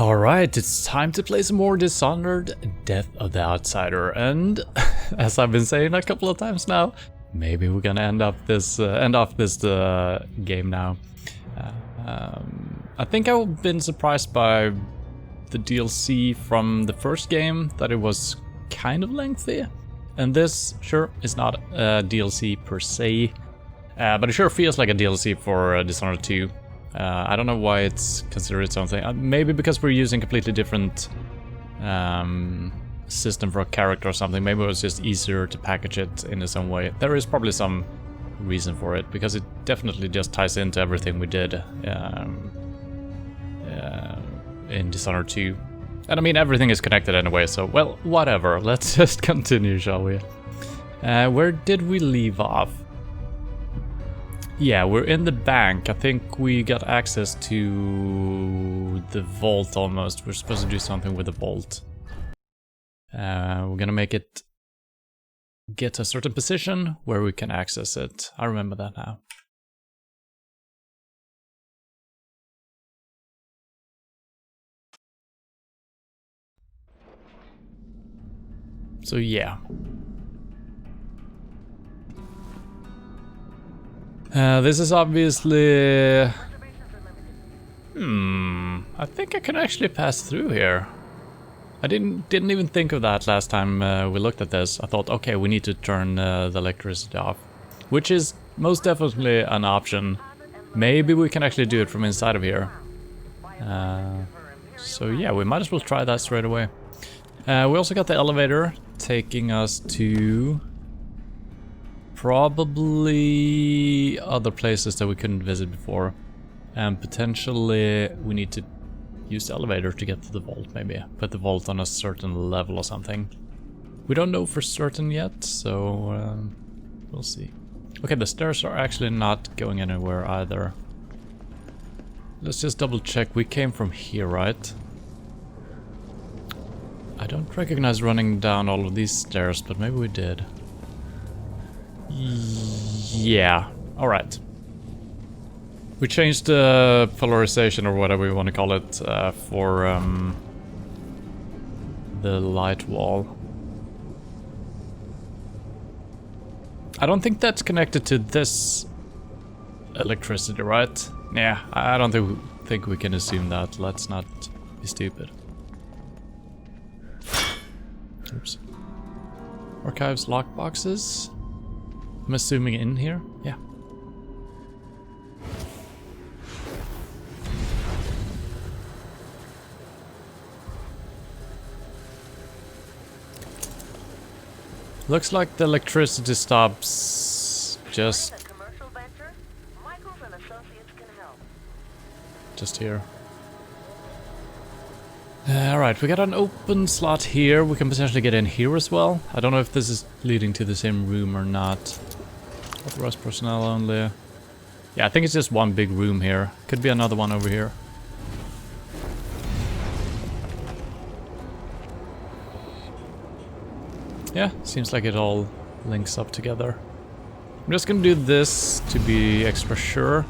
Alright, it's time to play some more Dishonored, Death of the Outsider, and as I've been saying a couple of times now, maybe we're gonna end off this game now. I think I've been surprised by the DLC from the first game, that it was kind of lengthy, and this, sure, is not a DLC per se, but it sure feels like a DLC for Dishonored 2. I don't know why it's considered something. Maybe because we're using completely different system for a character or something. Maybe it was just easier to package it in its own way. There is probably some reason for it, because it definitely just ties into everything we did in Dishonored 2. And I mean, everything is connected anyway, so, well, whatever. Let's just continue, shall we? Where did we leave off? Yeah, we're in the bank. I think we got access to the vault almost. We're supposed to do something with the vault. We're gonna make it get a certain position where we can access it. I remember that now. So yeah. This is obviously... I think I can actually pass through here. I didn't even think of that last time we looked at this. I thought, okay, we need to turn the electricity off, which is most definitely an option. Maybe we can actually do it from inside of here. So yeah, we might as well try that straight away. We also got the elevator taking us to... probably other places that we couldn't visit before. And potentially we need to use the elevator to get to the vault, maybe. Put the vault on a certain level or something. We don't know for certain yet, so we'll see. Okay, the stairs are actually not going anywhere either. Let's just double check. We came from here, right? I don't recognize running down all of these stairs, but maybe we did. Yeah, alright. We changed the polarization, or whatever we want to call it, for the light wall. I don't think that's connected to this electricity, right? Yeah, I don't think we can assume that. Let's not be stupid. Oops. Archives lockboxes. I'm assuming in here? Yeah. Looks like the electricity stops just here. Alright, we got an open slot here. We can potentially get in here as well. I don't know if this is leading to the same room or not. Authorized personnel only. Yeah, I think it's just one big room here. Could be another one over here. Yeah, seems like it all links up together. I'm just gonna do this to be extra sure.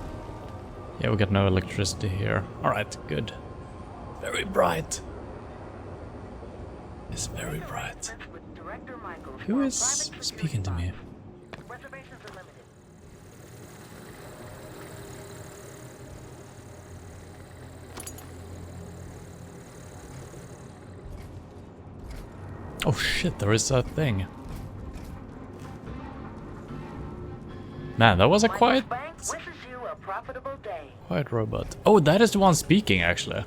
Yeah, we got no electricity here. Alright, good. Very bright. It's very bright. Who is speaking to me? Oh shit, there is a thing. Man, that was a quiet robot. Oh, that is the one speaking, actually.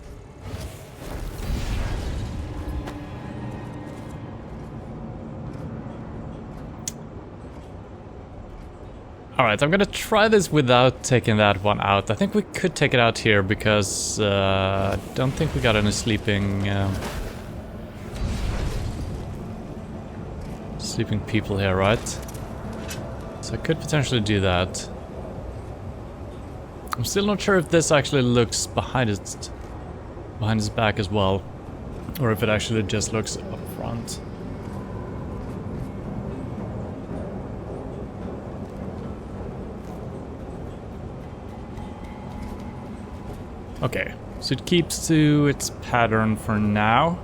Alright, I'm gonna try this without taking that one out. I think we could take it out here because I don't think we got any sleeping people here, right? So I could potentially do that. I'm still not sure if this actually looks behind its back as well, or if it actually just looks up front. Okay, so it keeps to its pattern for now.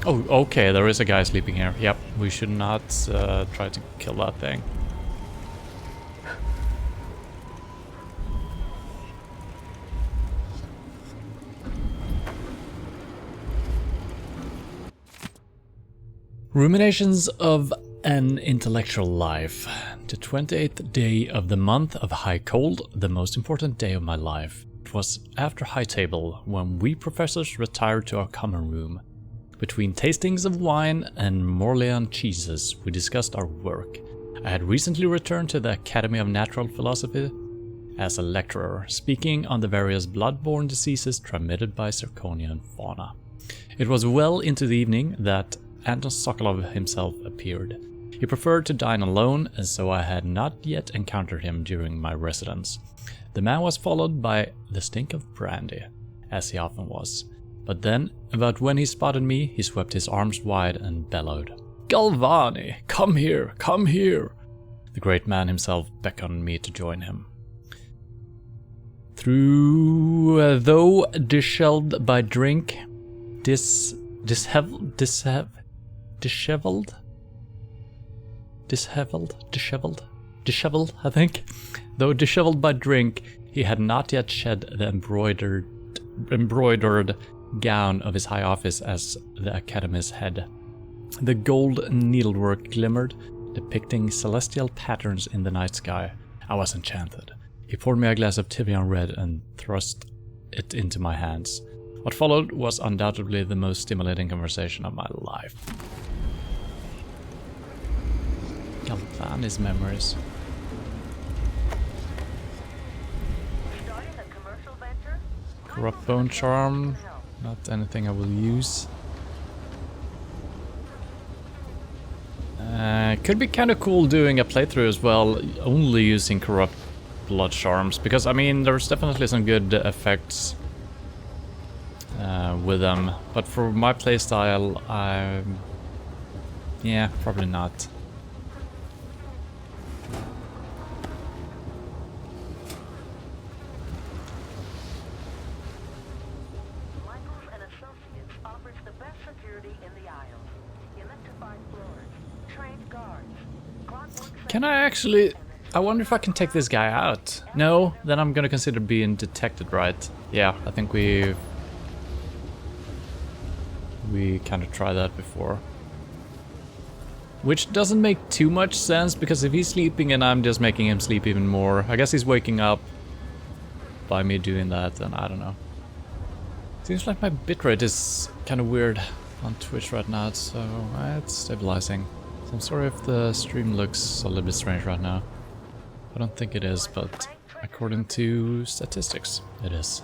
Oh, okay, there is a guy sleeping here. Yep, we should not try to kill that thing. Ruminations of an Intellectual Life. The 28th day of the month of high cold, the most important day of my life. It was after high table, when we professors retired to our common room. Between tastings of wine and Morlean cheeses, we discussed our work. I had recently returned to the Academy of Natural Philosophy as a lecturer, speaking on the various blood-borne diseases transmitted by Zirconian fauna. It was well into the evening that Anton Sokolov himself appeared. He preferred to dine alone, and so I had not yet encountered him during my residence. The man was followed by the stink of brandy, as he often was. But then, about when he spotted me, he swept his arms wide and bellowed, "Galvani, come here, come here!" The great man himself beckoned me to join him. Though disheveled by drink, disheveled, I think. Though disheveled by drink, he had not yet shed the embroidered gown of his high office as the Academy's head. The gold needlework glimmered, depicting celestial patterns in the night sky. I was enchanted. He poured me a glass of Tivian red and thrust it into my hands. What followed was undoubtedly the most stimulating conversation of my life. Galvani's memories. Corrupt bone charm. Not anything I will use. Could be kind of cool doing a playthrough as well, only using corrupt blood charms, because I mean there's definitely some good effects with them, but for my playstyle, yeah, probably not. Can I actually... I wonder if I can take this guy out. No, then I'm gonna consider being detected, right? Yeah, I think we kind of tried that before. Which doesn't make too much sense, because if he's sleeping and I'm just making him sleep even more, I guess he's waking up by me doing that, and I don't know. Seems like my bitrate is kind of weird on Twitch right now, so it's stabilizing. So I'm sorry if the stream looks a little bit strange right now. I don't think it is, but according to statistics, it is.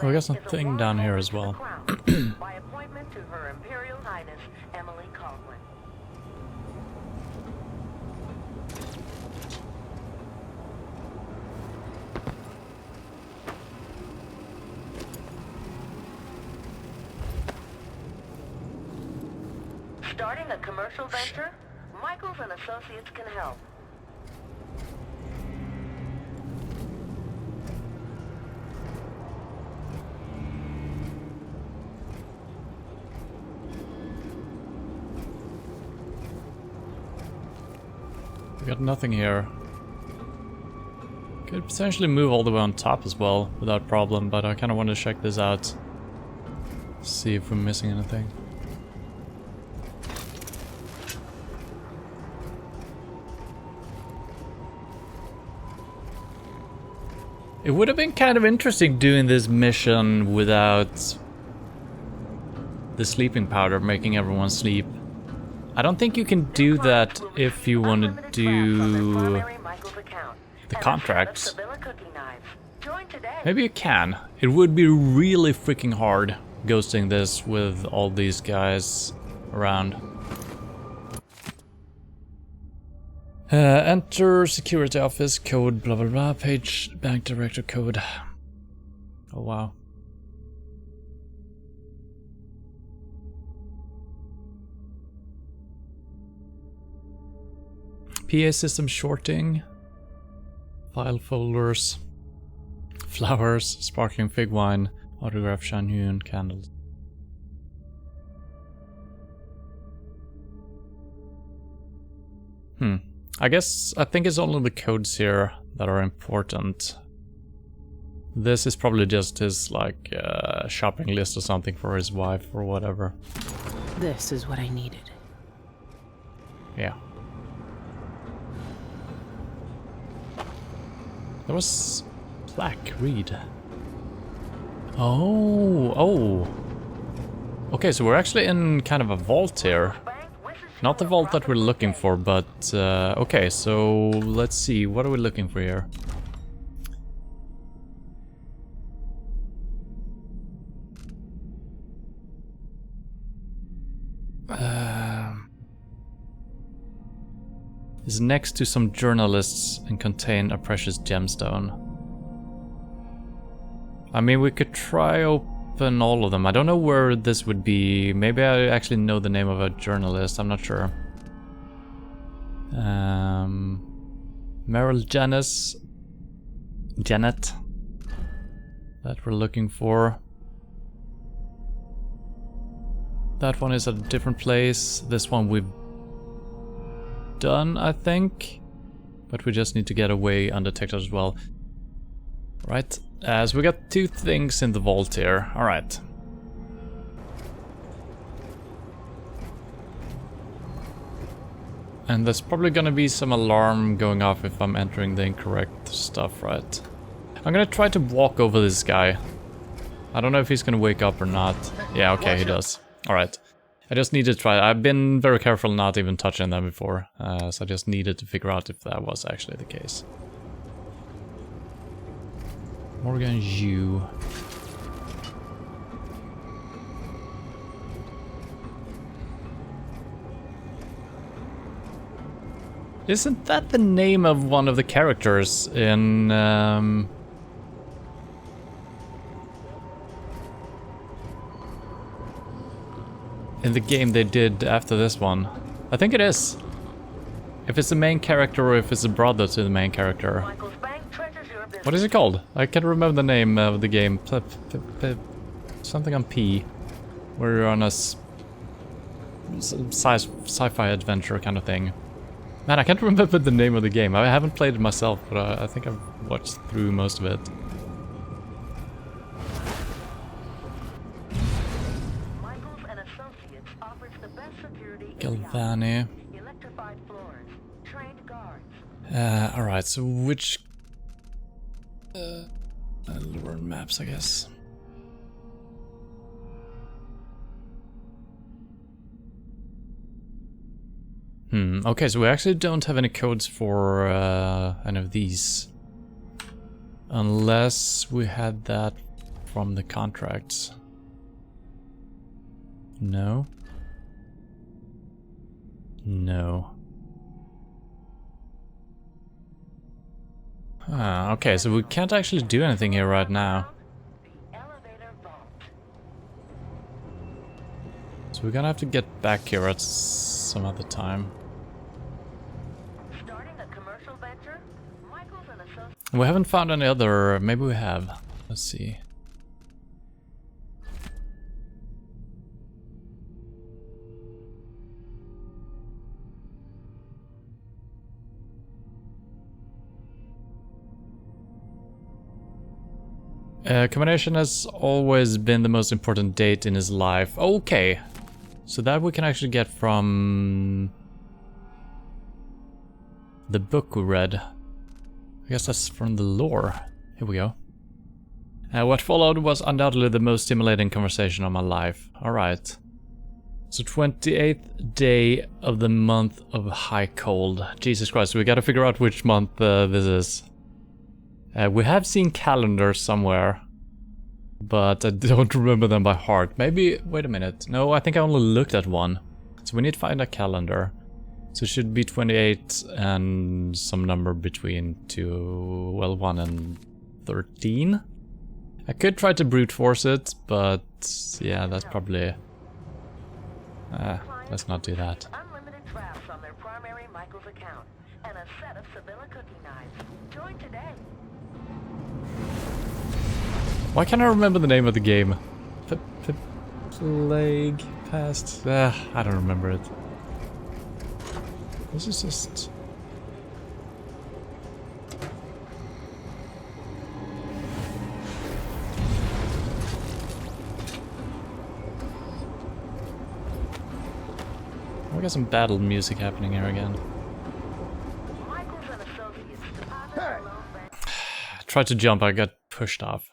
Oh, I got something down here as well. By appointment to Her Imperial Highness Emily Caldwin. Starting a commercial venture? Michaels and Associates can help. We got nothing here. Could potentially move all the way on top as well without problem, but I kind of want to check this out. See if we're missing anything. It would have been kind of interesting doing this mission without the sleeping powder making everyone sleep. I don't think you can do that if you want to do the contracts. Maybe you can. It would be really freaking hard ghosting this with all these guys around. Enter security office code blah blah blah, page bank director code. Oh wow. PA system shorting, file folders, flowers, sparkling fig wine, autograph Shanhyun candles. I think it's only the codes here that are important. This is probably just his like shopping list or something for his wife or whatever. This is what I needed. Yeah. There was plaque, read. Oh. Okay, so we're actually in kind of a vault here. Not the vault that we're looking for, but okay, so let's see, what are we looking for here? Is next to some journalists and contain a precious gemstone. I mean, we could try open all of them. I don't know where this would be. Maybe I actually know the name of a journalist. I'm not sure. Meryl Janet. That we're looking for. That one is at a different place. This one we've done, I think. But we just need to get away undetected as well. Right. So we got 2 things in the vault here. Alright. And there's probably gonna be some alarm going off if I'm entering the incorrect stuff, right? I'm gonna try to walk over this guy. I don't know if he's gonna wake up or not. Yeah, okay, he does. Alright. I just need to try. I've been very careful not even touching them before. So I just needed to figure out if that was actually the case. Morgan Zhu. Isn't that the name of one of the characters in the game they did after this one? I think it is. If it's the main character or if it's a brother to the main character. What is it called? I can't remember the name of the game. Something on P. Where you're on a sci-fi adventure kind of thing. Man, I can't remember the name of the game. I haven't played it myself, but I think I've watched through most of it. Galvani. Alright, so which... learn maps, I guess. Okay, so we actually don't have any codes for any of these. Unless we had that from the contracts. No. No. Okay, so we can't actually do anything here right now. So we're gonna have to get back here at some other time. We haven't found any other... maybe we have. Let's see. Combination has always been the most important date in his life. Okay. So that we can actually get from the book we read. I guess that's from the lore. Here we go. What followed was undoubtedly the most stimulating conversation of my life. Alright. So 28th day of the month of high cold. Jesus Christ, we gotta figure out which month this is. We have seen calendars somewhere, but I don't remember them by heart. Maybe, wait a minute. No, I think I only looked at one. So we need to find a calendar. So it should be 28 and some number between 1 and 13. I could try to brute force it, but yeah, that's probably... let's not do that. Unlimited drafts on their primary Michael's account and a set of Sevilla cooking knives. Join today. Why can't I remember the name of the game? Plague Past... I don't remember it. This is just... We got some battle music happening here again. Michael's and Associates deposit a loan bank. I tried to jump, I got pushed off.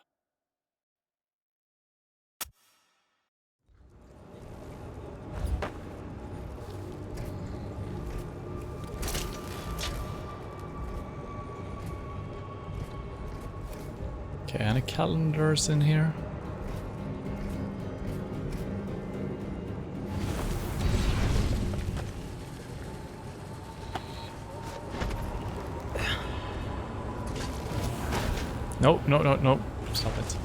Okay, any calendars in here? No. Stop it.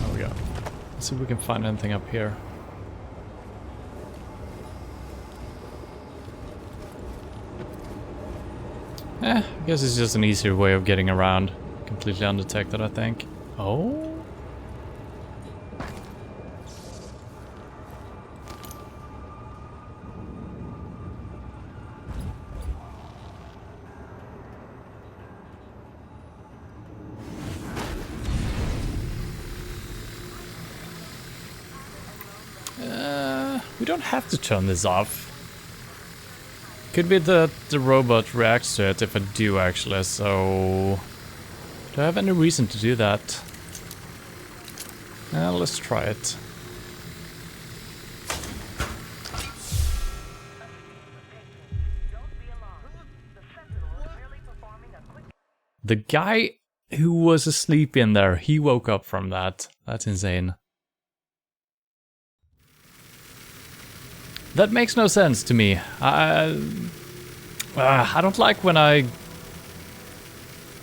There we go. Let's see if we can find anything up here. I guess it's just an easier way of getting around. Completely undetected, I think. Oh? We don't have to turn this off. Could be that the robot reacts to it if I do, actually, so... Do I have any reason to do that? Let's try it. The guy who was asleep in there, he woke up from that. That's insane. That makes no sense to me. I don't like when I...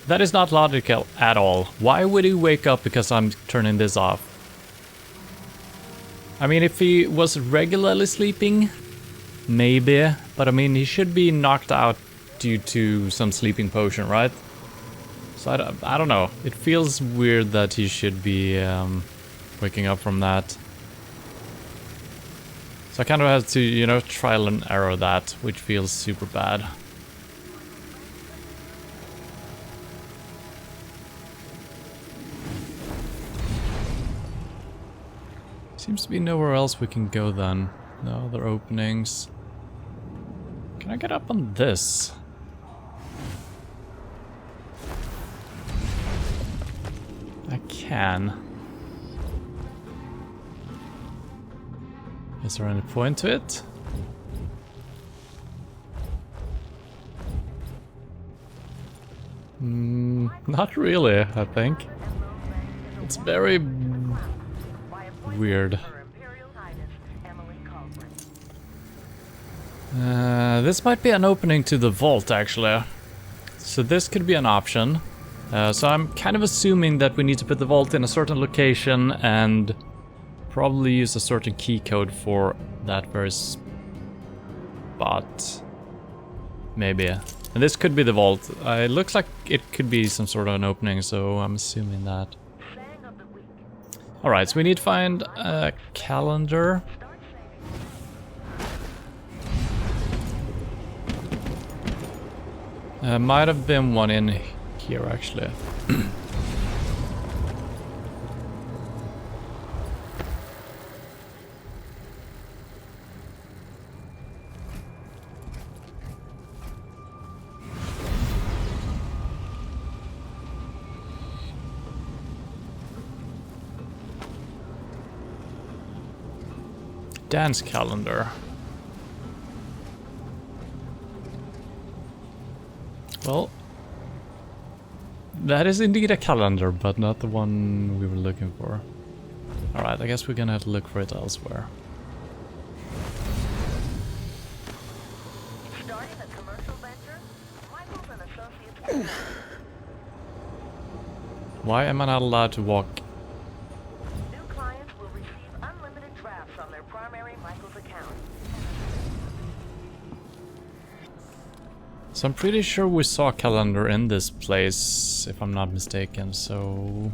That is not logical at all. Why would he wake up because I'm turning this off? I mean, if he was regularly sleeping, maybe. But I mean, he should be knocked out due to some sleeping potion, right? So I don't know. It feels weird that he should be waking up from that. So I kind of have to, you know, trial and error that, which feels super bad. Seems to be nowhere else we can go then. No other openings. Can I get up on this? I can. Is there any point to it? Not really, I think. It's very weird. This might be an opening to the vault, actually. So this could be an option. So I'm kind of assuming that we need to put the vault in a certain location and probably use a certain key code for that very spot. Maybe. And this could be the vault. It looks like it could be some sort of an opening, so I'm assuming that. Alright, so we need to find a calendar. Might have been one in here, actually. Dance calendar. Well, that is indeed a calendar, but not the one we were looking for. Alright, I guess we're gonna have to look for it elsewhere. Starting a commercial venture? Michaels and Associates. Why am I not allowed to walk? New clients will receive unlimited drafts on their primary Michaels account. So I'm pretty sure we saw a calendar in this place, if I'm not mistaken, so...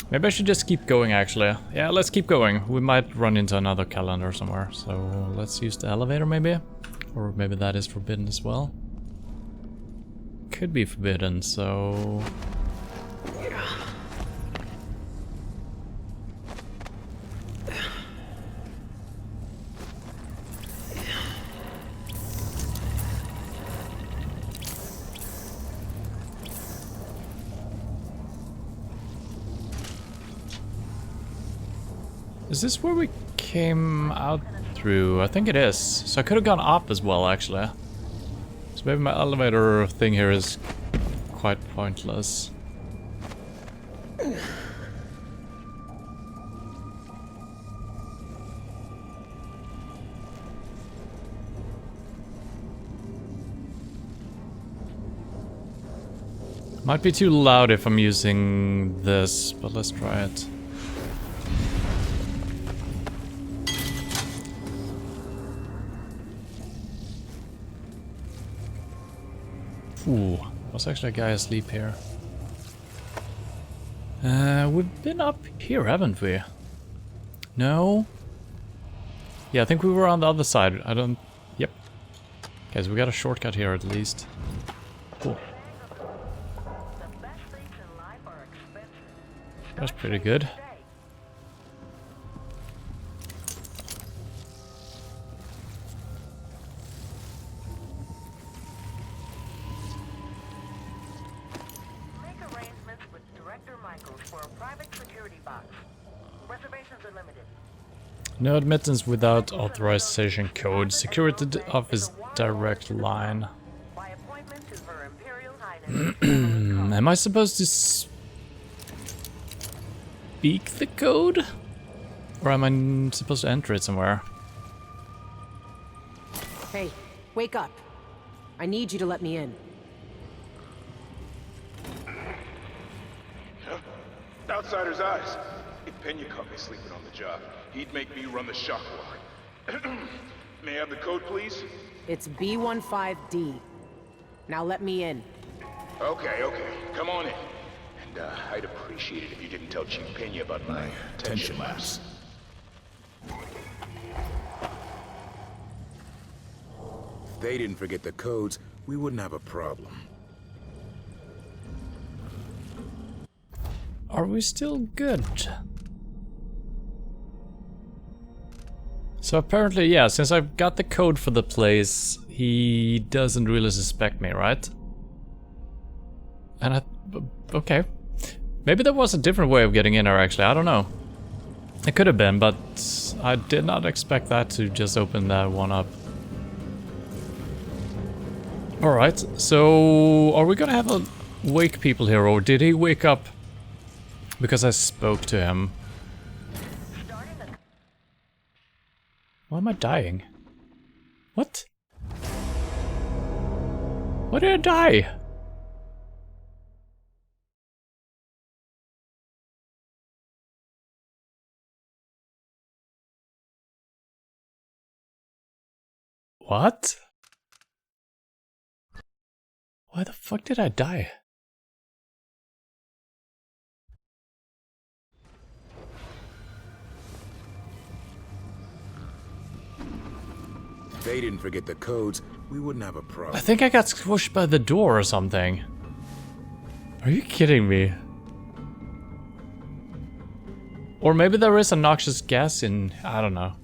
Maybe I should just keep going, actually. Yeah, let's keep going. We might run into another calendar somewhere, so let's use the elevator, maybe? Or maybe that is forbidden as well. Could be forbidden, so... Is this where we came out through? I think it is. So I could have gone up as well, actually. So maybe my elevator thing here is quite pointless. Might be too loud if I'm using this, but let's try it. Ooh, there's actually a guy asleep here. We've been up here, haven't we? No? Yeah, I think we were on the other side. I don't... Yep. Okay, so we got a shortcut here at least. Cool. The best things in life are expensive. That's pretty good. Make arrangements with Director Michaels for a private security box. Reservations are limited. No admittance without authorization code. Security office direct line. By appointment to Her Imperial Highness. Am I supposed to speak the code? Or am I supposed to enter it somewhere? Hey, wake up. I need you to let me in. Outsider's eyes. If Pena caught me sleeping on the job, he'd make me run the shock walk. May I have the code, please? It's B15D. Now let me in. Okay, come on in. And I'd appreciate it if you didn't tell Chief Pena about my attention lapse. If they didn't forget the codes, we wouldn't have a problem. Are we still good? So apparently, yeah, since I've got the code for the place, he doesn't really suspect me, right? And okay. Maybe there was a different way of getting in there, actually, I don't know. It could have been, but I did not expect that to just open that one up. Alright, so are we gonna have a wake people here, or did he wake up because I spoke to him? Why am I dying? What? Why did I die? What? Why the fuck did I die? If they didn't forget the codes, we wouldn't have a problem. I think I got squished by the door or something. Are you kidding me? Or maybe there is a noxious gas in... I don't know.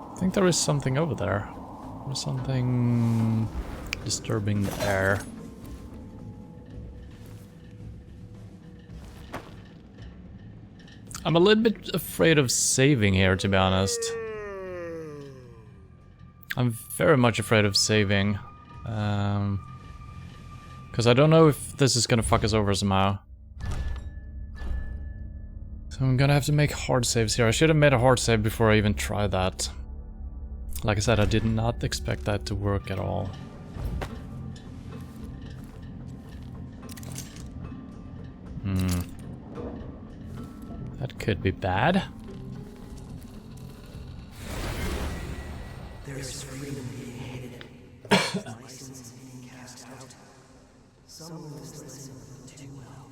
I think there is something over there. There's something disturbing the air. I'm a little bit afraid of saving here, to be honest. I'm very much afraid of saving. Because I don't know if this is gonna fuck us over somehow. So I'm gonna have to make hard saves here. I should have made a hard save before I even tried that. Like I said, I did not expect that to work at all. That could be bad. There is freedom being hated. License being cast out. Someone is listening too well.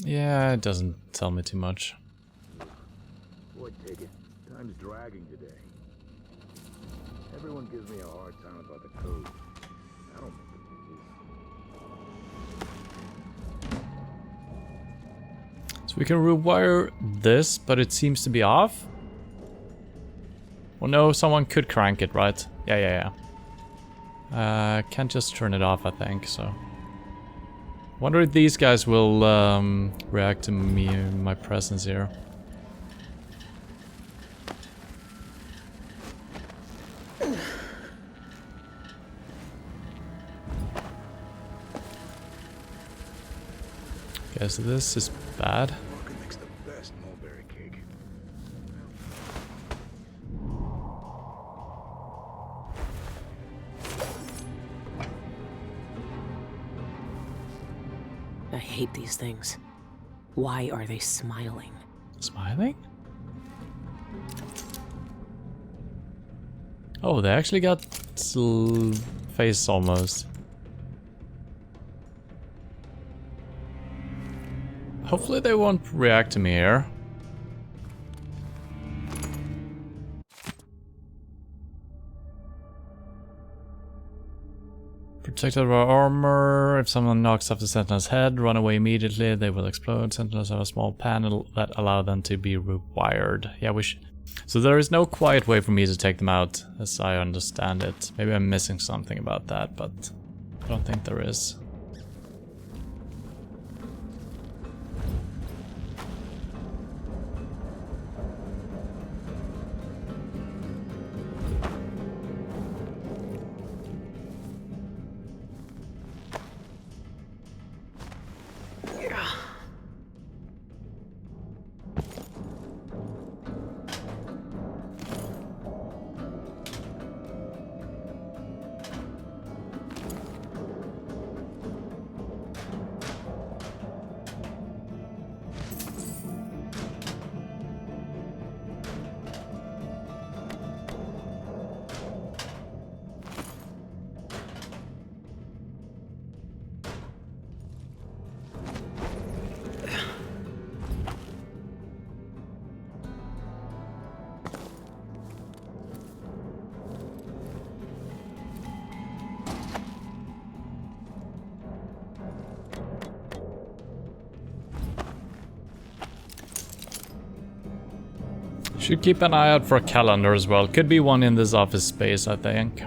Yeah, it doesn't tell me too much. Boy, take it. Time's dragging today. Everyone gives me a hard time about the code. I don't make the rules. So we can rewire this, but it seems to be off. Well, no, someone could crank it, right? Yeah. Can't just turn it off, I think, so. Wonder if these guys will react to me and my presence here. Okay, so this is bad. Walking makes the best mulberry cake. I hate these things. Why are they smiling? Smiling? Oh, they actually got face almost. Hopefully they won't react to me here. Protected by armor. If someone knocks off the Sentinel's head, run away immediately. They will explode. Sentinels have a small panel that allow them to be rewired. Yeah, we should. So there is no quiet way for me to take them out, as I understand it. Maybe I'm missing something about that, but I don't think there is. Should keep an eye out for a calendar as well. Could be one in this office space, I think.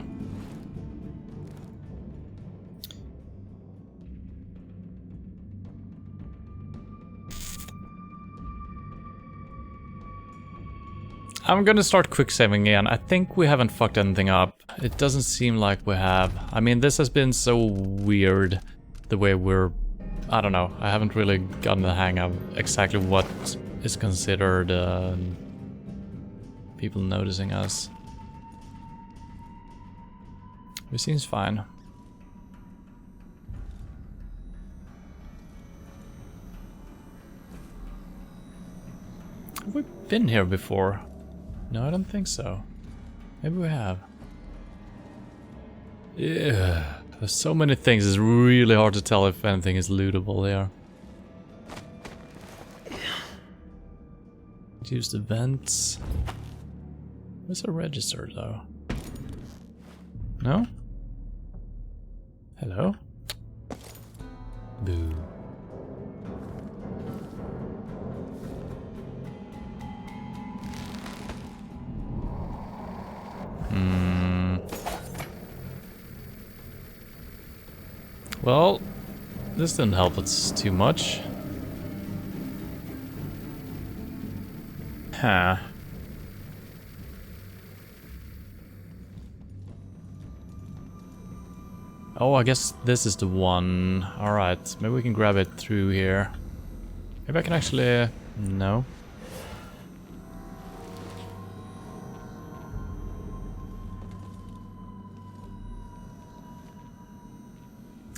I'm gonna start quick saving again. I think we haven't fucked anything up. It doesn't seem like we have. I mean, this has been so weird the way we're... I don't know. I haven't really gotten the hang of exactly what is considered people noticing us. It seems fine. Have we been here before? No, I don't think so. Maybe we have. Yeah, there's so many things. It's really hard to tell if anything is lootable here. Use the vents. Where's a register though? No? Hello? Boo. Well, this didn't help us too much. Huh. Oh, I guess this is the one. Alright, maybe we can grab it through here. Maybe I can actually... no.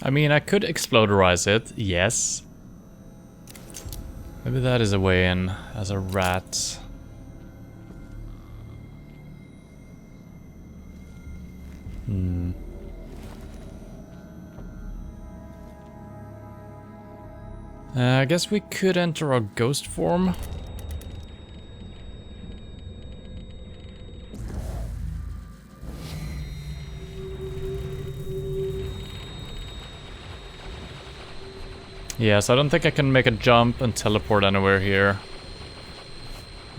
I mean, I could exploderize it, yes. Maybe that is a way in as a rat. I guess we could enter our ghost form. Yes, I don't think I can make a jump and teleport anywhere here.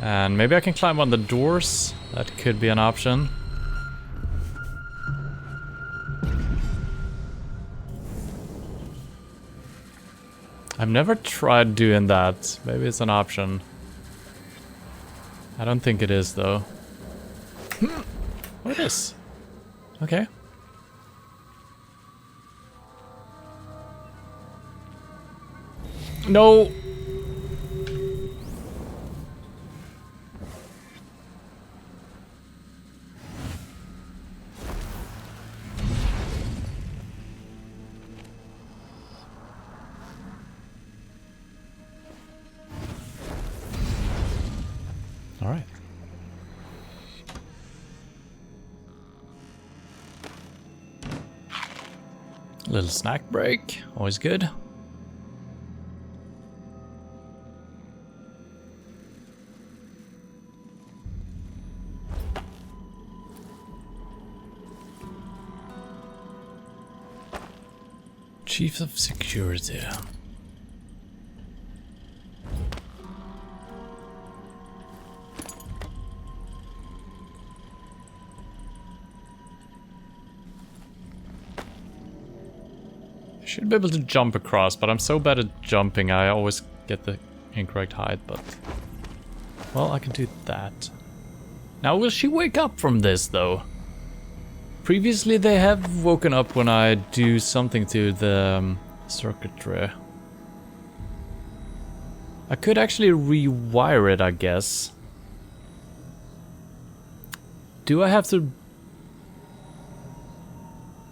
And maybe I can climb on the doors. That could be an option. I've never tried doing that. Maybe it's an option. I don't think it is, though. What is? Okay. No! All right. A little snack break, always good. Chief of Security. I should be able to jump across, but I'm so bad at jumping, I always get the incorrect height, but... well, I can do that. Now, will she wake up from this, though? Previously, they have woken up when I do something to the circuitry. I could actually rewire it, I guess. Do I have to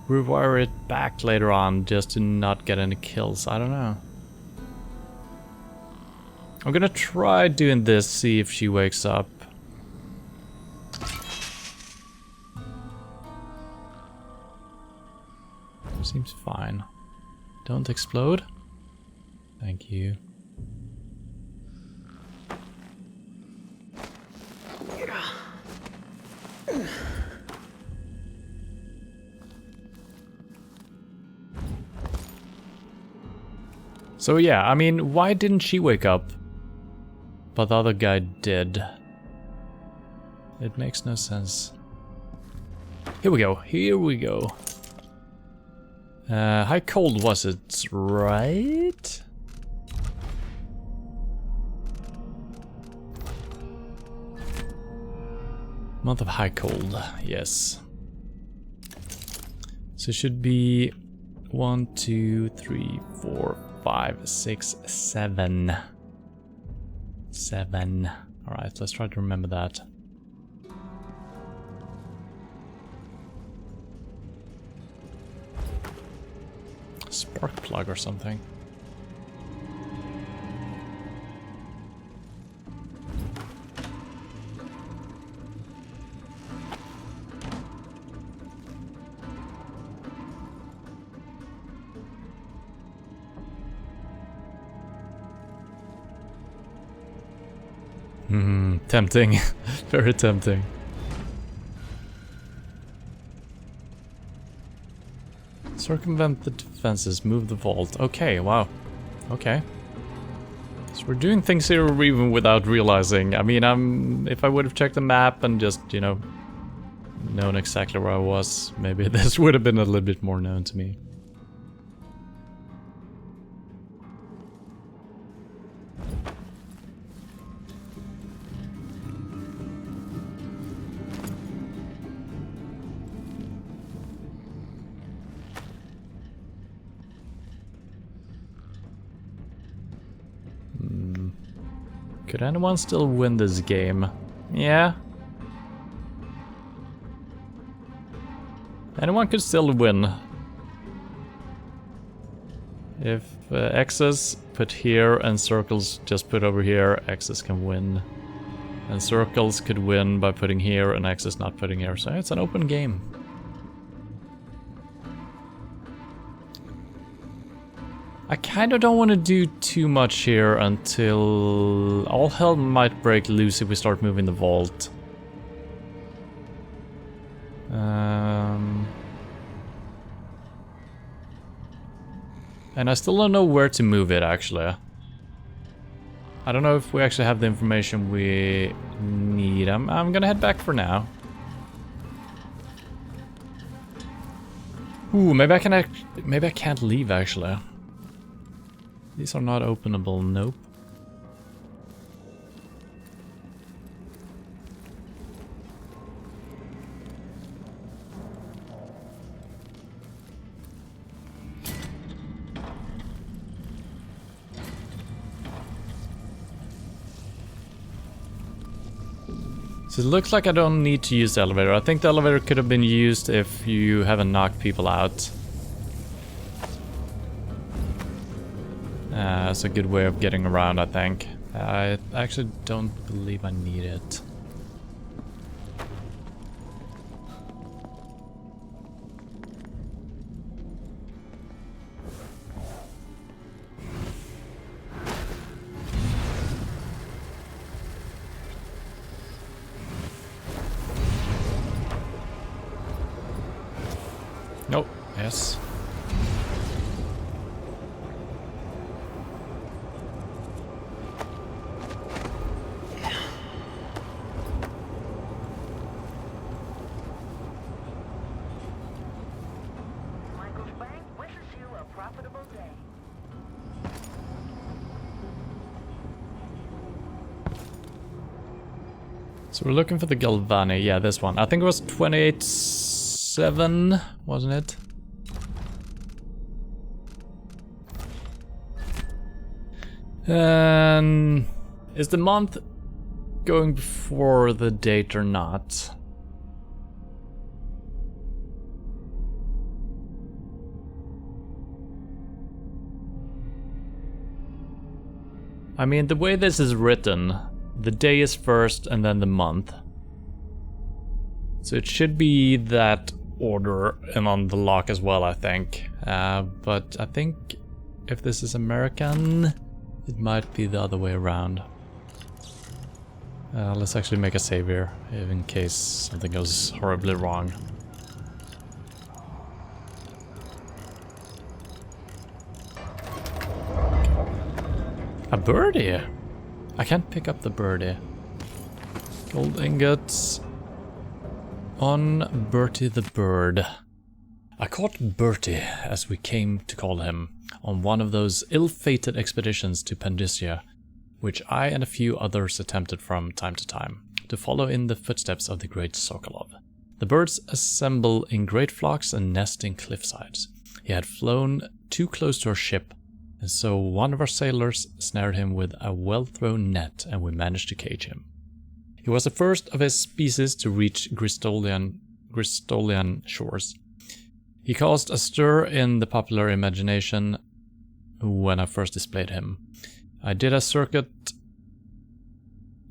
rewire it back later on just to not get any kills? I don't know. I'm gonna try doing this, see if she wakes up. Seems fine. Don't explode. Thank you. So yeah, I mean, why didn't she wake up? But the other guy did. It makes no sense. Here we go, here we go. How cold was it, right? Month of high cold, yes. So it should be 1, 2, 3, 4, 5, 6, 7. 7. Alright, let's try to remember that. Spark plug or something. Tempting. Very tempting. Circumvent the defenses, move the vault. Okay, wow. Okay. So we're doing things here even without realizing. I mean, if I would have checked the map and just, you know, known exactly where I was, maybe this would have been a little bit more known to me. Could anyone still win this game? Yeah. Anyone could still win. If X's put here and circles just put over here, X's can win. And circles could win by putting here and X's not putting here. So it's an open game. I kind of don't want to do too much here until all hell might break loose if we start moving the vault. And I still don't know where to move it, actually. I don't know if we actually have the information we need. I'm gonna head back for now. Ooh, maybe I can't leave, actually. These are not openable, nope. So it looks like I don't need to use the elevator. I think the elevator could have been used if you haven't knocked people out. That's a good way of getting around, I think. I actually don't believe I need it. Nope. Yes. Michael's Bank wishes you a profitable day. So we're looking for the Galvani. Yeah, this one. I think it was 28.7, wasn't it? And is the month going before the date or not? I mean, the way this is written, the day is first and then the month. So it should be that order and on the lock as well, I think. But I think if this is American, it might be the other way around. Let's actually make a save here, in case something goes horribly wrong. A birdie! I can't pick up the birdie. Gold ingots on Bertie the bird. I caught Bertie, as we came to call him, on one of those ill-fated expeditions to Pandysia, which I and a few others attempted from time to time, to follow in the footsteps of the great Sokolov. The birds assemble in great flocks and nest in cliffsides. He had flown too close to our ship, and so one of our sailors snared him with a well-thrown net, and we managed to cage him. He was the first of his species to reach Gristolian shores. He caused a stir in the popular imagination when I first displayed him. I did a circuit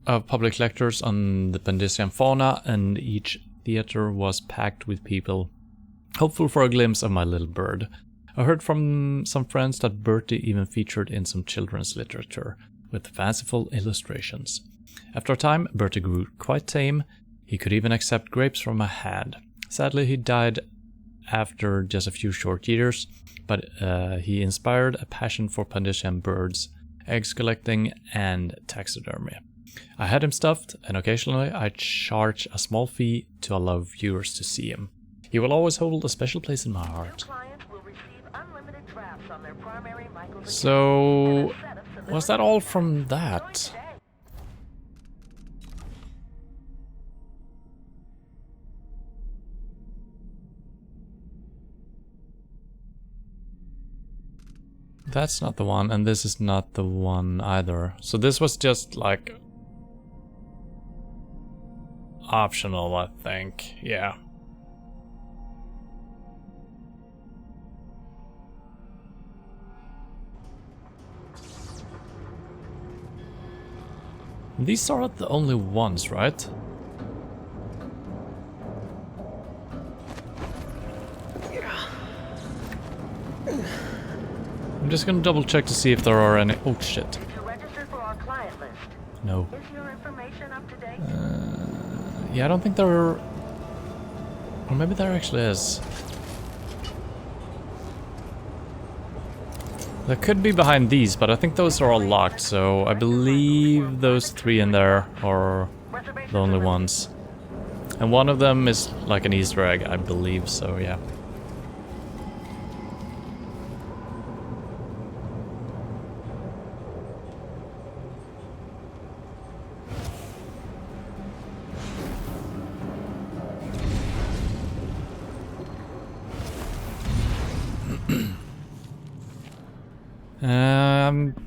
of public lectures on the Pandysian fauna, and each theater was packed with people hopeful for a glimpse of my little bird. I heard from some friends that Bertie even featured in some children's literature, with fanciful illustrations. After a time, Bertie grew quite tame. He could even accept grapes from my hand. Sadly, he died after just a few short years, but he inspired a passion for Pandysian birds, eggs collecting, and taxidermy. I had him stuffed, and occasionally I charge a small fee to allow viewers to see him. He will always hold a special place in my heart. Clients will receive unlimited drafts on their primary Michael's So, account and a setup so was they'll that all be from Enjoy that? the day. That's not the one, and this is not the one either. So this was just like optional, I think. Yeah. These are the only ones, right? I'm just gonna double check to see if there are any. Oh shit. Did you register for our client list? No. Is your information up to date? Yeah, I don't think there are. Or maybe there actually is. There could be behind these, but I think those are all locked, so I believe those 3 in there are the only ones. And one of them is like an Easter egg, I believe, so yeah.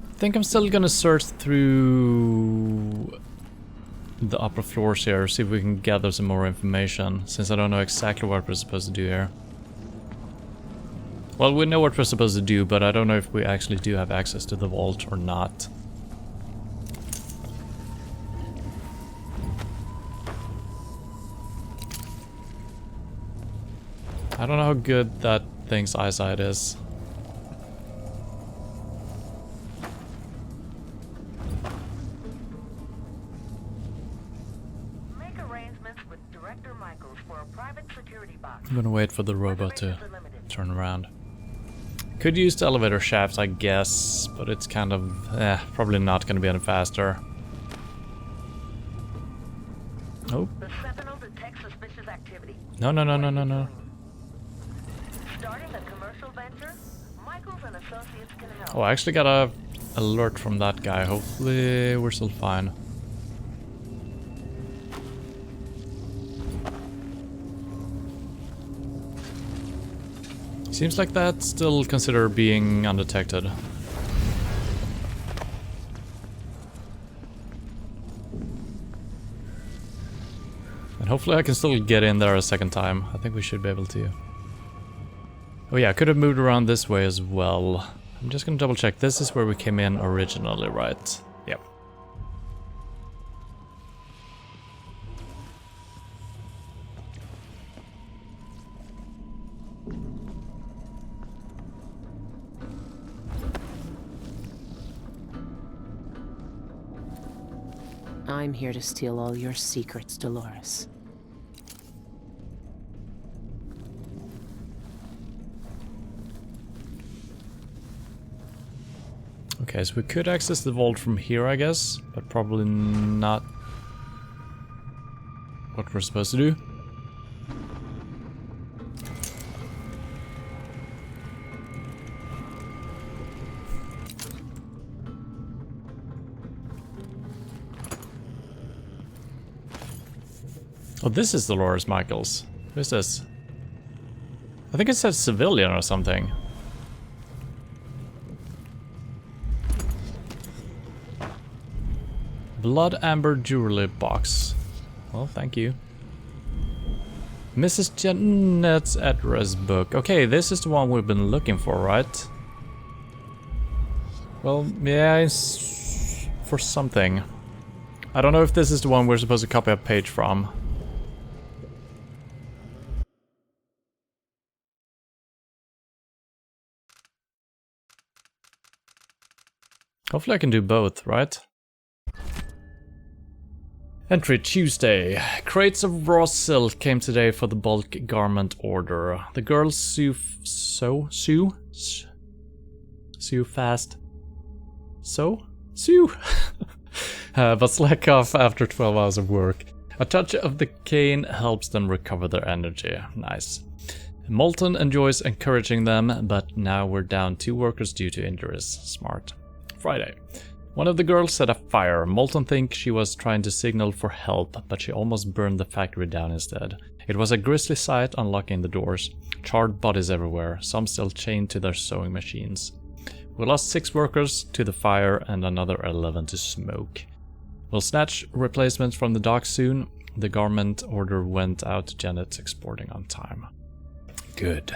I think I'm still gonna search through the upper floors here, see if we can gather some more information, since I don't know exactly what we're supposed to do here. Well, we know what we're supposed to do, but I don't know if we actually do have access to the vault or not. I don't know how good that thing's eyesight is. I'm gonna wait for the robot to turn around. Could use the elevator shafts, I guess, but it's kind of, probably not gonna be any faster. Oh. The Sentinel detects suspicious activity. No. Starting a commercial venture, Michaels and Associates can help. Oh, I actually got a alert from that guy. Hopefully we're still fine. Seems like that's still considered being undetected. And hopefully I can still get in there a second time. I think we should be able to. Oh yeah, I could have moved around this way as well. I'm just gonna double check. This is where we came in originally, right? Yep. I'm here to steal all your secrets, Dolores. Okay, so we could access the vault from here, I guess, but probably not what we're supposed to do. Oh, this is Dolores Michaels. Who's this? I think it says civilian or something. Blood Amber Jewelry Box. Well, thank you. Mrs. Janet's address book. Okay, this is the one we've been looking for, right? Well, yeah, it's for something. I don't know if this is the one we're supposed to copy a page from. Hopefully I can do both, right? Entry Tuesday. Crates of raw silk came today for the bulk garment order. The girls sew fast. Sew? But slack off after 12 hours of work. A touch of the cane helps them recover their energy. Nice. Moulton enjoys encouraging them, but now we're down 2 workers due to injuries. Smart. Friday. One of the girls set a fire. Moulton thinks she was trying to signal for help, but she almost burned the factory down instead. It was a grisly sight unlocking the doors. Charred bodies everywhere, some still chained to their sewing machines. We lost 6 workers to the fire and another 11 to smoke. We'll snatch replacements from the dock soon. The garment order went out to Janet exporting on time. Good.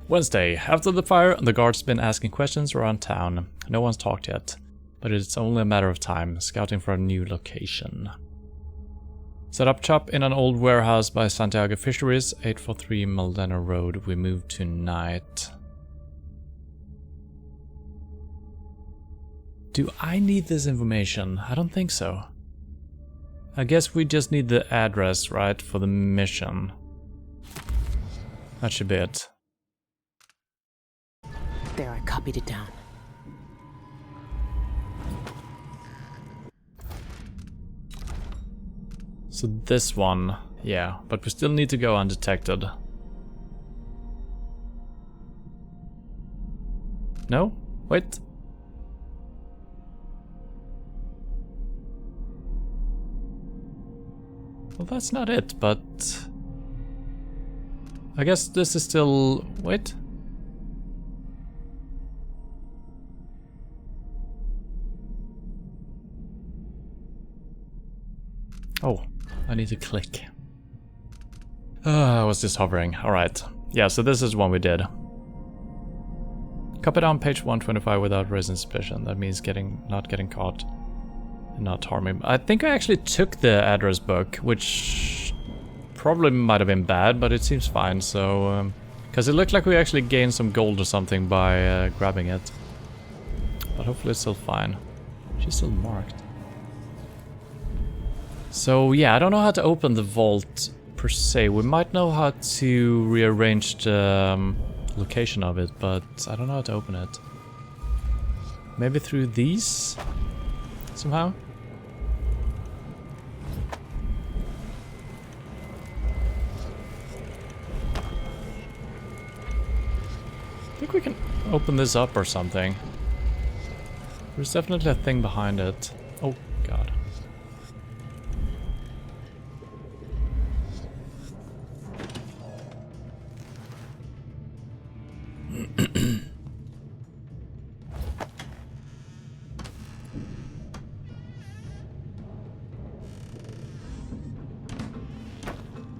Wednesday. After the fire, the guard's been asking questions around town. No one's talked yet, but it's only a matter of time, scouting for a new location. Set up shop in an old warehouse by Santiago Fisheries, 843 Maldana Road. We move tonight. Do I need this information? I don't think so. I guess we just need the address, right, for the mission. That should be it. There, I copied it down. So this one, yeah, but we still need to go undetected. No? Wait. Well, that's not it, but... I guess this is still... Wait. Oh, I need to click. I was just hovering. Alright. Yeah, so this is one we did. Copy down page 125 without raising suspicion. That means not getting caught. Not harming. I think I actually took the address book, which probably might have been bad, but it seems fine, so... Because it looked like we actually gained some gold or something by grabbing it. But hopefully it's still fine. She's still marked. So yeah, I don't know how to open the vault per se. We might know how to rearrange the location of it, but I don't know how to open it. Maybe through these? Somehow? I think we can open this up or something. There's definitely a thing behind it. Oh, God.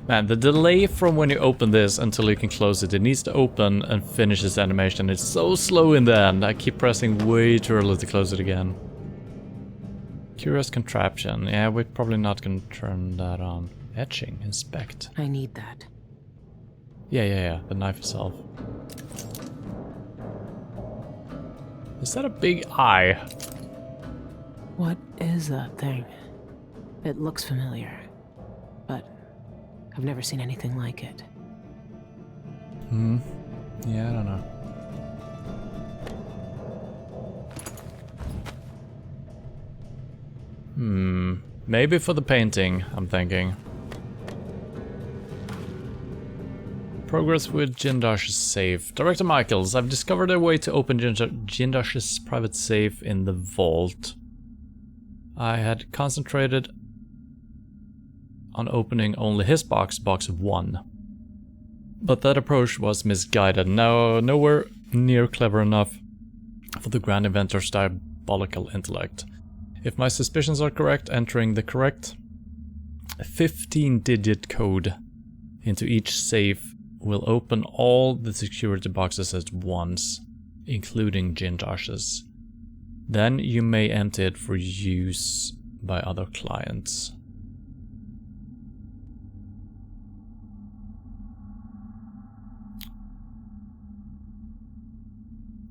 Man, the delay from when you open this until you can close it, it needs to open and finish this animation. It's so slow in the end. I keep pressing way too early to close it again. Curious contraption. Yeah, we're probably not gonna turn that on. Etching, inspect. I need that. Yeah, the knife itself. Is that a big eye? What is that thing? It looks familiar, but I've never seen anything like it. Yeah, I don't know. Maybe for the painting, I'm thinking. Progress with Jindash's safe. Director Michaels, I've discovered a way to open Jindash's private safe in the vault. I had concentrated on opening only his box 1. But that approach was misguided. Now, nowhere near clever enough for the Grand Inventor's diabolical intellect. If my suspicions are correct, entering the correct 15-digit code into each safe will open all the security boxes at once, including Jindash's. Then you may empty it for use by other clients.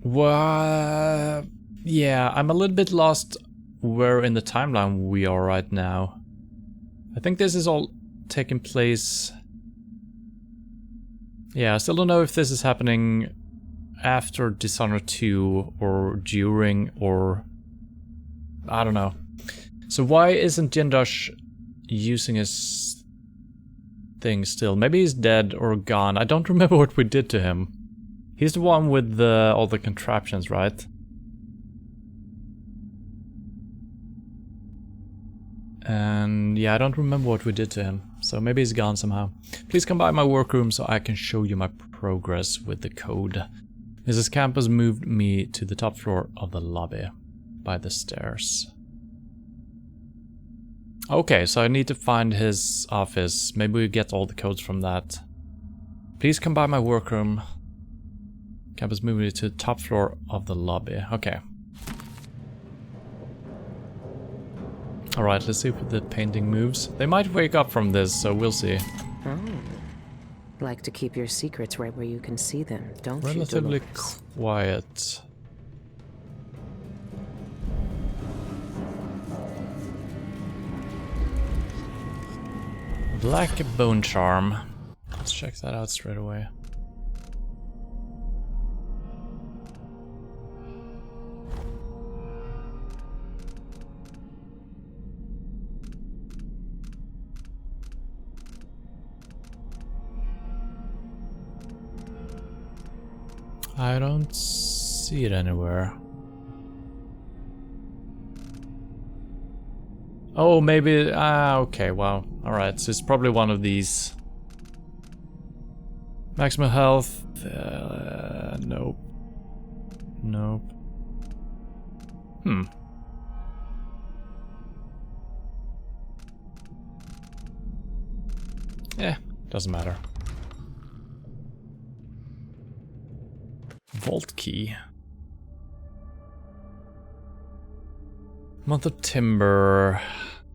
Well, yeah, I'm a little bit lost where in the timeline we are right now. I think this is all taking place... Yeah, I still don't know if this is happening after Dishonored 2 or during or... I don't know. So why isn't Jindash using his thing still? Maybe he's dead or gone. I don't remember what we did to him. He's the one with all the contraptions, right? And yeah, I don't remember what we did to him. So maybe he's gone somehow. Please come by my workroom so I can show you my progress with the code. Mrs. Campos moved me to the top floor of the lobby, by the stairs. Okay, so I need to find his office. Maybe we get all the codes from that. Please come by my workroom. Campus moved me to the top floor of the lobby. Okay. Alright, let's see if the painting moves. They might wake up from this, so we'll see. Oh. Like to keep your secrets right where you can see them, don't you, Relatively Dolores? quiet. Black bone charm. Let's check that out straight away. I don't see it anywhere. Oh, maybe... okay, wow. Alright, so it's probably one of these. Maximum health... nope. Nope. Doesn't matter. Vault key. Month of Timber.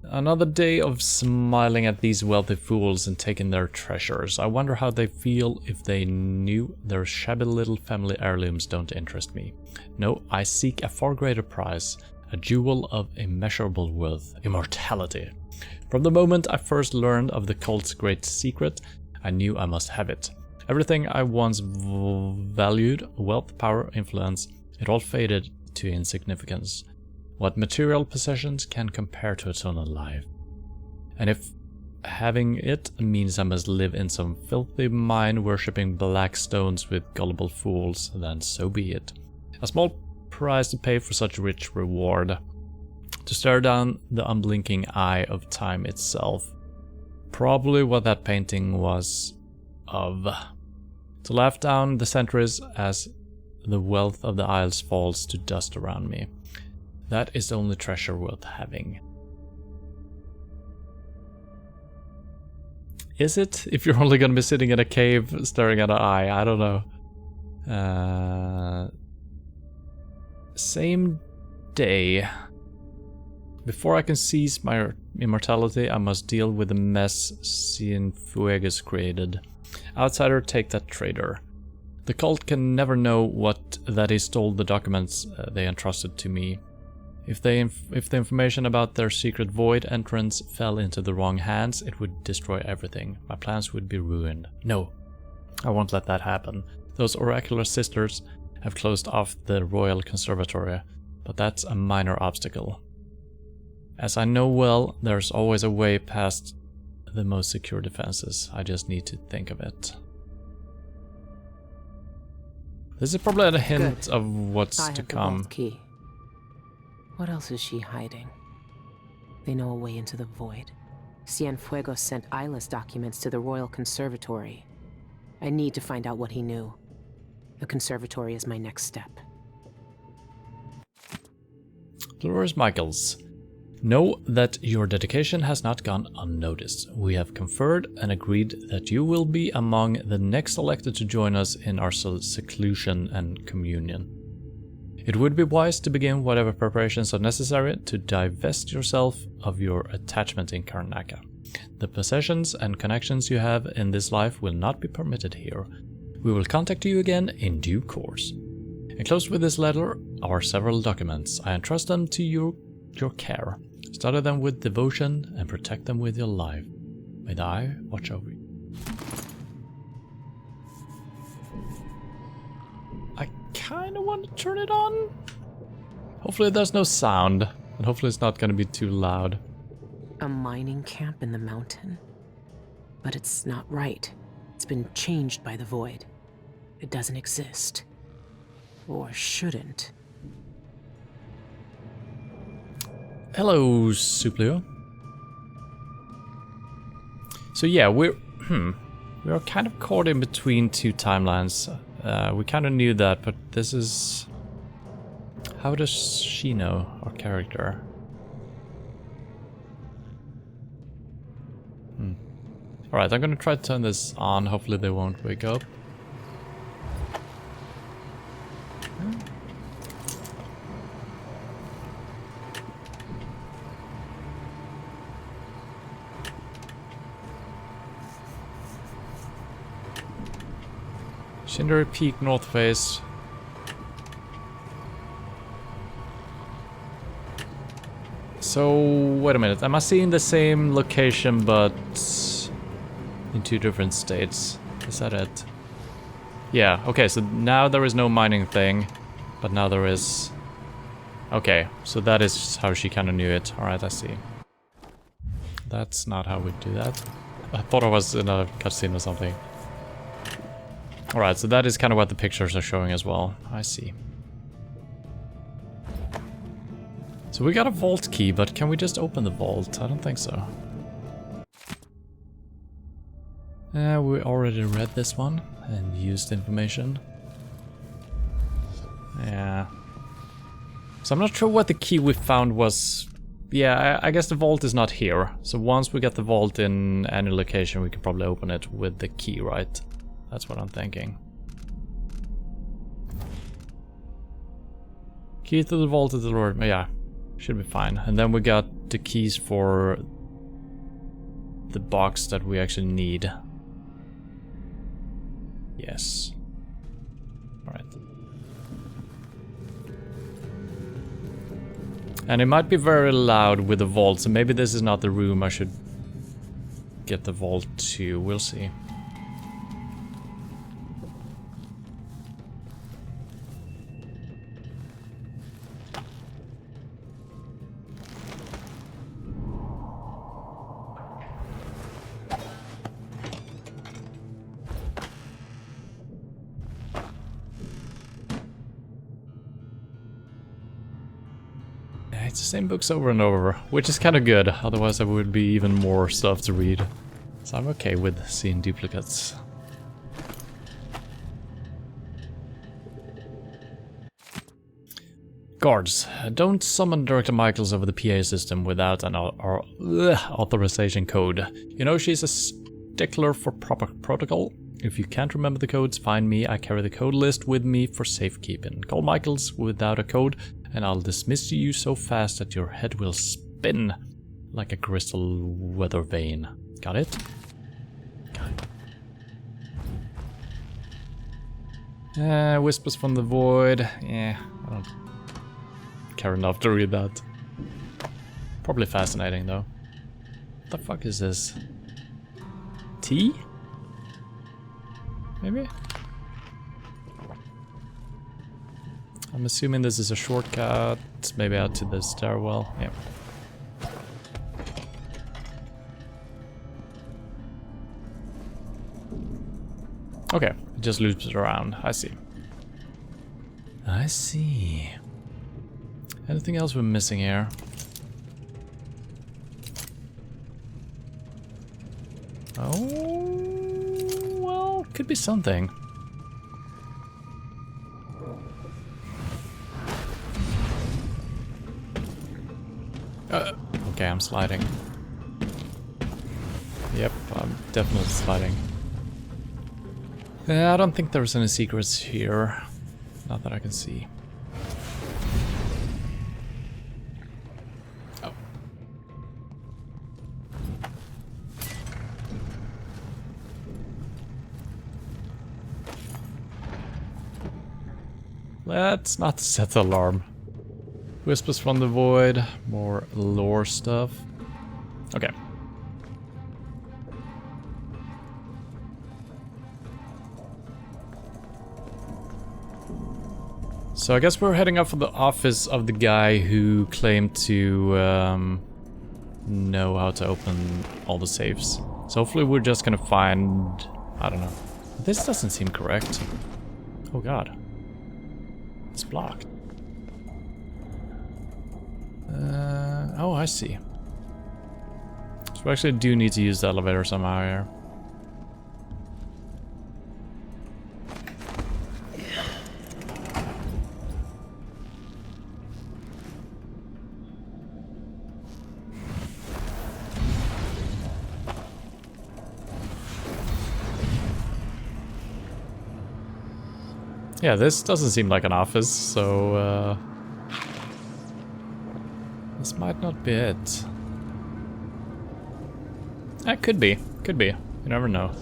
Another day of smiling at these wealthy fools and taking their treasures. I wonder how they feel if they knew their shabby little family heirlooms don't interest me. No, I seek a far greater prize, a jewel of immeasurable worth, immortality. From the moment I first learned of the cult's great secret, I knew I must have it. Everything I once valued, wealth, power, influence, it all faded to insignificance. What material possessions can compare to eternal life? And if having it means I must live in some filthy mine worshipping black stones with gullible fools, then so be it. A small price to pay for such rich reward. To stare down the unblinking eye of time itself. Probably what that painting was of. To laugh down the centuries as the wealth of the Isles falls to dust around me. That is the only treasure worth having. Is it? If you're only gonna be sitting in a cave staring at an eye, I don't know. Same day. Before I can seize my immortality, I must deal with the mess Cienfuegos created. Outsider, take that traitor. The cult can never know that he stole the documents they entrusted to me. If the information about their secret void entrance fell into the wrong hands, it would destroy everything. My plans would be ruined. No, I won't let that happen. Those oracular sisters have closed off the Royal Conservatory, but that's a minor obstacle. As I know well, there's always a way past the most secure defenses. I just need to think of it. This is probably a hint Good. of what's I to have the come. vault key. What else is she hiding? They know a way into the void. Cienfuegos sent Isla's documents to the Royal Conservatory. I need to find out what he knew. The conservatory is my next step. Dolores Michaels. Know that your dedication has not gone unnoticed. We have conferred and agreed that you will be among the next elected to join us in our seclusion and communion. It would be wise to begin whatever preparations are necessary to divest yourself of your attachment in Karnaca. The possessions and connections you have in this life will not be permitted here. We will contact you again in due course. Enclosed with this letter are several documents. I entrust them to your care. Study them with devotion and protect them with your life. May I watch over you. I kinda want to turn it on. Hopefully there's no sound, and hopefully it's not gonna be too loud. A mining camp in the mountain? But it's not right. It's been changed by the void. It doesn't exist. Or shouldn't. Hello, Suplio. So yeah, we are kind of caught in between two timelines. We kind of knew that, but this is... How does she know, our character? Alright, I'm gonna try to turn this on. Hopefully they won't wake up. Shindery Peak, north face. So, wait a minute. Am I seeing the same location but in two different states? Is that it? Yeah, okay, so now there is no mining thing, but now there is... Okay, so that is how she kind of knew it. Alright, I see. That's not how we do that. I thought I was in a cutscene or something. Alright, so that is kind of what the pictures are showing as well. I see. So we got a vault key, but can we just open the vault? I don't think so. We already read this one and used information. Yeah. So I'm not sure what the key we found was. Yeah, I guess the vault is not here. So once we get the vault in any location, we can probably open it with the key, right? That's what I'm thinking. Key to the vault is the Lord. Yeah, should be fine. And then we got the keys for the box that we actually need. Yes. Alright. And it might be very loud with the vault, so maybe this is not the room I should get the vault to. We'll see. It's the same books over and over, which is kind of good, otherwise there would be even more stuff to read. So I'm okay with seeing duplicates. Guards, don't summon Director Michaels over the PA system without an authorization code. You know she's a stickler for proper protocol. If you can't remember the codes, find me. I carry the code list with me for safekeeping. Call Michaels without a code, and I'll dismiss you so fast that your head will spin like a crystal weather vane. Got it? Whispers from the void. Yeah, I don't care enough to read that. Probably fascinating though. What the fuck is this? Tea? Maybe? I'm assuming this is a shortcut, maybe out to the stairwell. Yeah. Okay, it just loops around. I see. I see. Anything else we're missing here? Oh, well, could be something. Okay, I'm sliding. Yep, I'm definitely sliding. I don't think there's any secrets here. Not that I can see. Oh. Let's not set the alarm. Whispers from the void, more lore stuff. Okay. So I guess we're heading up for the office of the guy who claimed to know how to open all the safes. So hopefully we're just gonna find... I don't know. This doesn't seem correct. Oh god. It's blocked. Oh, I see. So we actually do need to use the elevator somehow here. Yeah, this doesn't seem like an office, so this might not be it. It could be. Could be. You never know.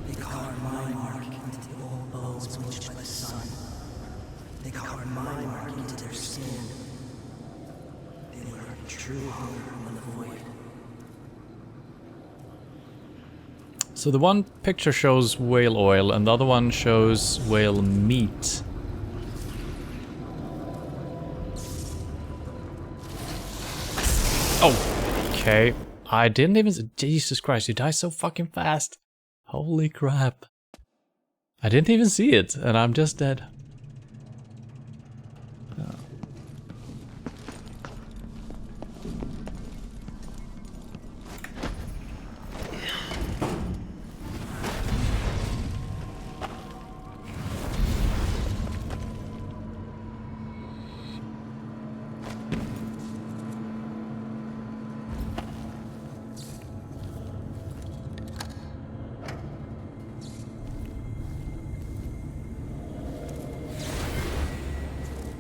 They carve my mark into the old bones bleached by the sun. They carve my mark into their skin. They learn true hunger when the void. So the one picture shows whale oil and the other one shows whale meat. Oh, okay. I didn't even... Jesus Christ, you die so fucking fast. Holy crap. I didn't even see it, and I'm just dead.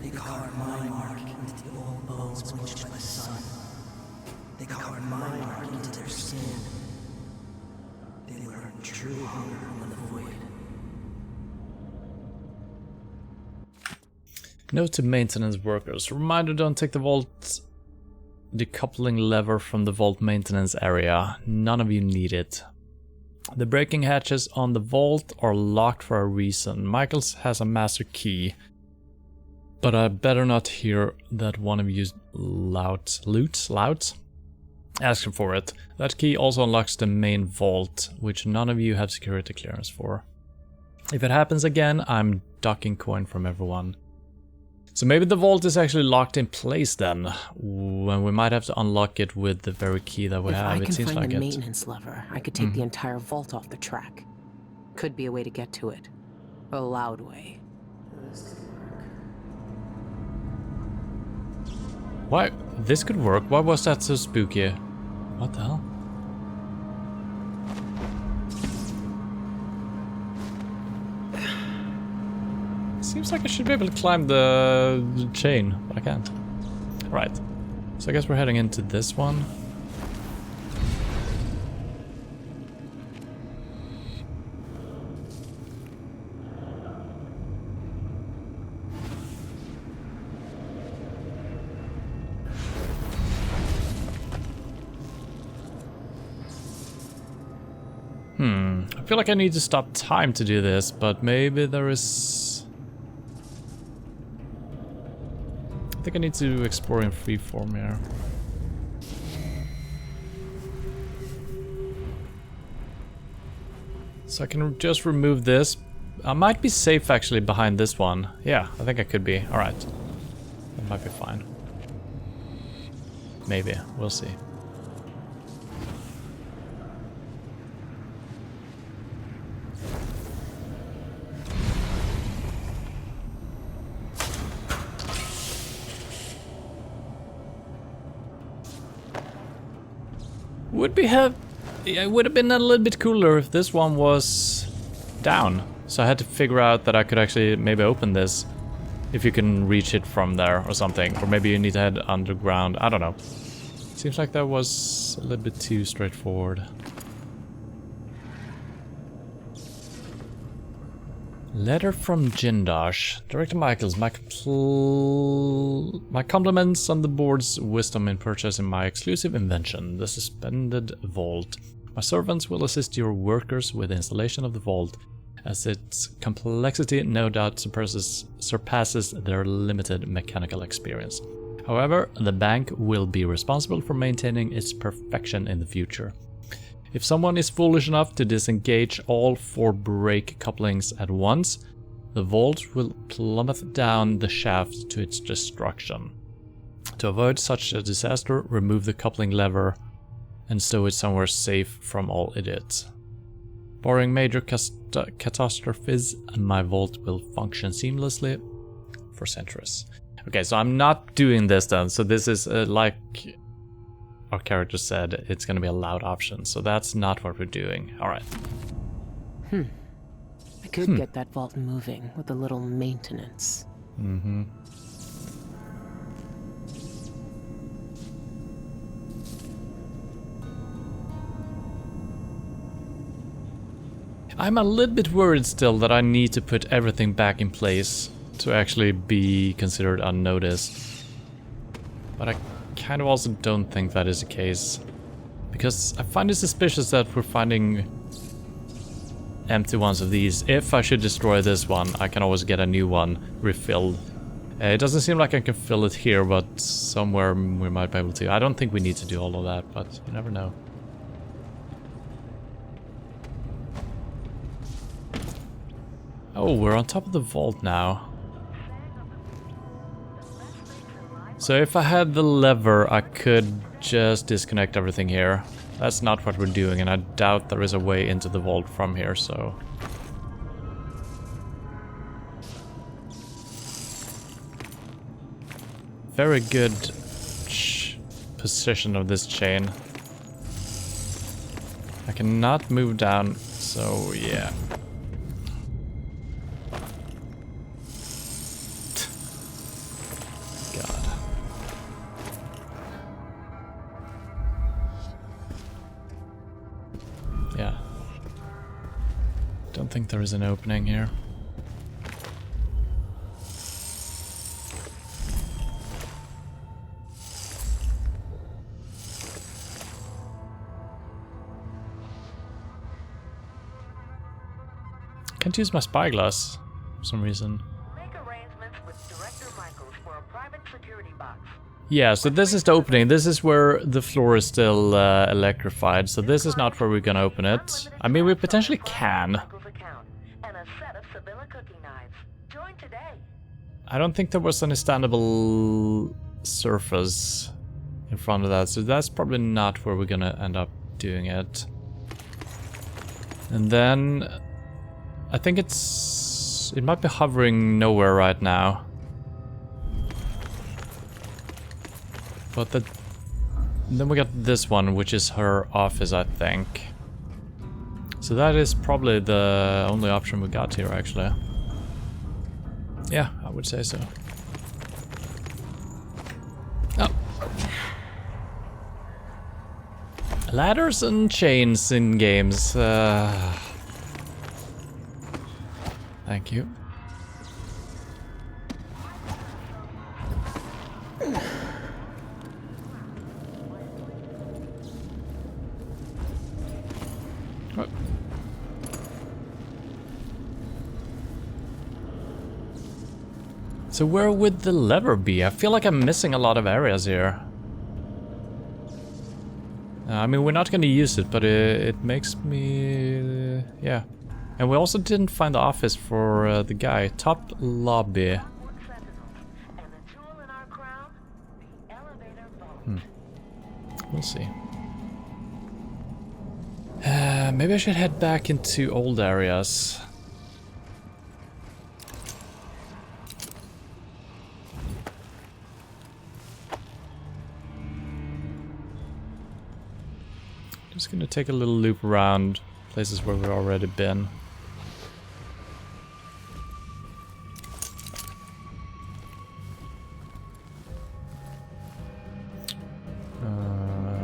They carve my mark into the old bones bleached by the sun. They carve my mark into their skin. They learn true hunger when the void. Note to maintenance workers. Reminder, don't take the vault decoupling lever from the vault maintenance area. None of you need it. The braking hatches on the vault are locked for a reason. Michaels has a master key. But I better not hear that one of you louts ask for it. That key also unlocks the main vault, which none of you have security clearance for. If it happens again, I'm docking coin from everyone. So maybe the vault is actually locked in place then, when we might have to unlock it with the very key that we have. It seems like it. If I can find the maintenance lever, I could take the entire vault off the track. Could be a way to get to it. A loud way. Why? This could work. Why was that so spooky? What the hell? Seems like I should be able to climb the chain, but I can't. Right. So I guess we're heading into this one. I feel like I need to stop time to do this, but maybe there is... I think I need to explore in freeform here. So I can just remove this. I might be safe actually behind this one. Yeah, I think I could be. Alright. That might be fine. Maybe. We'll see. It would have been a little bit cooler if this one was down. So I had to figure out that I could actually maybe open this if you can reach it from there or something. Or maybe you need to head underground. I don't know. Seems like that was a little bit too straightforward. Letter from Jindosh. Director Michaels, my compliments on the board's wisdom in purchasing my exclusive invention, the suspended vault. My servants will assist your workers with the installation of the vault, as its complexity no doubt surpasses their limited mechanical experience. However, the bank will be responsible for maintaining its perfection in the future. If someone is foolish enough to disengage all 4 brake couplings at once, the vault will plummet down the shaft to its destruction. To avoid such a disaster, remove the coupling lever and stow it somewhere safe from all idiots. Barring major catastrophes, my vault will function seamlessly for centuries. Okay, so I'm not doing this then. So this is like our character said, it's going to be a loud option. So that's not what we're doing. All right. I could get that vault moving with a little maintenance. Mm-hmm. I'm a little bit worried still that I need to put everything back in place to actually be considered unnoticed. But I kind of also don't think that is the case. Because I find it suspicious that we're finding empty ones of these. If I should destroy this one, I can always get a new one refilled. It doesn't seem like I can fill it here, but somewhere we might be able to. I don't think we need to do all of that, but you never know. Oh, we're on top of the vault now. So if I had the lever, I could just disconnect everything here. That's not what we're doing, and I doubt there is a way into the vault from here, so... Very good position of this chain. I cannot move down, so yeah. Yeah. Don't think there is an opening here. Can't use my spyglass for some reason. Make arrangements with Director Michaels for a private security box. Yeah, so this is the opening. This is where the floor is still electrified, so this is not where we're gonna open it. I mean, we potentially can. And a set of Sibylla cooking knives. Join today. I don't think there was any standable surface in front of that, so that's probably not where we're gonna end up doing it. And then I think it might be hovering nowhere right now. But then we got this one, which is her office, I think. So that is probably the only option we got here, actually. Yeah, I would say so. Oh. Ladders and chains in games. Thank you. What? So where would the lever be? I feel like I'm missing a lot of areas here. I mean, we're not going to use it, but it makes me... yeah. And we also didn't find the office for the guy. Top lobby. We'll see. Maybe I should head back into old areas. Just gonna take a little loop around places where we've already been.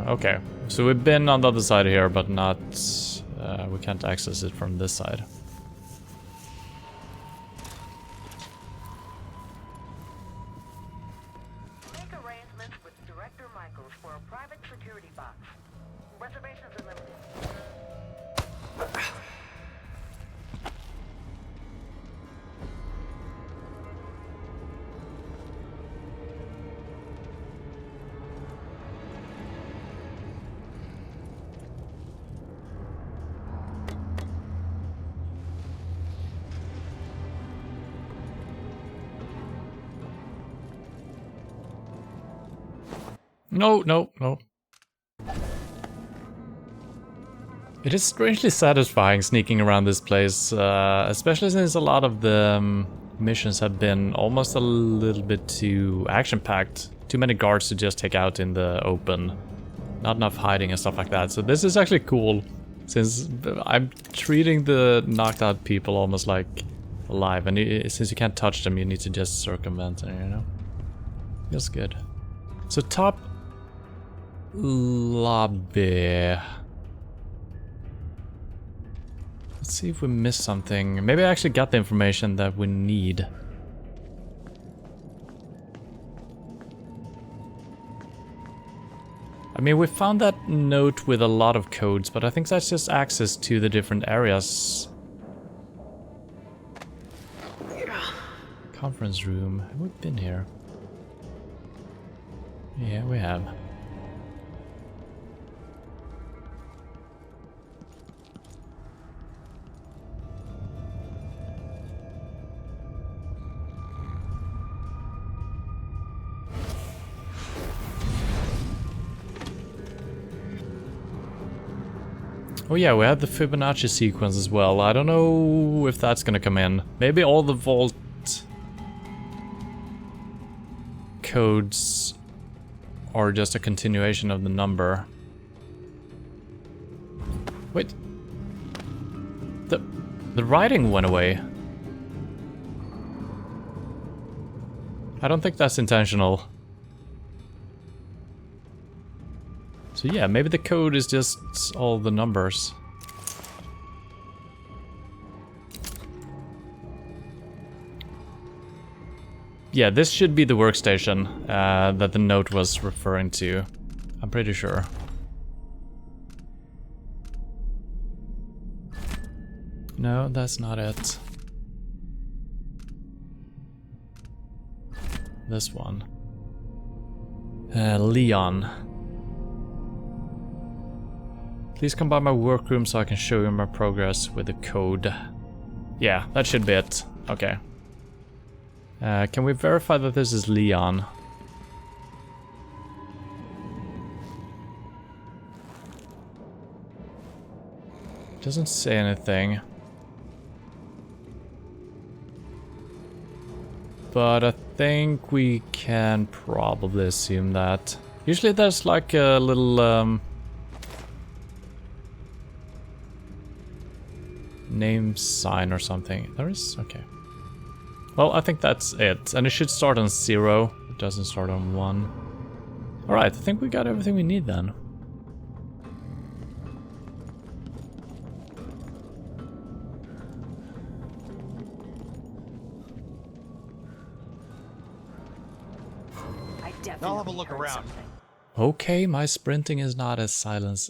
Okay, so we've been on the other side here, but not... we can't access it from this side. Make arrangements with Director Michaels for a private security box. Reservations are limited. No, no, no. It is strangely satisfying sneaking around this place, especially since a lot of the missions have been almost a little bit too action-packed. Too many guards to just take out in the open. Not enough hiding and stuff like that. So this is actually cool, since I'm treating the knocked out people almost like alive. And since you can't touch them, you need to just circumvent them, you know? Feels good. So top lobby. Let's see if we missed something. Maybe I actually got the information that we need. I mean, we found that note with a lot of codes, but I think that's just access to the different areas. Conference room. Have we been here? Yeah, we have. Oh yeah, we had the Fibonacci sequence as well. I don't know if that's gonna come in. Maybe all the vault codes are just a continuation of the number. Wait. The writing went away. I don't think that's intentional. So yeah, maybe the code is just all the numbers. Yeah, this should be the workstation that the note was referring to. I'm pretty sure. No, that's not it. This one. Leon. Please come by my workroom so I can show you my progress with the code. Yeah, that should be it. Okay. Can we verify that this is Leon? Doesn't say anything. But I think we can probably assume that. Usually there's like a little name sign or something. There is? Okay. Well, I think that's it. And it should start on 0. It doesn't start on 1. Alright, I think we got everything we need then. I'll have a look around. Okay, my sprinting is not as silent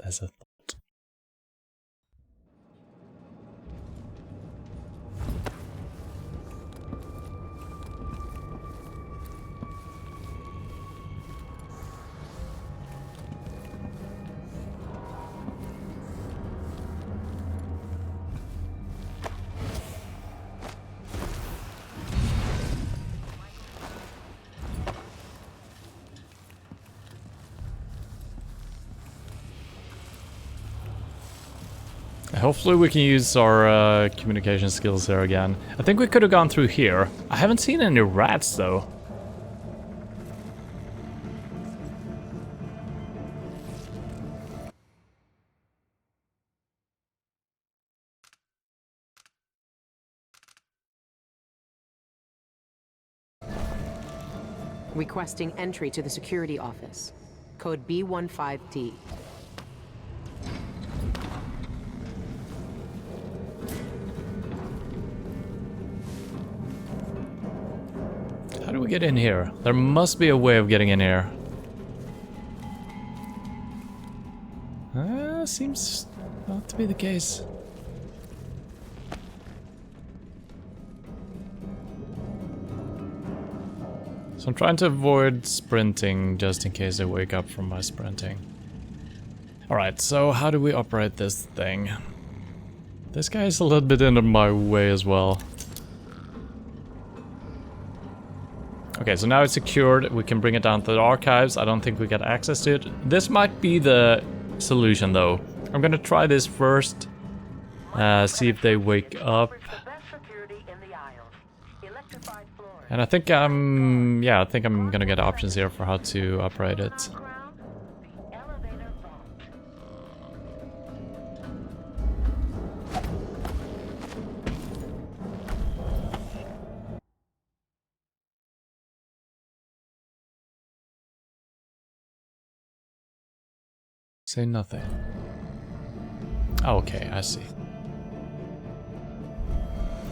as I thought. Hopefully we can use our communication skills here again. I think we could have gone through here. I haven't seen any rats though. Requesting entry to the security office. Code B15D. How do we get in here? There must be a way of getting in here. Seems not to be the case. So I'm trying to avoid sprinting just in case I wake up from my sprinting. Alright, so how do we operate this thing? This guy is a little bit in my way as well. Okay, so now it's secured. We can bring it down to the archives. I don't think we got access to it. This might be the solution though. I'm gonna try this first. See if they wake up. The best security in And I think I'm gonna get options here for how to operate it. Ground, the elevator vault. Say nothing. Okay, I see.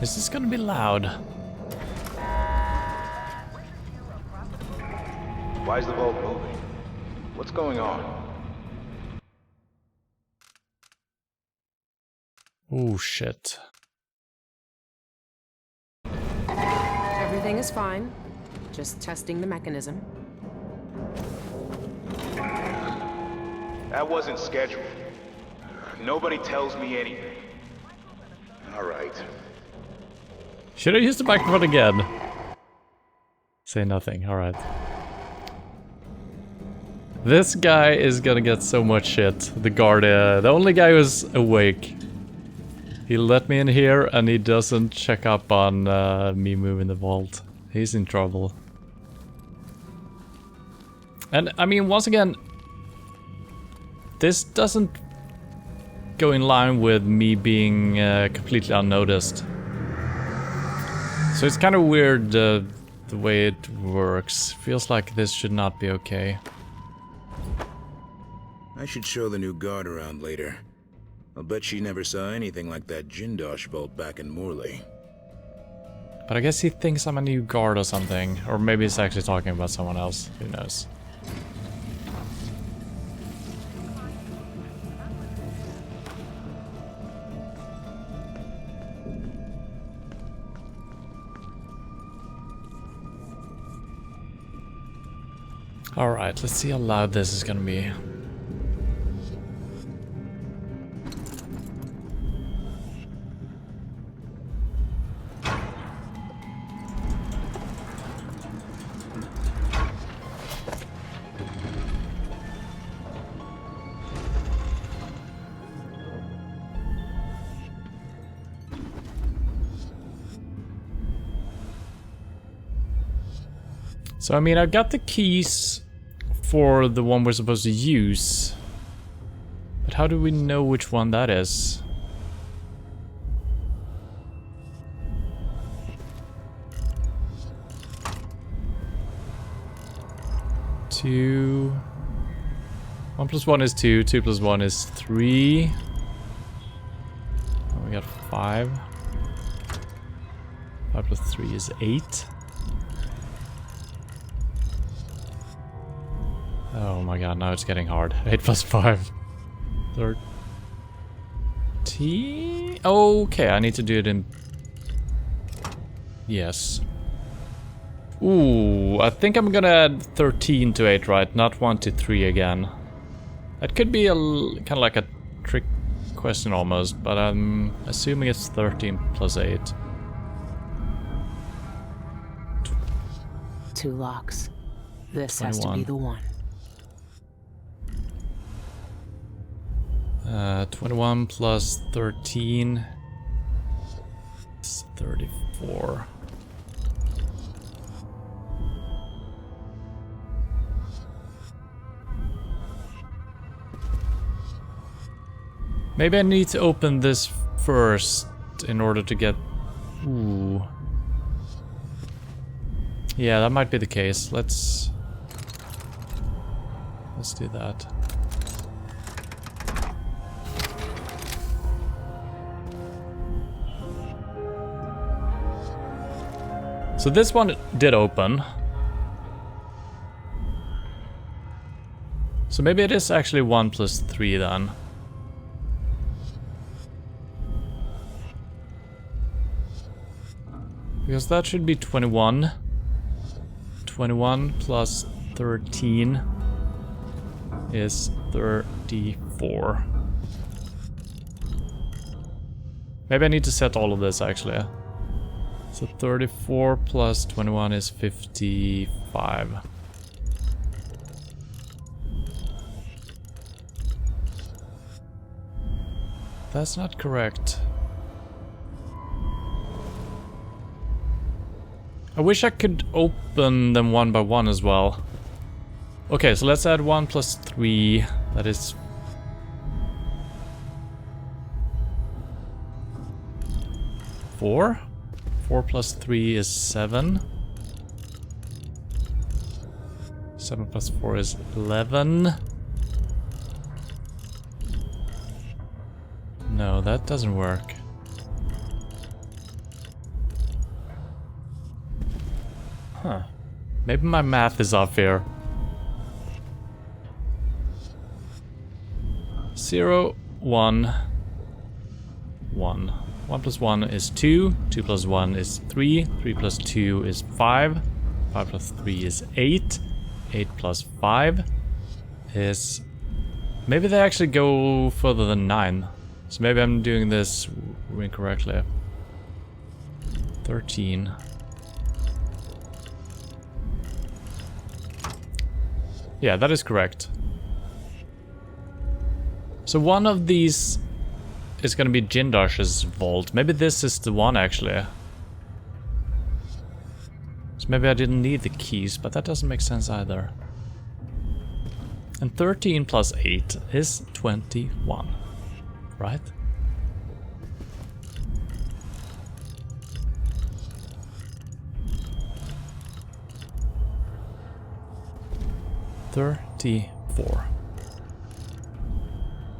Is this gonna be loud? Why is the vault moving? What's going on? Oh shit. Everything is fine. Just testing the mechanism. That wasn't scheduled. Nobody tells me anything. All right. Should I use the microphone again? Say nothing, alright. This guy is gonna get so much shit. The guard, the only guy who's awake. He let me in here and he doesn't check up on me moving the vault. He's in trouble. And I mean, once again, this doesn't go in line with me being completely unnoticed. So it's kind of weird the way it works. Feels like this should not be okay. I should show the new guard around later. I'll bet she never saw anything like that Jindosh vault back in Morley. But I guess he thinks I'm a new guard or something. Or maybe he's actually talking about someone else. Who knows? Alright, let's see how loud this is gonna be. So I mean, I've got the keys for the one we're supposed to use. But how do we know which one that is? Two. 1 + 1 is 2. 2 + 1 is 3. Oh, we got 5. 5 + 3 is 8. Oh my god, now it's getting hard. 8 + 5. 13. Okay, I need to do it in... Yes. Ooh, I think I'm gonna add 13 to 8, right? Not 1 to 3 again. That could be a kind of like a trick question almost, but I'm assuming it's 13 + 8. 2 locks. This 21. has to be the one. 21 + 13 is 34. Maybe I need to open this first in order to get... Ooh. Yeah, that might be the case. Let's do that. So this one did open. So maybe it is actually 1 + 3 then. Because that should be 21. 21 + 13 is 34. Maybe I need to set all of this actually. So 34 + 21 is 55. That's not correct. I wish I could open them one by one as well. Okay, so let's add 1 plus 3. That is 4. 4 plus 3 is 7. 7 plus 4 is 11. No, that doesn't work. Huh. Maybe my math is off here. 0, 1, 1. 1 plus 1 is 2. 2 plus 1 is 3. 3 plus 2 is 5. 5 plus 3 is 8. 8 plus 5 is... Maybe they actually go further than 9. So maybe I'm doing this incorrectly. 13. Yeah, that is correct. So one of these is gonna be Jindosh's vault. Maybe this is the one actually. So maybe I didn't need the keys, but that doesn't make sense either. And 13 plus 8 is 21, right? $34.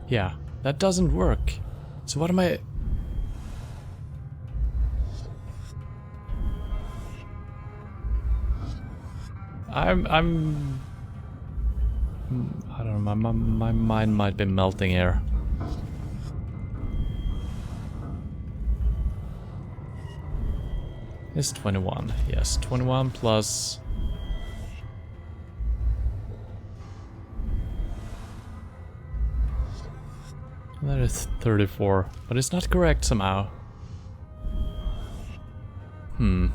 Yeah, that doesn't work. So what am I... I don't know, my mind might be melting here. It's 21, yes, 21 plus... That is 34, but it's not correct somehow. You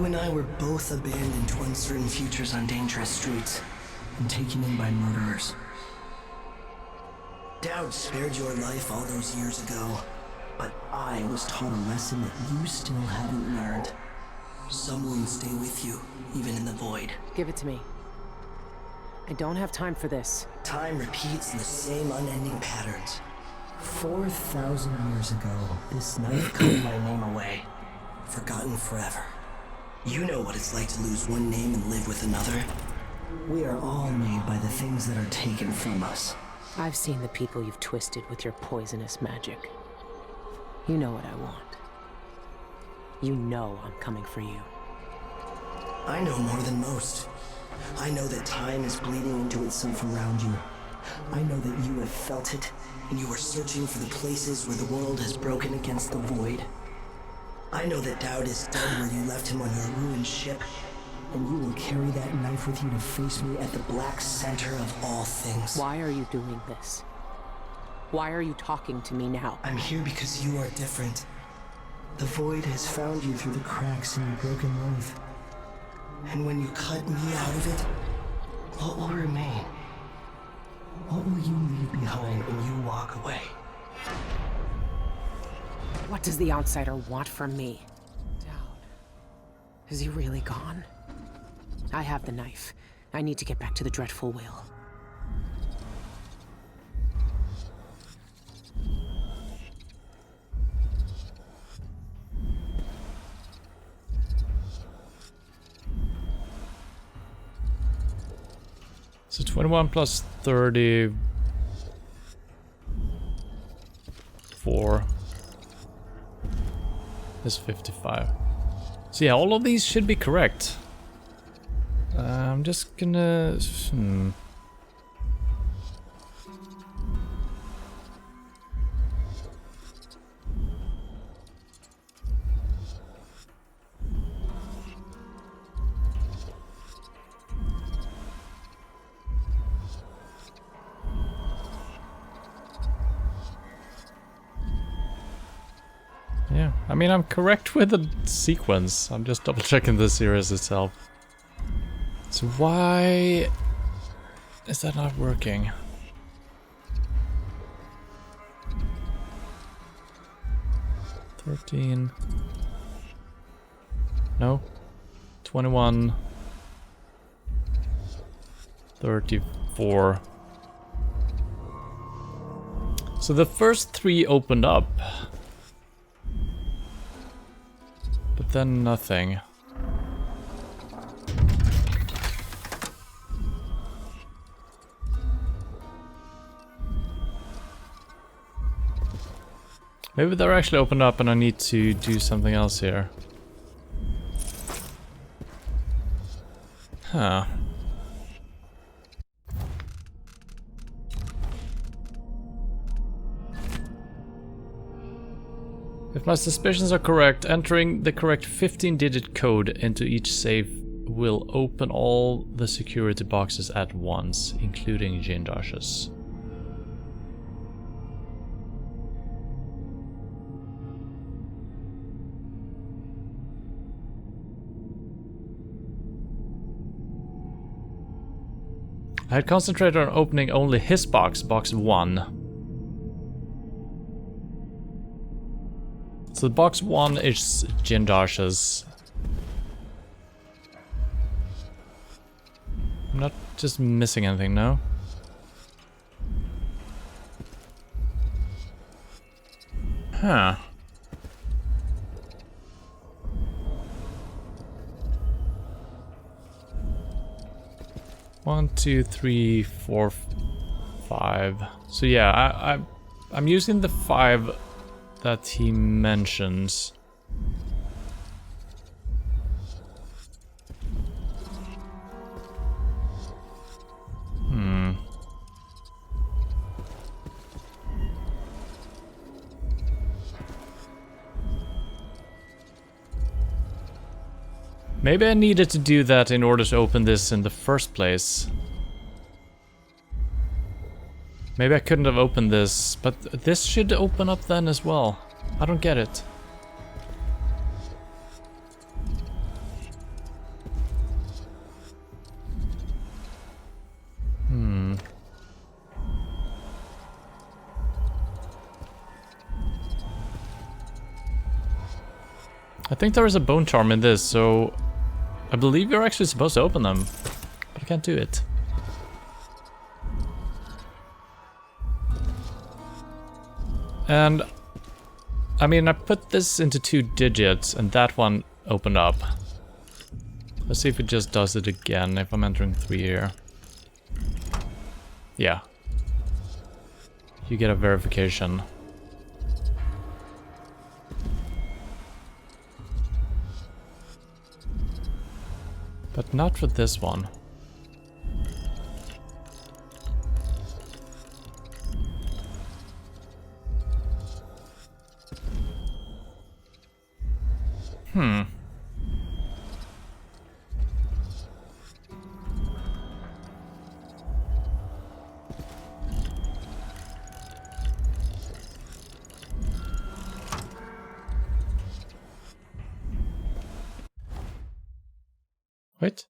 and I were both abandoned to uncertain futures on dangerous streets and taken in by murderers. Dowd spared your life all those years ago, but I was taught a lesson that you still haven't learned. Some wounds stay with you, even in the void. Give it to me. I don't have time for this. Time repeats in the same unending patterns. 4,000 years ago, this knife cut my name away. Forgotten forever. You know what it's like to lose one name and live with another. We are all made by the things that are taken from us. I've seen the people you've twisted with your poisonous magic. You know what I want. You know I'm coming for you. I know more than most. I know that time is bleeding into itself around you. I know that you have felt it, and you are searching for the places where the world has broken against the void. I know that Dowd is dead where you left him on your ruined ship, and you will carry that knife with you to face me at the black center of all things. Why are you doing this? Why are you talking to me now? I'm here because you are different. The void has found you through the cracks in your broken life. And when you cut me out of it, what will remain? What will you leave behind when you walk away? What does the outsider want from me? Dowd. Is he really gone? I have the knife. I need to get back to the Dreadful Whale. So 21 plus 34 is 55. So yeah, all of these should be correct. I'm just gonna... Yeah, I mean, I'm correct with the sequence. I'm just double checking the series itself. So why is that not working? 13. No. 21. 34. So the first 3 opened up. But then nothing. Maybe they're actually opened up and I need to do something else here. Huh. If my suspicions are correct, entering the correct 15-digit code into each safe will open all the security boxes at once, including Jindosh's. I had concentrated on opening only his box, box 1. So box 1 is Jindosh's. I'm not just missing anything, no? Huh. One, two, three, four, 5. So yeah, I'm using the 5 that he mentions. Maybe I needed to do that in order to open this in the first place. Maybe I couldn't have opened this, but this should open up then as well. I don't get it. I think there is a bone charm in this, so I believe you're actually supposed to open them, but I can't do it. And I mean, I put this into 2 digits and that one opened up. Let's see if it just does it again if I'm entering 3 here. Yeah. You get a verification. But not for this one. Wait.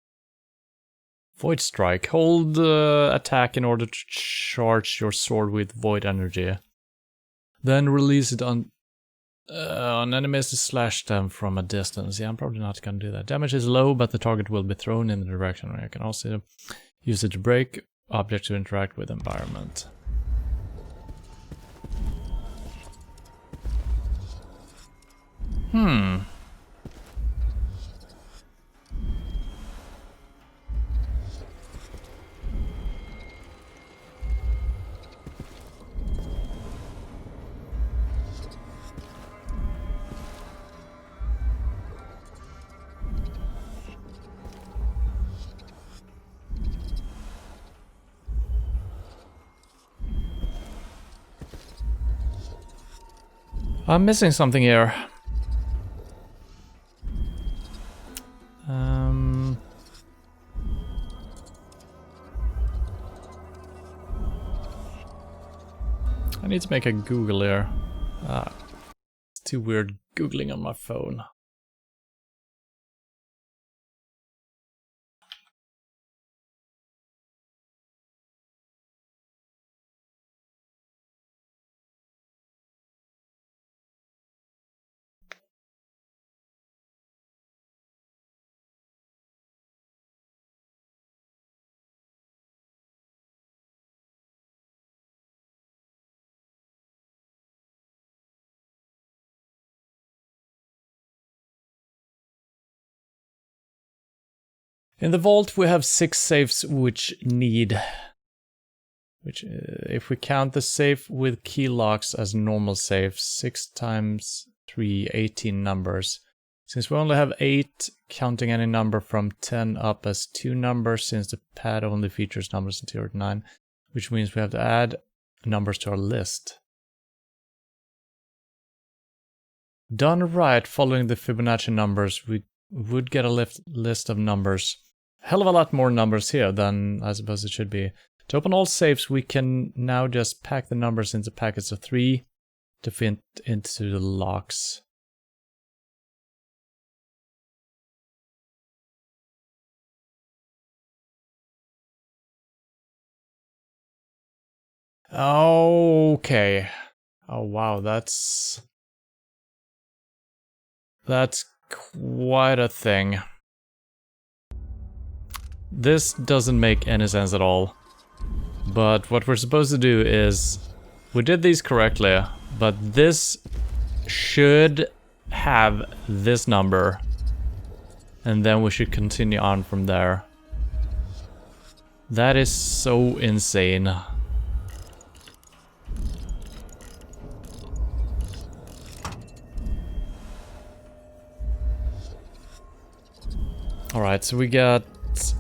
Void Strike. Hold attack in order to charge your sword with void energy. Then release it on enemies to slash them from a distance. Yeah, I'm probably not gonna do that. Damage is low, but the target will be thrown in the direction. I can also use it to break objects to interact with environment. I'm missing something here. I need to make a Google here. It's too weird Googling on my phone. In the vault we have 6 safes which need... if we count the safe with key locks as normal safes, 6 times 3, 18 numbers. Since we only have 8, counting any number from 10 up as 2 numbers, since the pad only features numbers 0 to 9, which means we have to add numbers to our list. Done right, following the Fibonacci numbers, we would get a list of numbers. Hell of a lot more numbers here than I suppose it should be. To open all safes, we can now just pack the numbers into packets of 3 to fit into the locks. Okay. Oh wow, that's quite a thing. This doesn't make any sense at all. But what we're supposed to do is, we did these correctly, but this should have this number, and then we should continue on from there. That is so insane. Alright, so we got...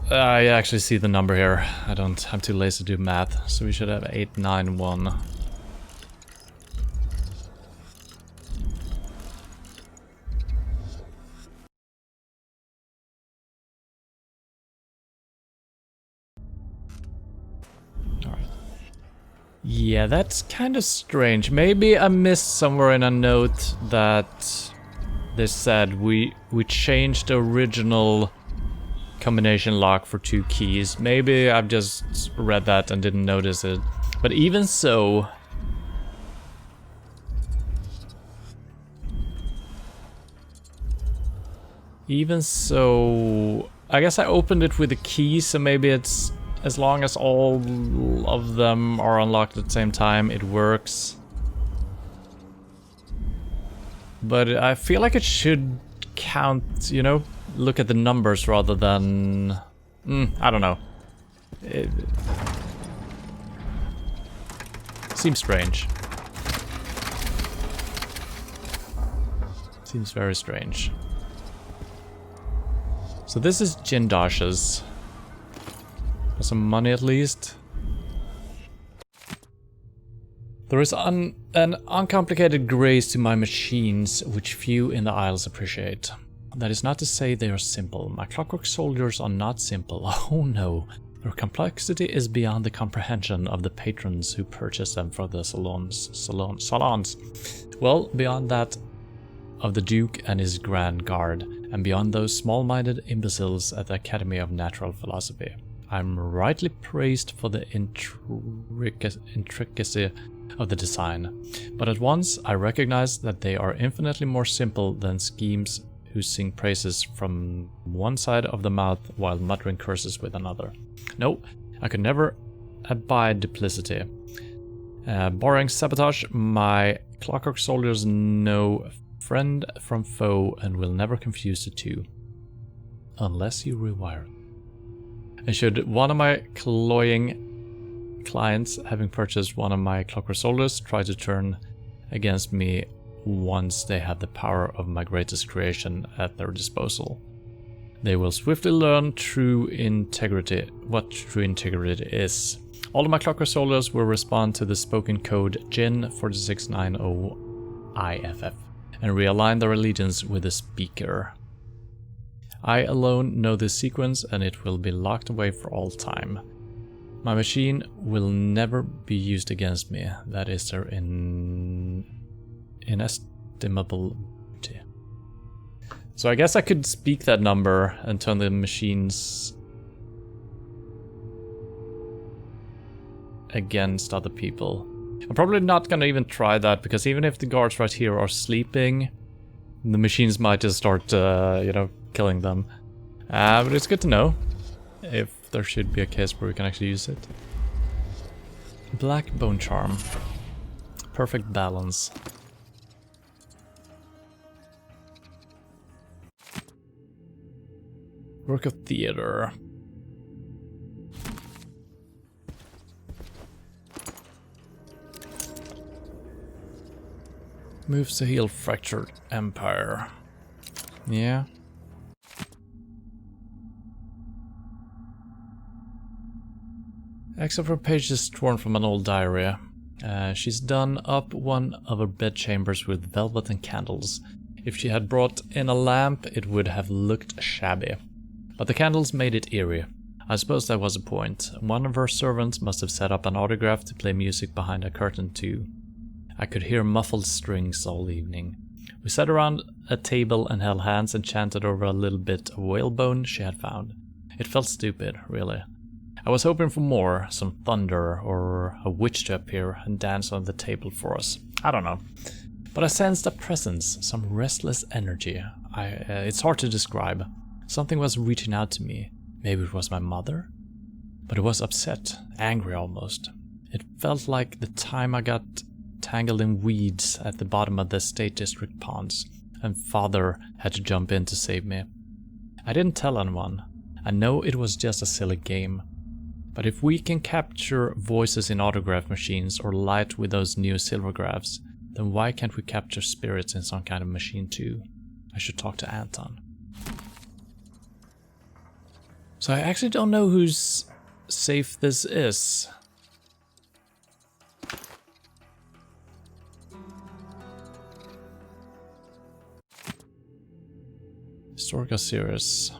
I actually see the number here. I'm too lazy to do math, so we should have 891. Alright. Yeah, that's kind of strange. Maybe I missed somewhere in a note that they said we changed the original combination lock for 2 keys. Maybe I've just read that and didn't notice it. But even so... I guess I opened it with a key, so maybe it's... as long as all of them are unlocked at the same time, it works. But I feel like it should count, you know? Look at the numbers rather than... I don't know. It seems strange. Seems very strange. So this is Jindosh's. Some money at least. There is an uncomplicated grace to my machines, which few in the Isles appreciate. That is not to say they are simple. My clockwork soldiers are not simple. Oh no. Their complexity is beyond the comprehension of the patrons who purchase them for the salons. Well, beyond that of the Duke and his Grand Guard, and beyond those small-minded imbeciles at the Academy of Natural Philosophy. I'm rightly praised for the intricacy of the design, but at once I recognize that they are infinitely more simple than schemes who sing praises from one side of the mouth while muttering curses with another. No, I could never abide duplicity. Barring sabotage, my clockwork soldiers know friend from foe and will never confuse the two. Unless you rewire them. And should one of my cloying clients, having purchased one of my clockwork soldiers, try to turn against me once they have the power of my greatest creation at their disposal, they will swiftly learn true integrity, what true integrity is. All of my clockwork soldiers will respond to the spoken code GIN 4690IFF and realign their allegiance with the speaker. I alone know this sequence, and it will be locked away for all time. My machine will never be used against me. That is their inestimable beauty. So I guess I could speak that number and turn the machines against other people. I'm probably not gonna even try that, because even if the guards right here are sleeping, the machines might just start, you know, killing them. But it's good to know if there should be a case where we can actually use it. Black Bone Charm. Perfect balance. Work of theater. Moves to heal fractured empire. Yeah. Except for pages torn from an old diary. She's done up one of her bed chambers with velvet and candles. If she had brought in a lamp, it would have looked shabby. But the candles made it eerie. I suppose that was the point. One of her servants must have set up an autograph to play music behind a curtain too. I could hear muffled strings all evening. We sat around a table and held hands and chanted over a little bit of whalebone she had found. It felt stupid, really. I was hoping for more, some thunder or a witch to appear and dance on the table for us. I don't know. But I sensed a presence, some restless energy. It's hard to describe. Something was reaching out to me. Maybe it was my mother? But it was upset, angry almost. It felt like the time I got tangled in weeds at the bottom of the State District ponds, and Father had to jump in to save me. I didn't tell anyone. I know it was just a silly game. But if we can capture voices in autograph machines or light with those new silvergraphs, then why can't we capture spirits in some kind of machine too? I should talk to Anton. So I actually don't know whose safe this is. Historical series.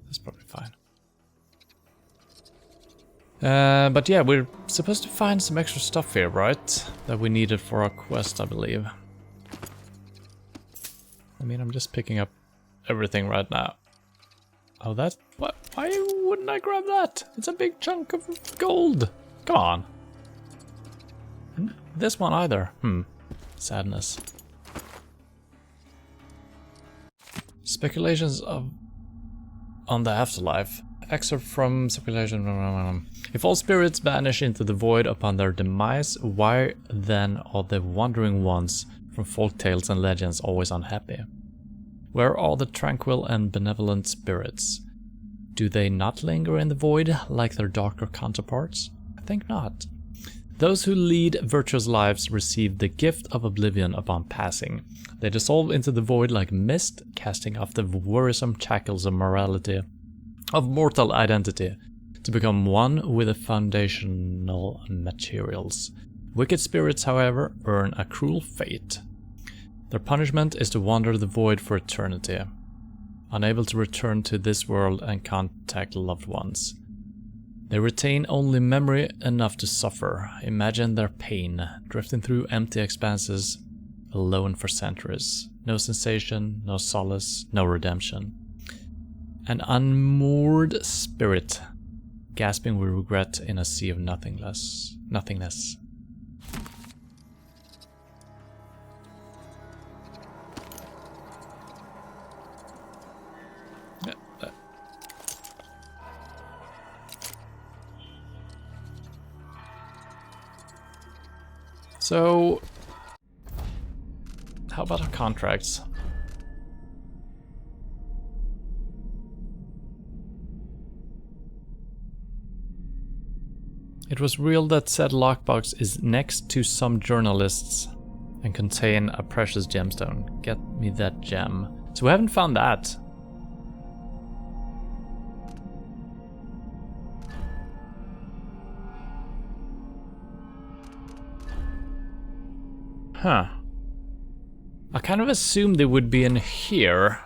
That's probably fine. But yeah, we're supposed to find some extra stuff here, right? That we needed for our quest, I believe. I mean, I'm just picking up everything right now. Oh, that's... What? Why wouldn't I grab that? It's a big chunk of gold. Come on. This one either. Sadness. Speculations on the afterlife. Excerpt from speculation. If all spirits vanish into the void upon their demise, why then are the wandering ones from folk tales and legends always unhappy? Where are the tranquil and benevolent spirits? Do they not linger in the void like their darker counterparts? I think not. Those who lead virtuous lives receive the gift of oblivion upon passing. They dissolve into the void like mist, casting off the worrisome shackles of morality, of mortal identity, to become one with the foundational materials. Wicked spirits, however, earn a cruel fate. Their punishment is to wander the void for eternity, unable to return to this world and contact loved ones. They retain only memory enough to suffer. Imagine their pain, drifting through empty expanses, alone for centuries. No sensation, no solace, no redemption. An unmoored spirit, gasping with regret in a sea of nothingness. So, how about our contracts? It was real that said lockbox is next to some journalists and contain a precious gemstone. Get me that gem. So we haven't found that. Huh. I kind of assumed they would be in here.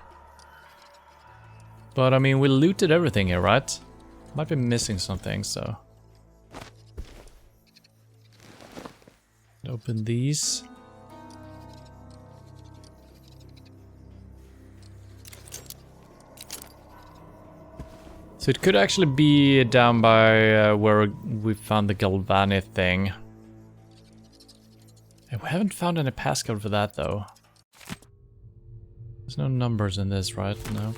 But I mean, we looted everything here, right? Might be missing something, so... Open these. So it could actually be down by where we found the Galvani thing. And we haven't found any passcode for that though. There's no numbers in this, right? Nope.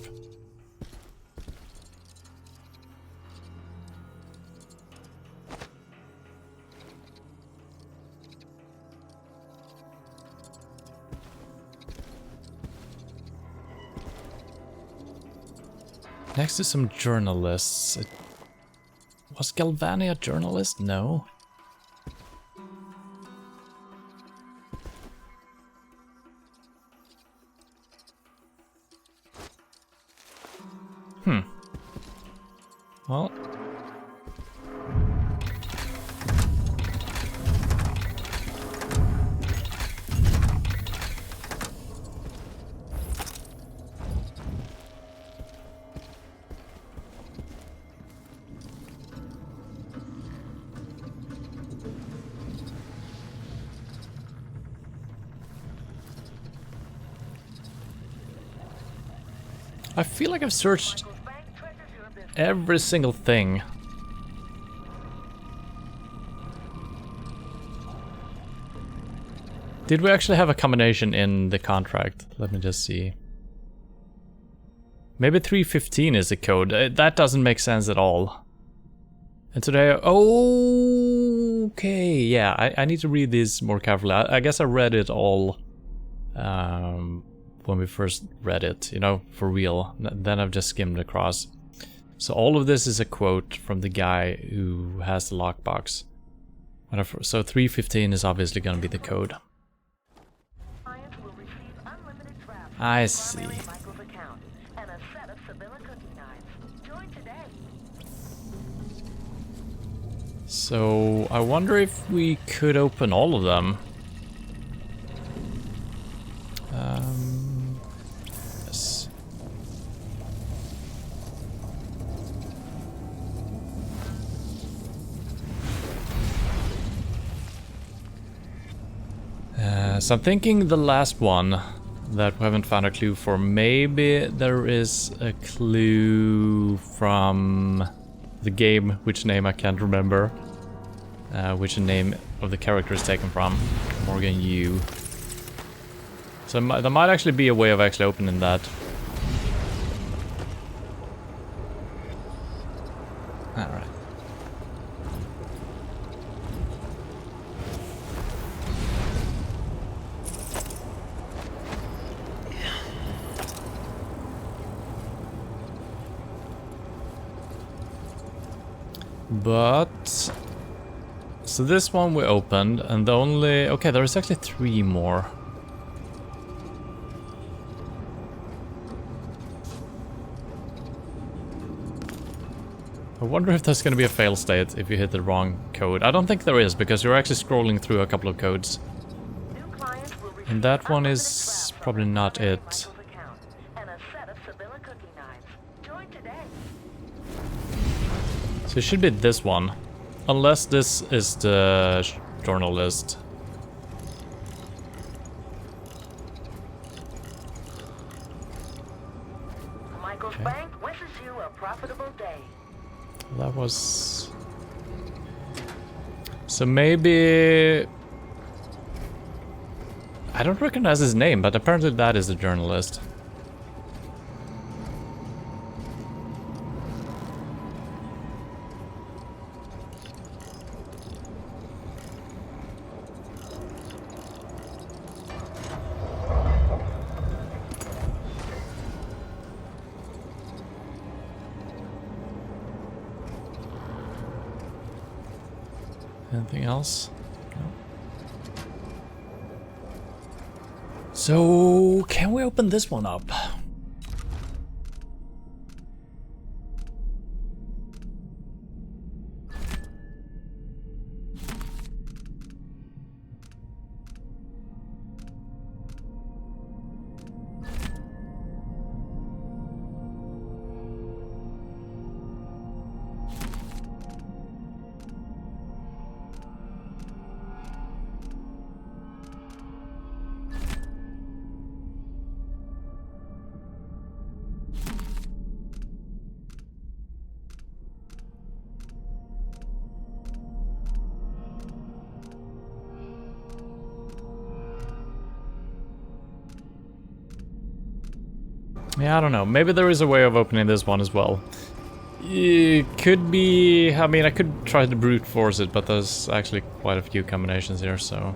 Next to some journalists. Was Galvani a journalist? No. Well. I feel like I've searched every single thing. Did we actually have a combination in the contract? Let me just see. Maybe 315 is the code. That doesn't make sense at all. And today... Okay, yeah, I need to read these more carefully. I guess I read it all when we first read it, you know, for real. Then I've just skimmed across. So all of this is a quote from the guy who has the lockbox. So 315 is obviously going to be the code. I see. So I wonder if we could open all of them. Yes. So I'm thinking the last one that we haven't found a clue for. Maybe there is a clue from the game, which name I can't remember. Which name of the character is taken from. Morgan Yu. So there might actually be a way of actually opening that. Alright. But... So this one we opened, and the only... Okay, there's actually 3 more. I wonder if there's gonna be a fail state if you hit the wrong code. I don't think there is, because you're actually scrolling through a couple of codes. And that one is probably not it. So it should be this one. Unless this is the journalist. Michael's Bank wishes you a profitable day. That was... So maybe... I don't recognize his name, but apparently that is the journalist. Anything else? No. So, can we open this one up? Yeah, I don't know. Maybe there is a way of opening this one as well. It could be... I mean, I could try to brute force it, but there's actually quite a few combinations here, so...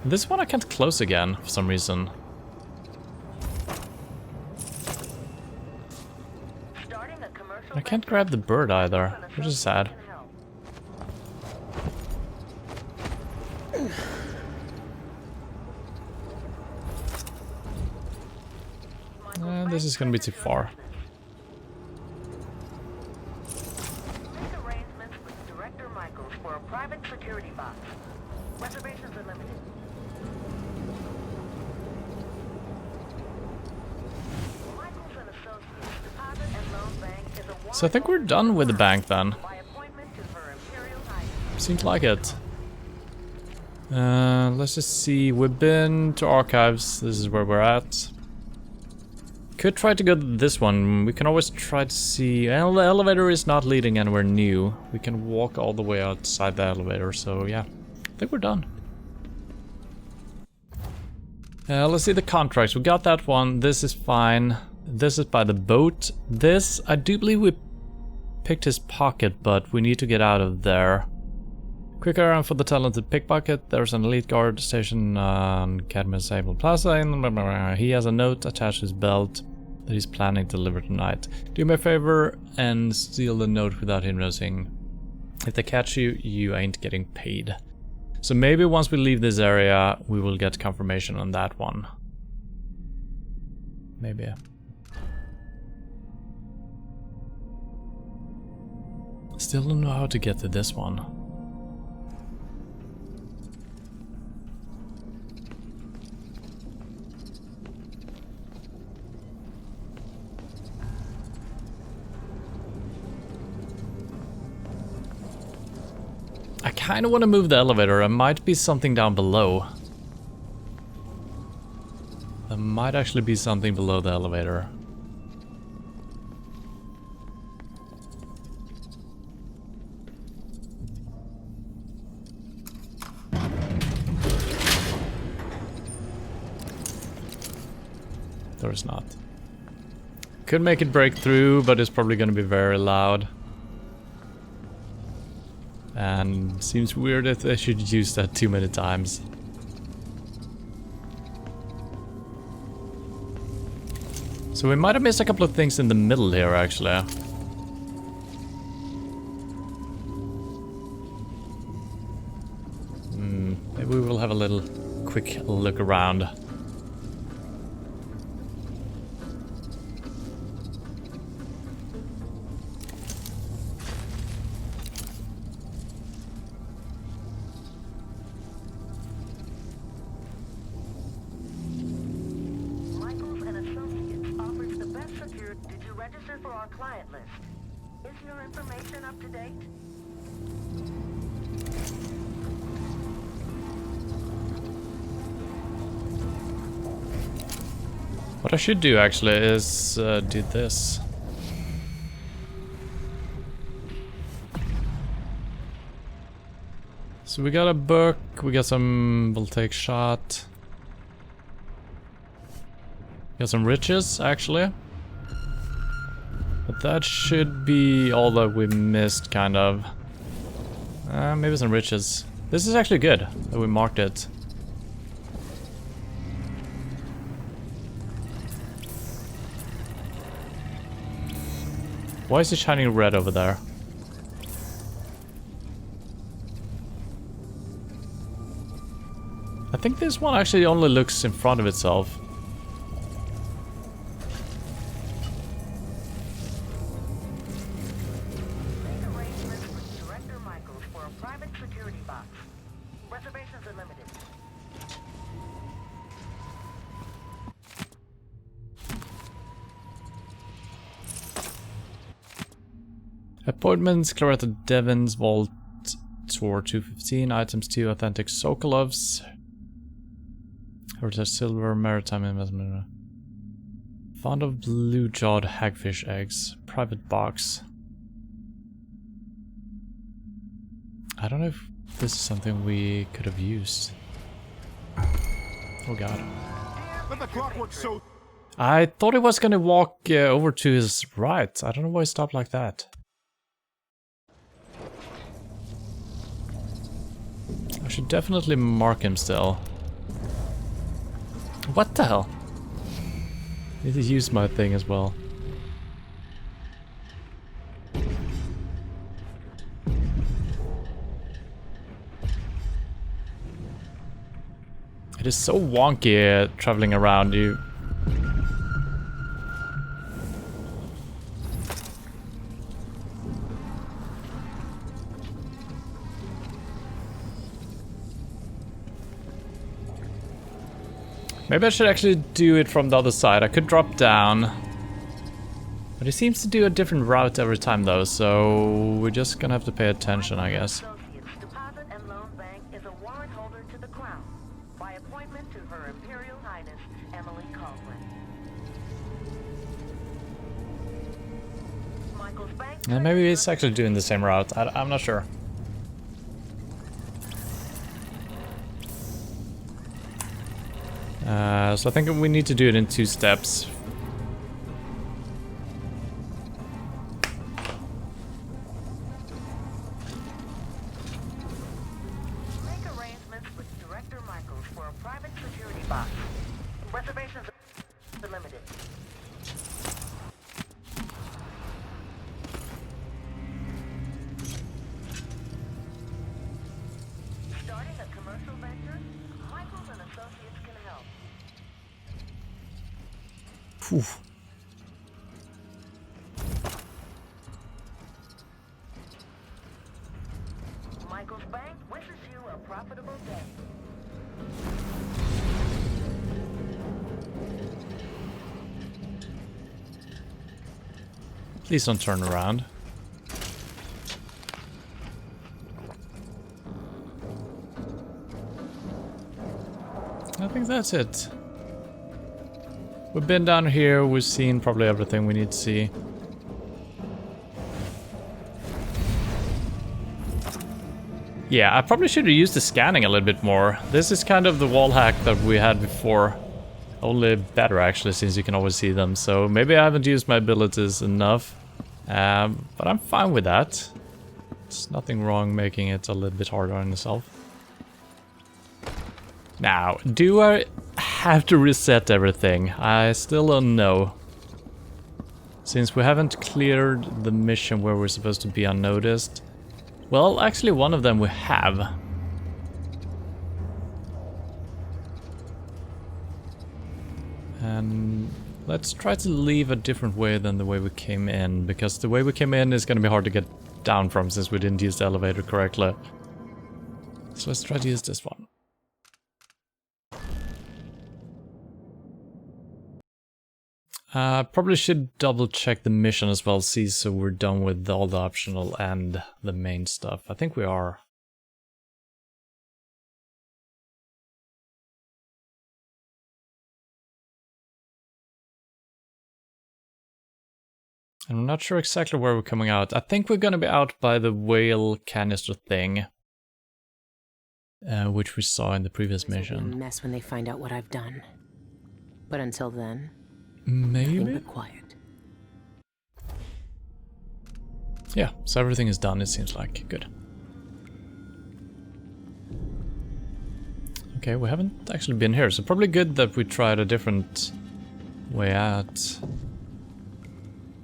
This one I can't close again, for some reason. a commercial I can't grab the bird either, which is sad. This is gonna be too far. Make arrangements with Director Michaels for a private security box. Reservations are limited. Michaels and Associates Deposit and Loan Bank is a So I think we're done with the bank then. by appointment to Her Imperial Highness. Seems like it. Let's just see. We've been to archives. This is where we're at. Could try to go to this one. We can always try to see. Well, the elevator is not leading anywhere new. We can walk all the way outside the elevator. So yeah, I think we're done. Let's see the contracts. We got that one. This is fine. This is by the boat. This, I do believe we picked his pocket, but we need to get out of there. Quick errand for the talented pickpocket. There's an elite guard station on Cadmus Sable Plaza. He has a note attached to his belt that he's planning to deliver tonight. Do me a favor and steal the note without him noticing. If they catch you, you ain't getting paid. So maybe once we leave this area, we will get confirmation on that one. Maybe. Still don't know how to get to this one. I kind of want to move the elevator. There might be something down below. There might actually be something below the elevator. There is not. Could make it break through, but it's probably going to be very loud. And seems weird that I should use that too many times. So we might have missed a couple of things in the middle here, actually. Maybe we will have a little quick look around. Register for our client list. Is your information up to date? What I should do actually is do this. So we got a book, we got some voltaic shot. Got some riches actually. But that should be all that we missed, kind of. Maybe some riches. This is actually good that we marked it. Why is it shining red over there? I think this one actually only looks in front of itself. Appointments, Claretta Devon's Vault Tour 215, items 2 authentic Sokolovs. Heritage Silver, Maritime Investment. Fond of blue-jawed hagfish eggs. Private box. I don't know if this is something we could have used. Oh god. Let the clockwork show. I thought he was gonna walk over to his right. I don't know why he stopped like that. I should definitely mark him still. What the hell? Need to use my thing as well. It is so wonky traveling around you. Maybe I should actually do it from the other side. I could drop down. But it seems to do a different route every time though, so we're just gonna have to pay attention, I guess. Associates Deposit and Loan Bank is a warrant holder to the Crown, by appointment to Her Imperial Highness Emily Caldwell. Michael's Bank. And maybe it's actually doing the same route. I'm not sure. So I think we need to do it in 2 steps. Make arrangements with Director Michaels for a private security box. Reservations are limited. Starting a commercial venture? Michaels and Associates can help. Phew. Michael's Bank wishes you a profitable day. Please don't turn around. I think that's it. We've been down here, we've seen probably everything we need to see. Yeah, I probably should have used the scanning a little bit more. This is kind of the wall hack that we had before. Only better actually, since you can always see them. So maybe I haven't used my abilities enough. But I'm fine with that. There's nothing wrong making it a little bit harder on yourself. Now, do I have to reset everything? I still don't know. Since we haven't cleared the mission where we're supposed to be unnoticed. Well, actually one of them we have. And let's try to leave a different way than the way we came in, because the way we came in is going to be hard to get down from since we didn't use the elevator correctly. So let's try to use this one. Probably should double check the mission as well, see so we're done with all the optional and the main stuff. I think we are. I'm not sure exactly where we're coming out. I think we're gonna be out by the whale canister thing. Which we saw in the previous This will be mission. a mess when they find out what I've done. But until then, Maybe? nothing but quiet. Yeah, so everything is done, it seems like. Good. Okay, we haven't actually been here, so probably good that we tried a different way out.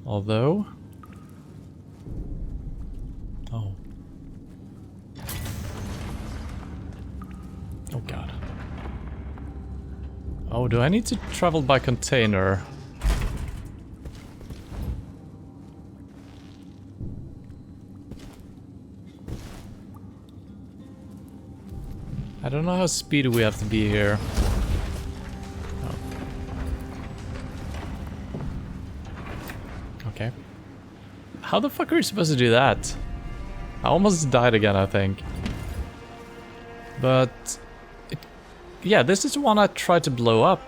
Although... Oh. Oh god. Oh, do I need to travel by container? I don't know how speedy we have to be here. Oh. Okay. How the fuck are we supposed to do that? I almost died again, I think. But... yeah, this is the one I tried to blow up,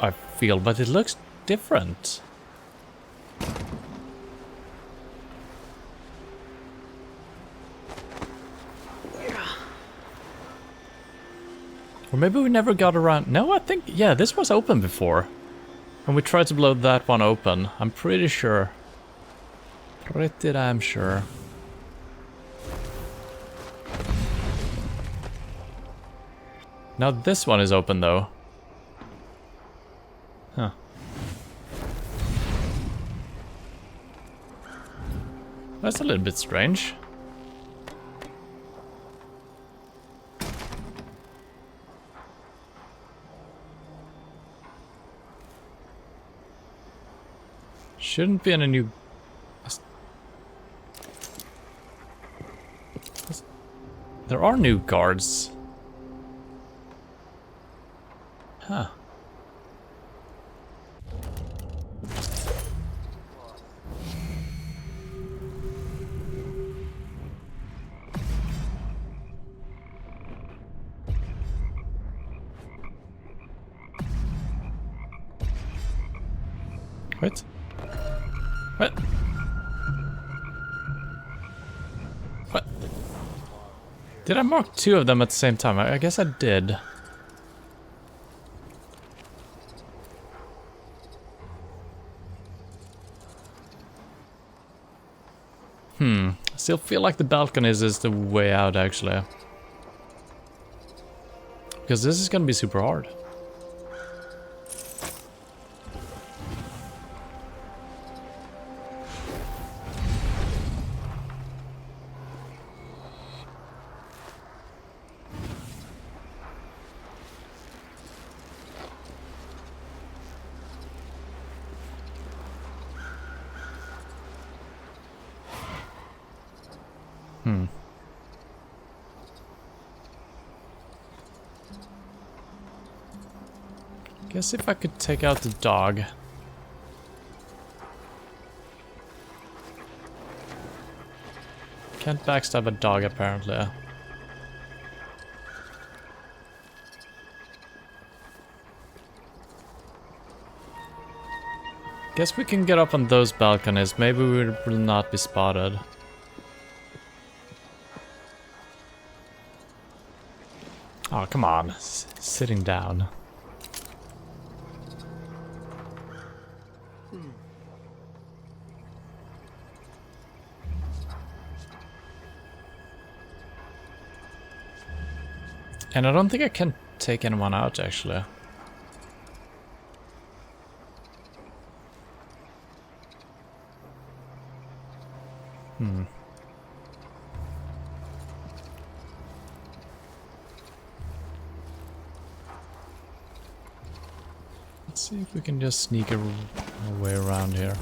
I feel, but it looks different. Or maybe we never got around... no, I think... yeah, this was open before. And we tried to blow that one open. I'm pretty sure. Pretty damn sure. Now this one is open though. Huh. That's a little bit strange. Shouldn't be any new... There are new guards. Huh. What? What? What? Did I mark two of them at the same time? I guess I did. I still feel like the balconies is the way out, actually. Because this is gonna be super hard. Guess if I could take out the dog. Can't backstab a dog, apparently. Guess we can get up on those balconies. Maybe we will not be spotted. Oh, come on. Sitting down. And I don't think I can take anyone out, actually. Let's see if we can just sneak our way around here.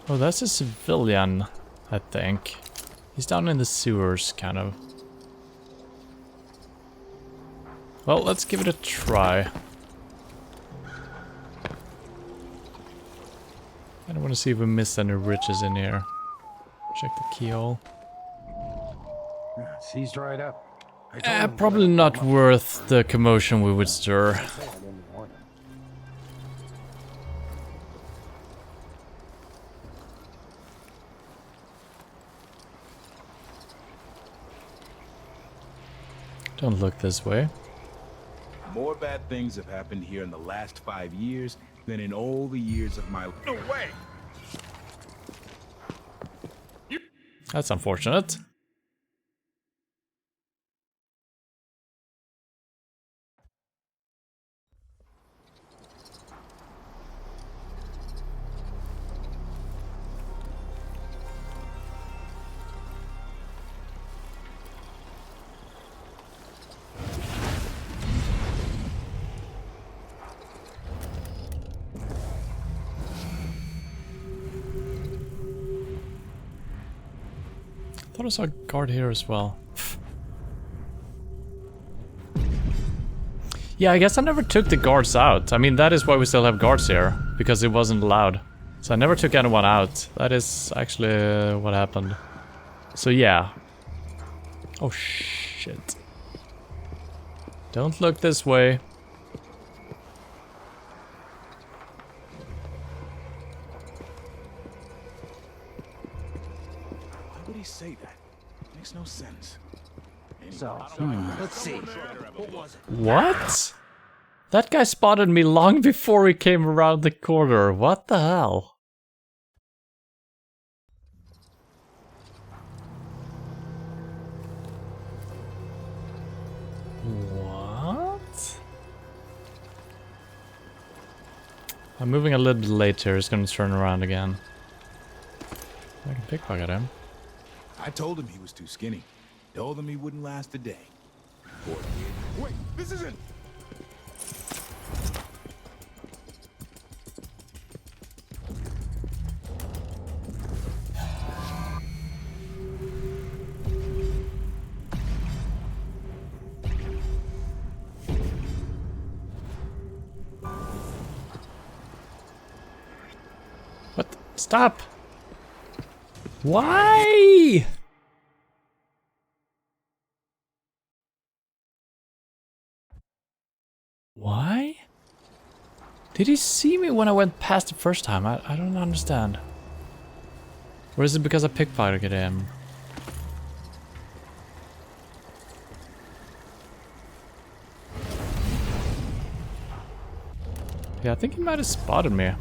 Oh, that's a civilian, I think. He's down in the sewers, kind of. Well, let's give it a try. I don't want to see if we missed any riches in here. Check the keyhole. Sea's dried up. Probably not worth the commotion we would stir. Don't look this way. More bad things have happened here in the last 5 years than in all the years of my... No way! That's unfortunate. I thought I saw a guard here as well. Yeah, I guess I never took the guards out. I mean, that is why we still have guards here, because it wasn't allowed. So I never took anyone out. That is actually what happened. So yeah. Oh shit. Don't look this way. Why would he say that? Makes no sense. So, let's see. What was it? What? That guy spotted me long before he came around the corner. What the hell? What? I'm moving a little bit late here. He's gonna turn around again. I can pickpocket him. I told him he was too skinny. Told him he wouldn't last a day. Poor kid. Wait, this isn't... What? Stop! Why? Why? Did he see me when I went past the first time? I don't understand. Or is it because I pickpocketed him? Yeah, I think he might have spotted me.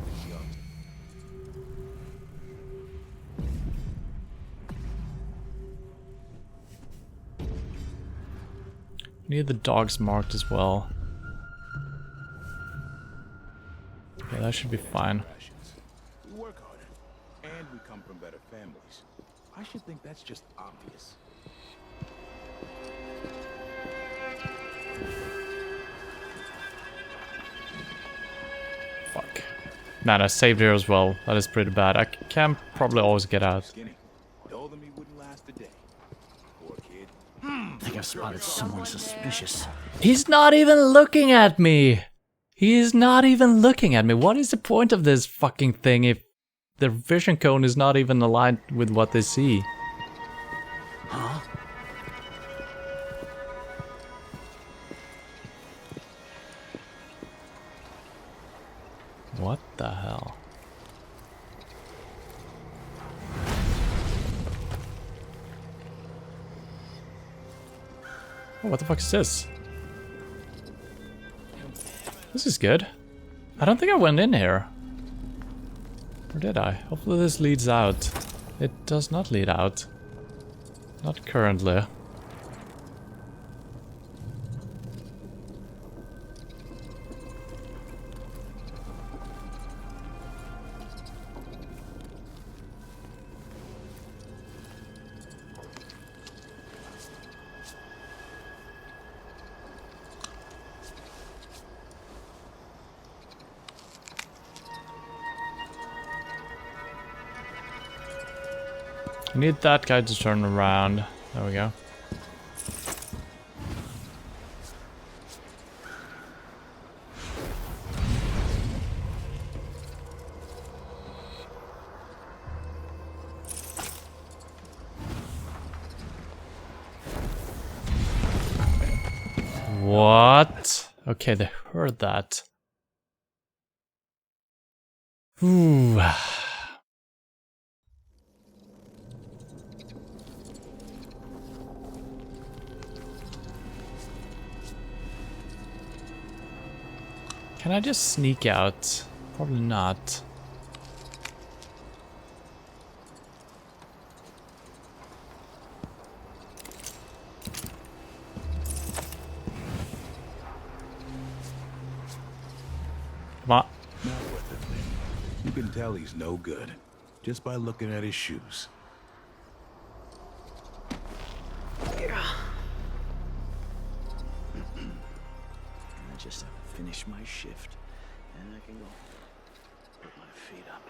Need the dogs marked as well. Yeah, that should be fine. We work harder, and we come from better families. I should think that's just obvious. Fuck. Man, I saved here as well. That is pretty bad. I can probably always get out. Skinny told him he wouldn't last a day. Poor kid. I think I've spotted someone suspicious. He's not even looking at me! He is not even looking at me. What is the point of this fucking thing if their vision cone is not even aligned with what they see? Huh? What the hell? Oh, what the fuck is this? This is good. I don't think I went in here. Or did I? Hopefully this leads out. It does not lead out. Not currently. I need that guy to turn around. There we go. What? Okay, they heard that. Ooh. Can I just sneak out? Probably not. Come on. Not worth it, Lynn. You can tell he's no good just by looking at his shoes. I just have to finish my shift, and I can go put my feet up.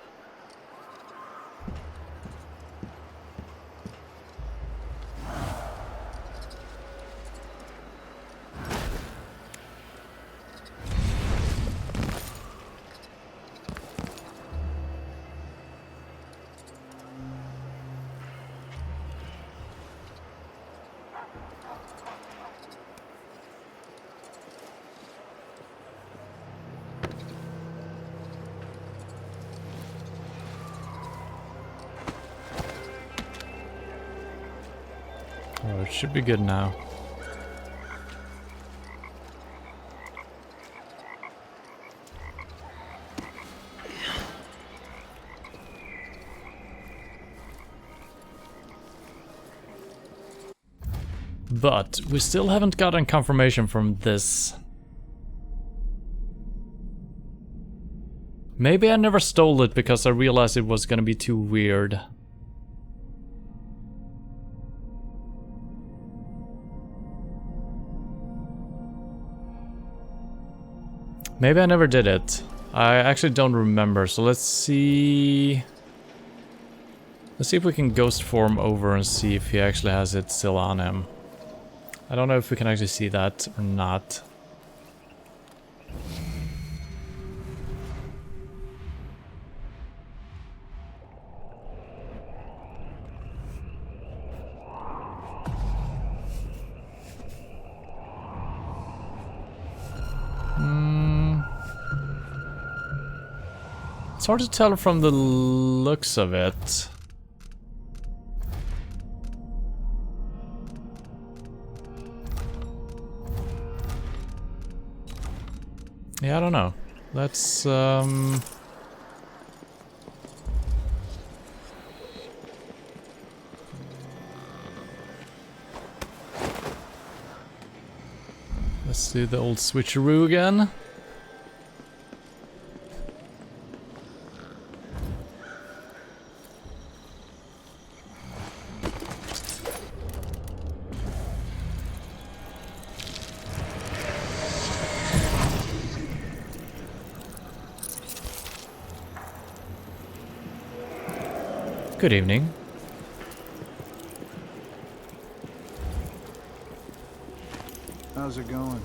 Oh, it should be good now. But we still haven't gotten confirmation from this. Maybe I never stole it because I realized it was gonna be too weird. Maybe I never did it. I actually don't remember, so let's see... Let's see if we can ghost form over and see if he actually has it still on him. I don't know if we can actually see that or not. It's hard to tell from the looks of it. Yeah, I don't know. Let's let's do the old switcheroo again. Good evening. How's it going?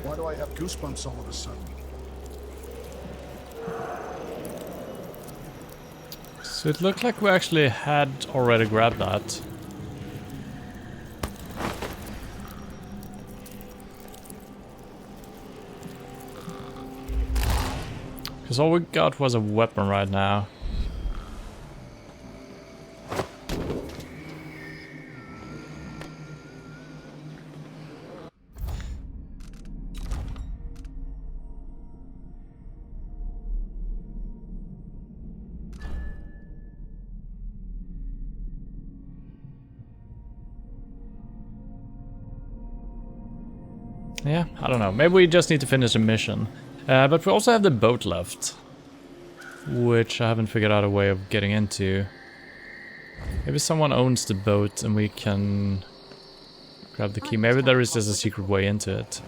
Why do I have goosebumps all of a sudden? So it looked like we actually had already grabbed that. Because all we got was a weapon right now. Yeah, I don't know. Maybe we just need to finish the mission. But we also have the boat left, which I haven't figured out a way of getting into. Maybe someone owns the boat and we can grab the key. Maybe there is just a secret way into it.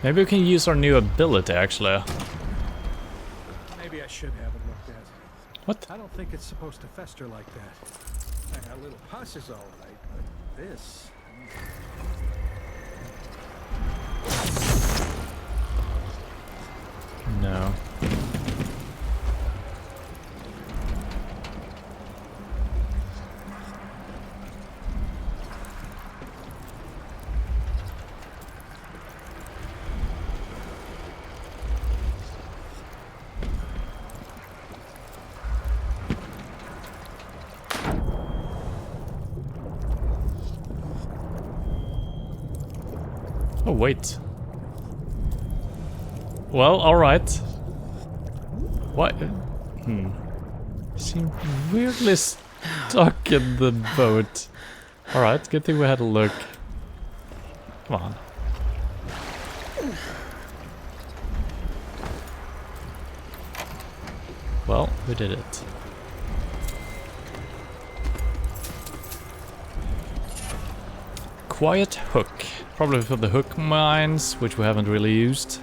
Maybe we can use our new ability, actually. Maybe I should have it looked at. What? I don't think it's supposed to fester like that. A little pus is all right, but this... No. Oh, wait. Well, alright. What? Seemed weirdly stuck in the boat. Alright, good thing we had a look. Come on. Well, we did it. Quiet hook. Probably for the hook mines, which we haven't really used.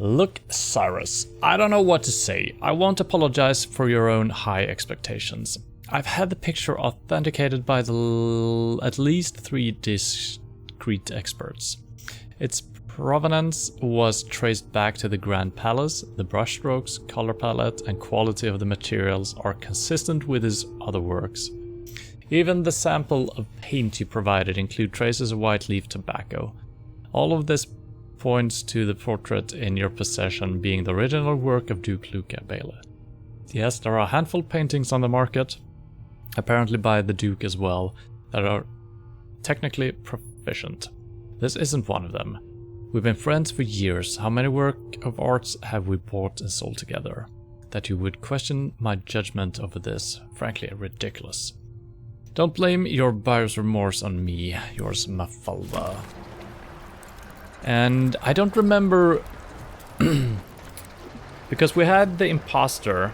Look, Cyrus, I don't know what to say. I won't apologize for your own high expectations. I've had the picture authenticated by at least 3 discrete experts. Its provenance was traced back to the Grand Palace. The brushstrokes, color palette, and quality of the materials are consistent with his other works. Even the sample of paint you provided include traces of white leaf tobacco. All of this points to the portrait in your possession being the original work of Duke Luca Bailey. Yes, there are a handful of paintings on the market, apparently by the Duke as well, that are technically proficient. This isn't one of them. We've been friends for years. How many work of arts have we bought and sold together? That you would question my judgment over this, frankly, ridiculous. Don't blame your buyer's remorse on me, yours Mafalda. And I don't remember... because we had the imposter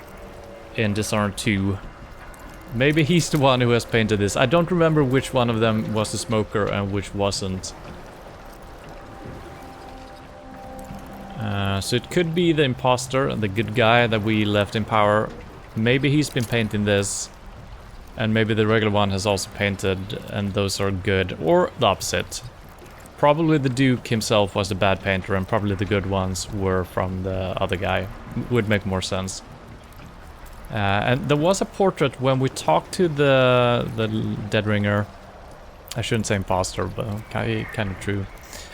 in Dishonored 2. Maybe he's the one who has painted this. I don't remember which one of them was the smoker and which wasn't. So it could be the imposter, the good guy that we left in power. Maybe he's been painting this. And maybe the regular one has also painted, and those are good. Or the opposite. Probably the Duke himself was the bad painter, and probably the good ones were from the other guy. Would make more sense. And there was a portrait when we talked to the Dead Ringer. I shouldn't say imposter, but kind of true.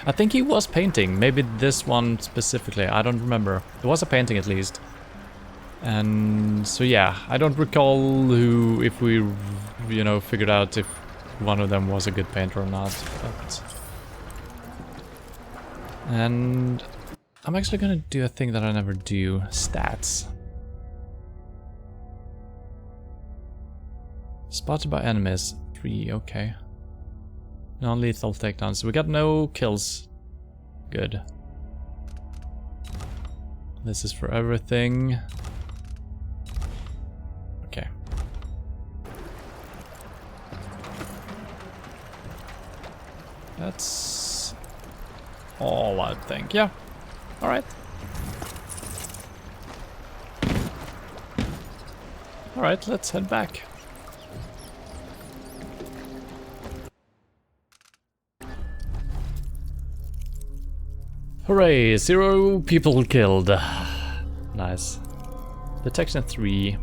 I think he was painting. Maybe this one specifically. I don't remember. It was a painting at least. And so yeah, I don't recall who, if we, you know, figured out if one of them was a good painter or not. But... And I'm actually gonna do a thing that I never do. Stats. Spotted by enemies. 3, okay. Non-lethal takedowns. We got no kills. Good. This is for everything. Okay. That's all, I think. Yeah. Alright. Alright, let's head back. Hooray! 0 people killed. Nice. Detection 3.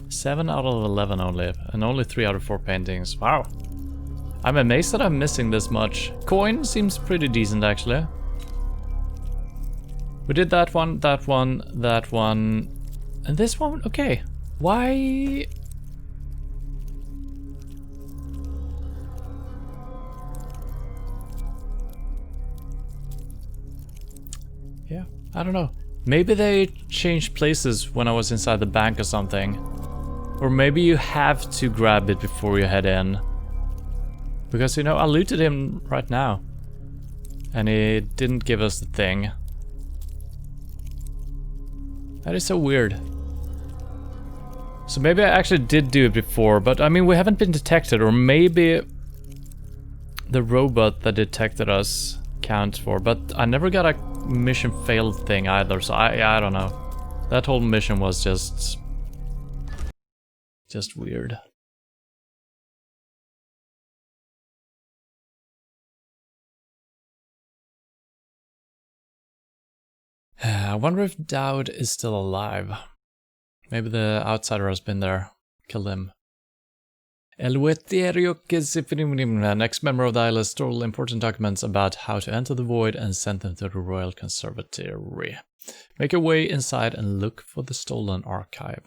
7 out of 11 only, and only 3 out of 4 paintings. Wow. I'm amazed that I'm missing this much. Coin seems pretty decent, actually. We did that one, that one, that one, and this one? Okay. Why... Yeah, I don't know. Maybe they changed places when I was inside the bank or something. Or maybe you have to grab it before you head in. Because, you know, I looted him right now. And he didn't give us the thing. That is so weird. So maybe I actually did do it before, but I mean, we haven't been detected. Or maybe the robot that detected us counts for, but I never got a mission failed thing either, so I don't know. That whole mission was just weird. I wonder if Dowd is still alive. Maybe the outsider has been there, killed him. Next member of the island stole important documents about how to enter the void and sent them to the Royal Conservatory. Make your way inside and look for the stolen archive.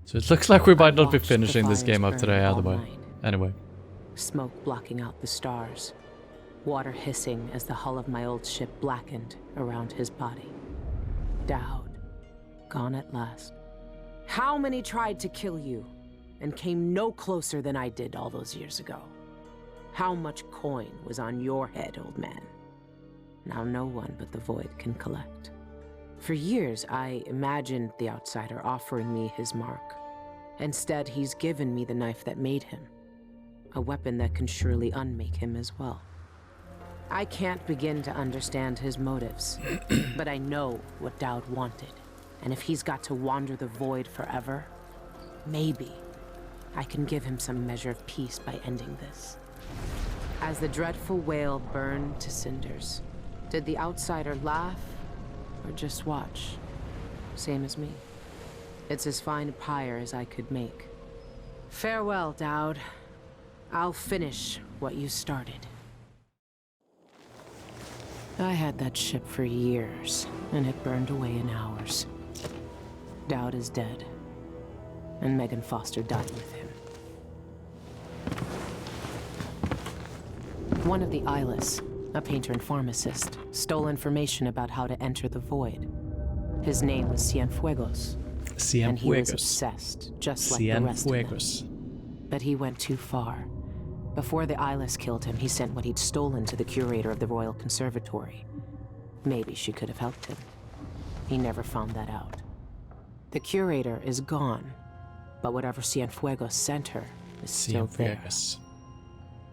So it looks like we might not be finishing this game up today either way. Anyway. Smoke blocking out the stars. Water hissing as the hull of my old ship blackened around his body. Dowd. Gone at last. How many tried to kill you? And came no closer than I did all those years ago. How much coin was on your head, old man? Now no one but the Void can collect. For years, I imagined the outsider offering me his mark. Instead, he's given me the knife that made him. A weapon that can surely unmake him as well. I can't begin to understand his motives, but I know what Dowd wanted. And if he's got to wander the Void forever, maybe I can give him some measure of peace by ending this. As the dreadful whale burned to cinders, did the outsider laugh or just watch? Same as me. It's as fine a pyre as I could make. Farewell, Dowd. I'll finish what you started. I had that ship for years, and it burned away in hours. Dowd is dead. And Megan Foster died with him. One of the Eyeless, a painter and pharmacist, stole information about how to enter the Void. His name was Cienfuegos. And he was obsessed, just like the rest of them. But he went too far. Before the eyeless killed him, he sent what he'd stolen to the curator of the Royal Conservatory. Maybe she could have helped him. He never found that out. The curator is gone, but whatever Cienfuegos sent her is still there.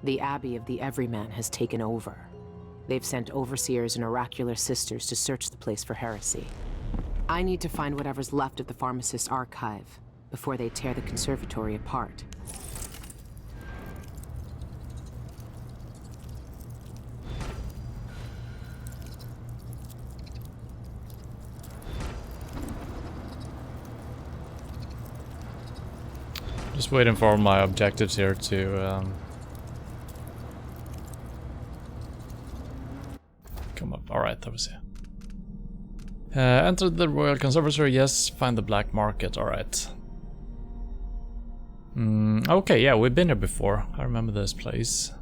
The Abbey of the Everyman has taken over. They've sent overseers and oracular sisters to search the place for heresy. I need to find whatever's left of the pharmacist's archive before they tear the conservatory apart. Just waiting for my objectives here to come up. Alright, that was it. Enter the Royal Conservatory, yes. Find the black market, alright. Okay, yeah, we've been here before. I remember this place.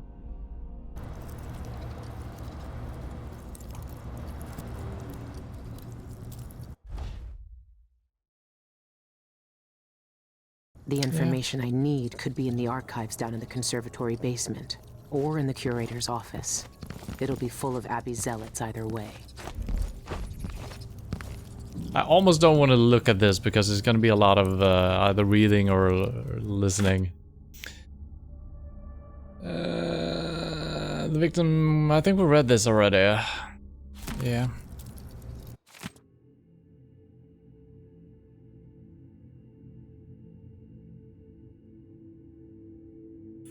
The information I need could be in the archives down in the conservatory basement, or in the curator's office. It'll be full of Abbey zealots either way. I almost don't want to look at this because there's going to be a lot of either reading or listening. The victim, I think we read this already. Yeah.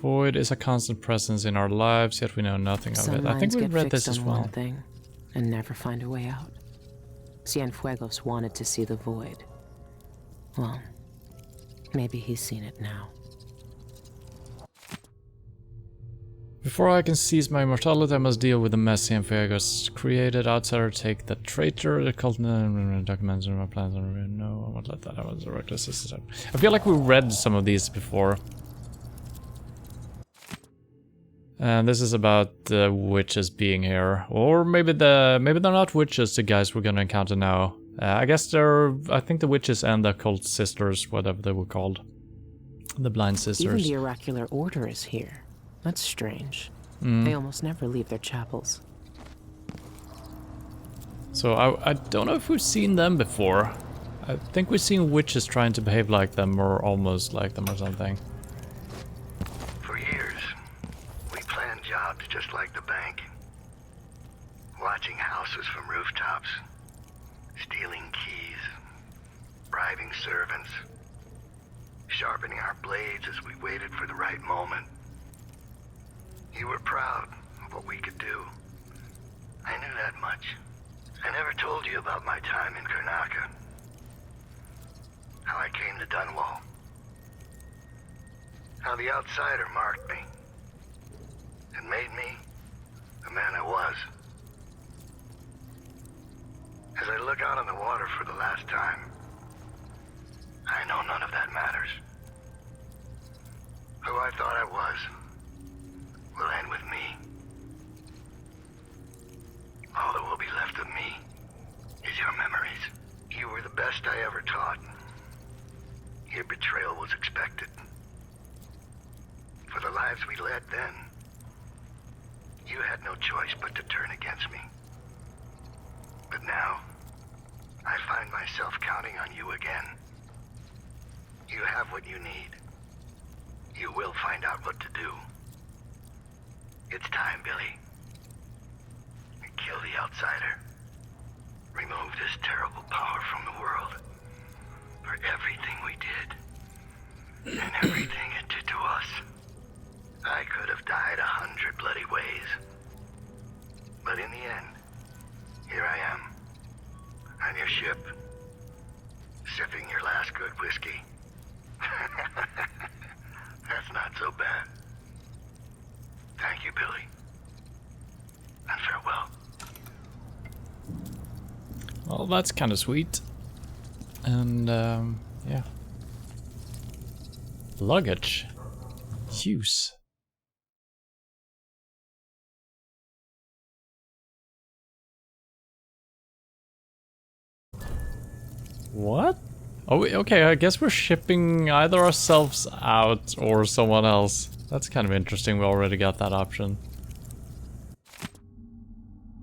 Void is a constant presence in our lives, yet we know nothing of it. I think we read this as well. One thing and never find a way out. Cienfuegos wanted to see the void. Well, maybe he's seen it now. Before I can seize my immortality, I must deal with the mess Cienfuegos created. Outsider, take the traitor, the cult documents and my plans. No, I won't let that happen. The reckless system. I feel like we read some of these before. And this is about the witches being here, or maybe they're not witches. The guys we're gonna encounter now. I guess they're. I think the witches and the cult sisters, whatever they were called, the blind sisters. Even the oracular order is here. That's strange. They almost never leave their chapels. So I don't know if we've seen them before. I think we've seen witches trying to behave like them, or almost like them, or something. Jobs just like the bank. Watching houses from rooftops. Stealing keys. Bribing servants. Sharpening our blades as we waited for the right moment. You were proud of what we could do. I knew that much. I never told you about my time in Karnaca. How I came to Dunwall. How the outsider marked me. And made me the man I was. As I look out on the water for the last time, I know none of that matters. Who I thought I was will end with me. All that will be left of me is your memories. You were the best I ever taught. Your betrayal was expected. For the lives we led then, you had no choice but to turn against me. But now, I find myself counting on you again. You have what you need. You will find out what to do. It's time, Billy. Kill the outsider. Remove this terrible power from the world. For everything we did. And everything it did to us. I could have died 100 bloody ways. But in the end, here I am. On your ship. Sipping your last good whiskey. That's not so bad. Thank you, Billy. And farewell. Well, that's kind of sweet. And, yeah. Luggage. Use. What? Oh, okay, I guess we're shipping either ourselves out or someone else. That's kind of interesting, we already got that option.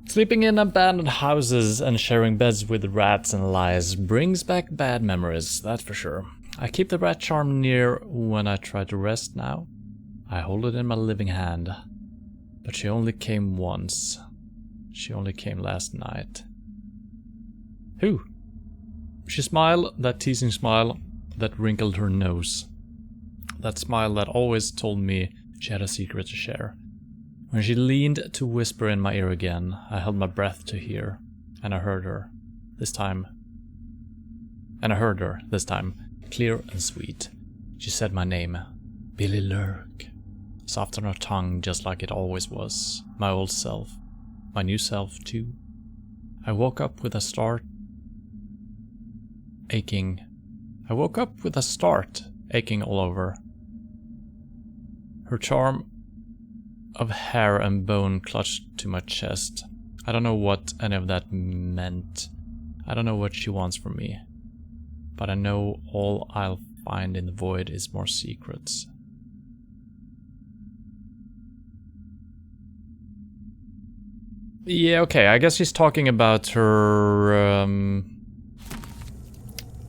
Sleeping in abandoned houses and sharing beds with rats and lice brings back bad memories, that's for sure. I keep the rat charm near when I try to rest now. I hold it in my living hand. But she only came once. She only came last night. Who? She smiled, that teasing smile that wrinkled her nose. That smile that always told me she had a secret to share. When she leaned to whisper in my ear again, I held my breath to hear, and I heard her, this time. Clear and sweet. She said my name, Billy Lurk. Soft on her tongue, just like it always was. My old self. My new self, too. I woke up with a start aching. Aching all over. Her charm of hair and bone clutched to my chest. I don't know what any of that meant. I don't know what she wants from me. But I know all I'll find in the void is more secrets. Yeah, okay, I guess she's talking about her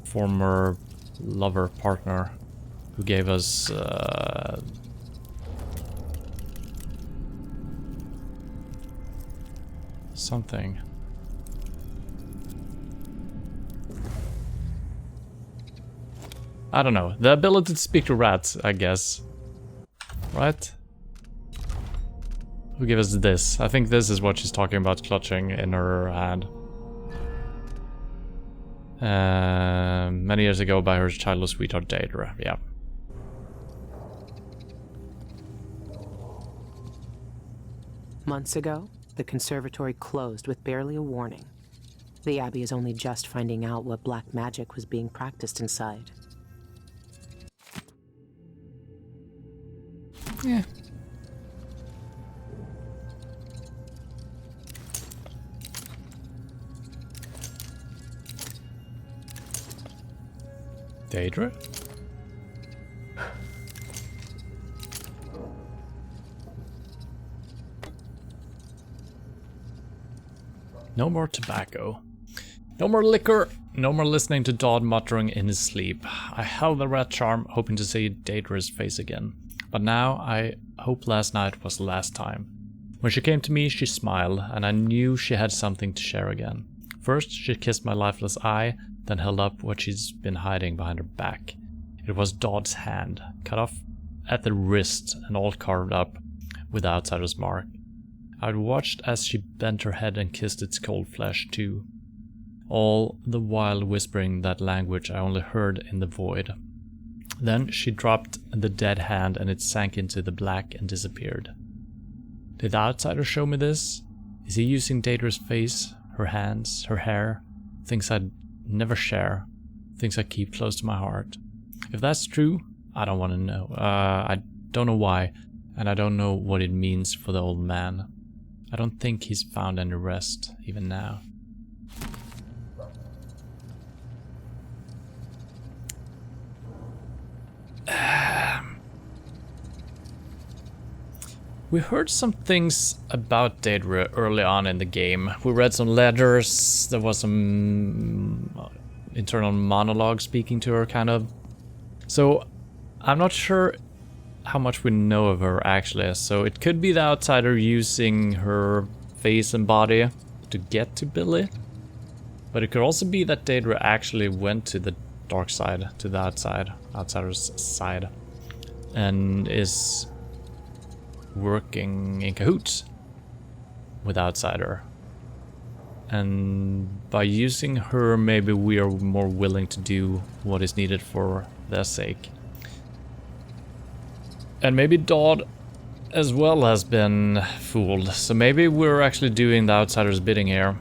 former lover, partner, who gave us something. I don't know. The ability to speak to rats, I guess. Right? Who gave us this? I think this is what she's talking about, clutching in her hand. Many years ago by her childhood sweetheart Daedra, yeah. Months ago, the conservatory closed with barely a warning. The Abbey is only just finding out what black magic was being practiced inside. Yeah. Daedra? No more tobacco. No more liquor. No more listening to Dodd muttering in his sleep. I held the rat charm, hoping to see Daedra's face again. But now I hope last night was the last time. When she came to me, she smiled, and I knew she had something to share again. First, she kissed my lifeless eye, then held up what she's been hiding behind her back. It was Dodd's hand, cut off at the wrist and all carved up with the outsider's mark. I'd watched as she bent her head and kissed its cold flesh too, all the while whispering that language I only heard in the void. Then she dropped the dead hand and it sank into the black and disappeared. Did the outsider show me this? Is he using Daedra's face, her hands, her hair, things I'd never share, things I keep close to my heart? If that's true, I don't want to know. I don't know why, and I don't know what it means for the old man. I don't think he's found any rest, even now. We heard some things about Daedra early on in the game. We read some letters, there was some internal monologue speaking to her, kind of. So, I'm not sure how much we know of her, actually. So, it could be the outsider using her face and body to get to Billy. But it could also be that Daedra actually went to the dark side, to the outsider's side, and is working in cahoots with outsider. And by using her, maybe we are more willing to do what is needed for their sake. And maybe Dodd as well has been fooled, so maybe we're actually doing the outsider's bidding here.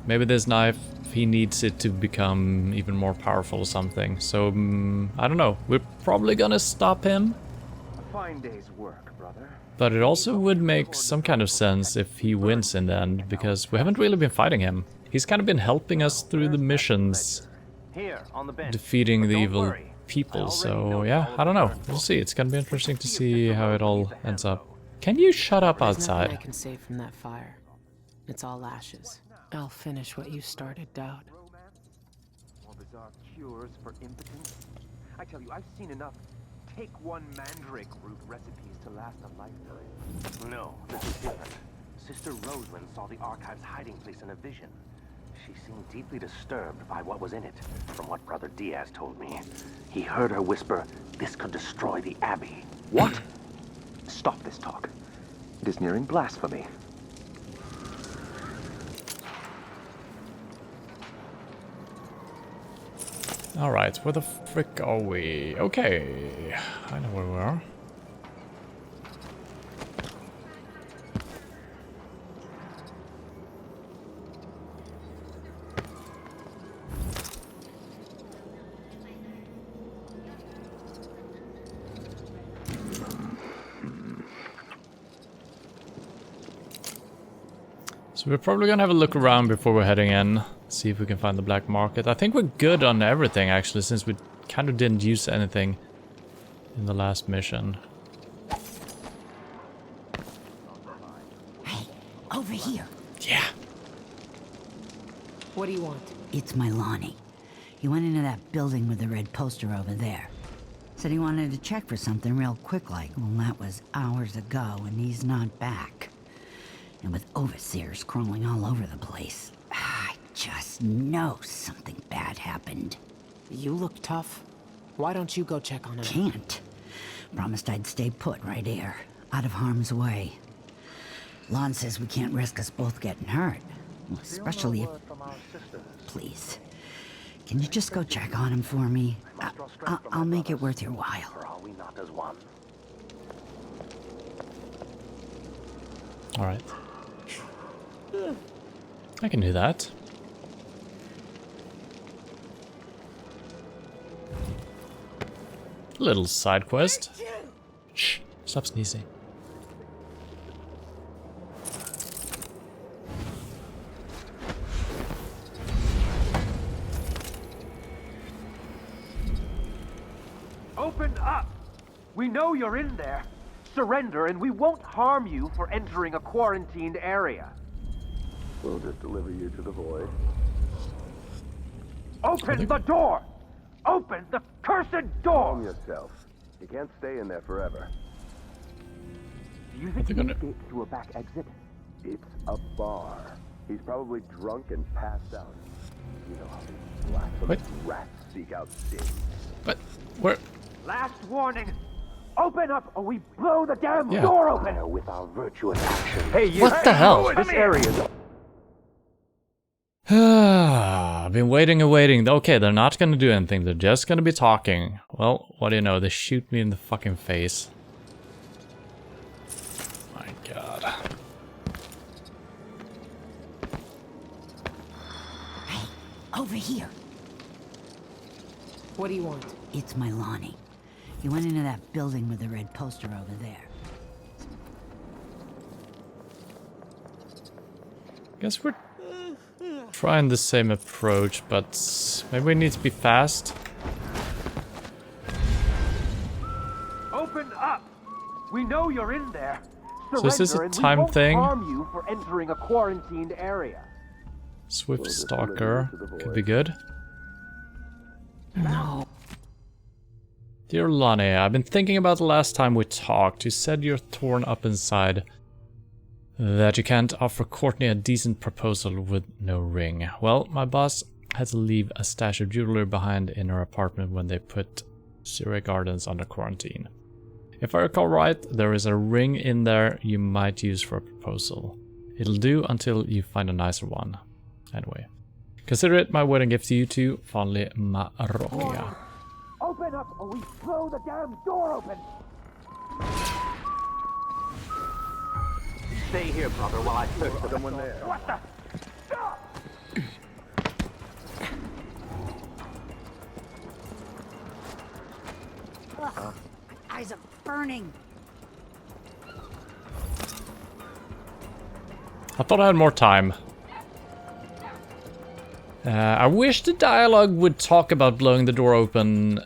Maybe this knife, he needs it to become even more powerful or something. So, I don't know. We're probably gonna stop him. A fine day's work, brother. But it also would make some kind of sense if he wins in the end, because we haven't really been fighting him. He's kind of been helping us through the missions, Here, on the bench. defeating the evil people, so yeah, I don't know. We'll see. It's gonna be interesting to see how it all ends up. Can you shut up There's nothing I outside? can save from that fire. It's all ashes. I'll finish what you started, Dowd. Or bizarre cures for impotence. I tell you, I've seen enough take one mandrake root recipes to last a lifetime. No, this is different. Sister Rosalind saw the archive's hiding place in a vision. She seemed deeply disturbed by what was in it. From what Brother Diaz told me, he heard her whisper, "This could destroy the Abbey." What? Stop this talk. It is nearing blasphemy. Alright, where the frick are we? Okay, I know where we are. So we're probably gonna have a look around before we're heading in. See if we can find the black market. I think we're good on everything actually, since we kind of didn't use anything in the last mission. Hey, over here. Yeah. What do you want? It's my Lonnie. He went into that building with the red poster over there. Said he wanted to check for something real quick like. Well, that was hours ago and he's not back. And with overseers crawling all over the place, I just know something bad happened. You look tough. Why don't you go check on him? Can't. Promised I'd stay put right here, out of harm's way. Lon says we can't risk us both getting hurt. Well, especially if... Please. Can you just go check on him for me? I'll make it worth your while. Are we not as one? Alright. I can do that. Little side quest. Shh, stop sneezing. Open up! We know you're in there. Surrender and we won't harm you for entering a quarantined area. We'll just deliver you to the void. Open the door! Open the cursed door! Calm yourself. You can't stay in there forever. Do you think he escaped through a back exit? It's a bar. He's probably drunk and passed out. You know how these blasphemous rats seek out sin. But where? Last warning! Open up or we blow the damn door open! With our virtuous action. Hey, you! What the hell? This area's... I've been waiting and waiting. Okay, they're not gonna do anything. They're just gonna be talking. Well, what do you know? They shoot me in the fucking face. My god. Hey, over here. What do you want? It's my Lonnie. He went into that building with the red poster over there. Guess we're trying the same approach, but maybe we need to be fast. Open up! We know you're in there. So is this a Surrender time and we won't thing? harm you for entering a quarantined area. Swift Stalker could be good. No. Dear Lonnie, I've been thinking about the last time we talked. You said you're torn up inside. That you can't offer Courtney a decent proposal with no ring. Well, my boss had to leave a stash of jewelry behind in her apartment when they put Syria Gardens under quarantine. If I recall right, there is a ring in there you might use for a proposal. It'll do until you find a nicer one. Anyway, consider it my wedding gift to you two. Fondly, Marokia. Open up or we blow the damn door open! Stay here, brother, while I search for someone there. What the? Stop! Ugh, my eyes are burning. I thought I had more time. I wish the dialogue would talk about blowing the door open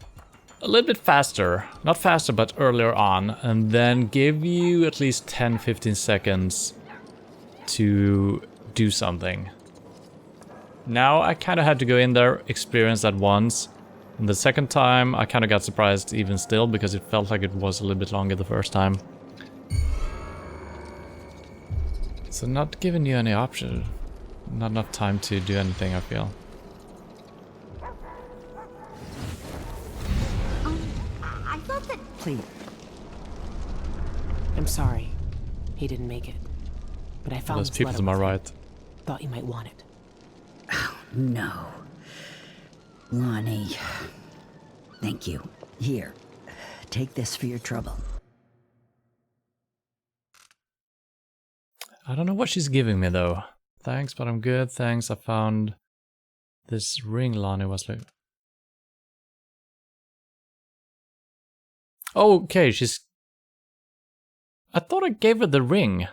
a little bit faster. Not faster, but earlier on. And then give you at least 10-15 seconds to do something. Now I kind of had to go in there, experience that once. And the second time I kind of got surprised even still, because it felt like it was a little bit longer the first time. So not giving you any option. Not enough time to do anything, I feel. I thought that... Please. I'm sorry. He didn't make it. But I found Those this people letter to my with him. right. Thought you might want it. Oh, no. Lonnie. Thank you. Here. Take this for your trouble. I don't know what she's giving me though. Thanks, but I'm good. Thanks, I found this ring Lonnie was like. Oh, okay, she's... I thought I gave her the ring.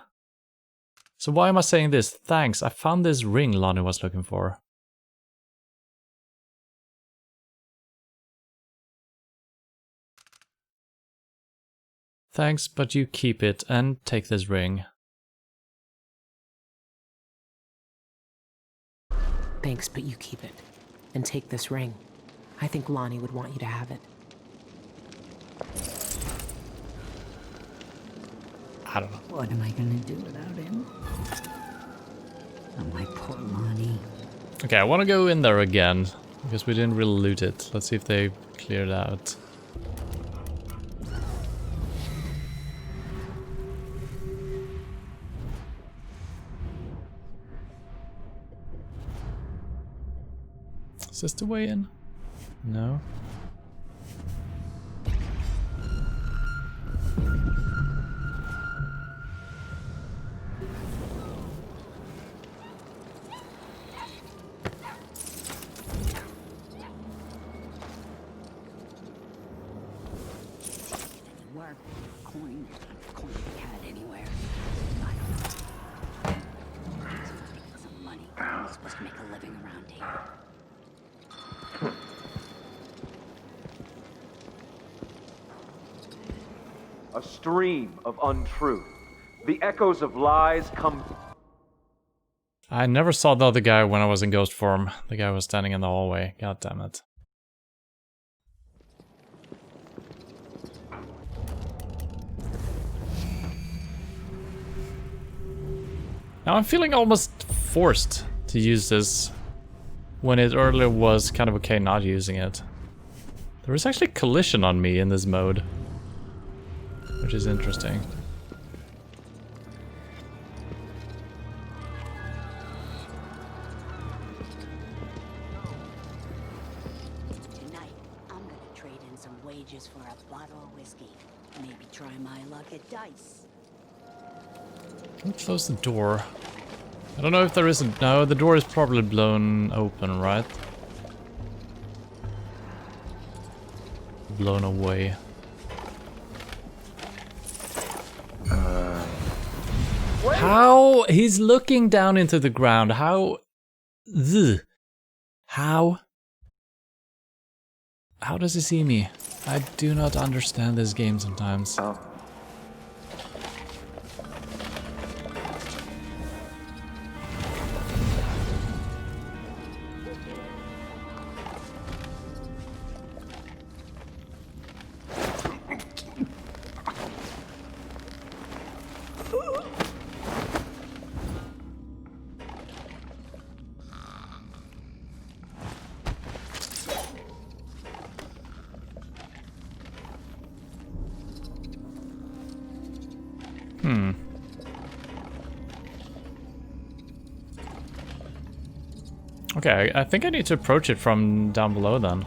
So why am I saying this? Thanks, I found this ring Lonnie was looking for. Thanks, but you keep it and take this ring. Thanks, but you keep it. And take this ring. I think Lonnie would want you to have it. I don't know. What am I gonna do without him? Oh, my poor Lonnie. Okay, I want to go in there again, because we didn't really loot it. Let's see if they cleared out. Is this the way in? No. Work, coin I had anywhere. I don't know. Get some money. I'm supposed to make a living around here. A stream of untruth. The echoes of lies come... I never saw the other guy when I was in ghost form. The guy was standing in the hallway. God damn it. Now I'm feeling almost forced to use this when it earlier was kind of okay not using it. There is actually collision on me in this mode, which is interesting. Tonight, I'm gonna trade in some wages for a bottle of whiskey. Maybe try my luck at dice. Can we close the door? I don't know if there isn't. No, the door is probably blown open, right? Blown away. How? He's looking down into the ground. How? Ugh. How? How does he see me? I do not understand this game sometimes. Oh. Okay, I think I need to approach it from down below then.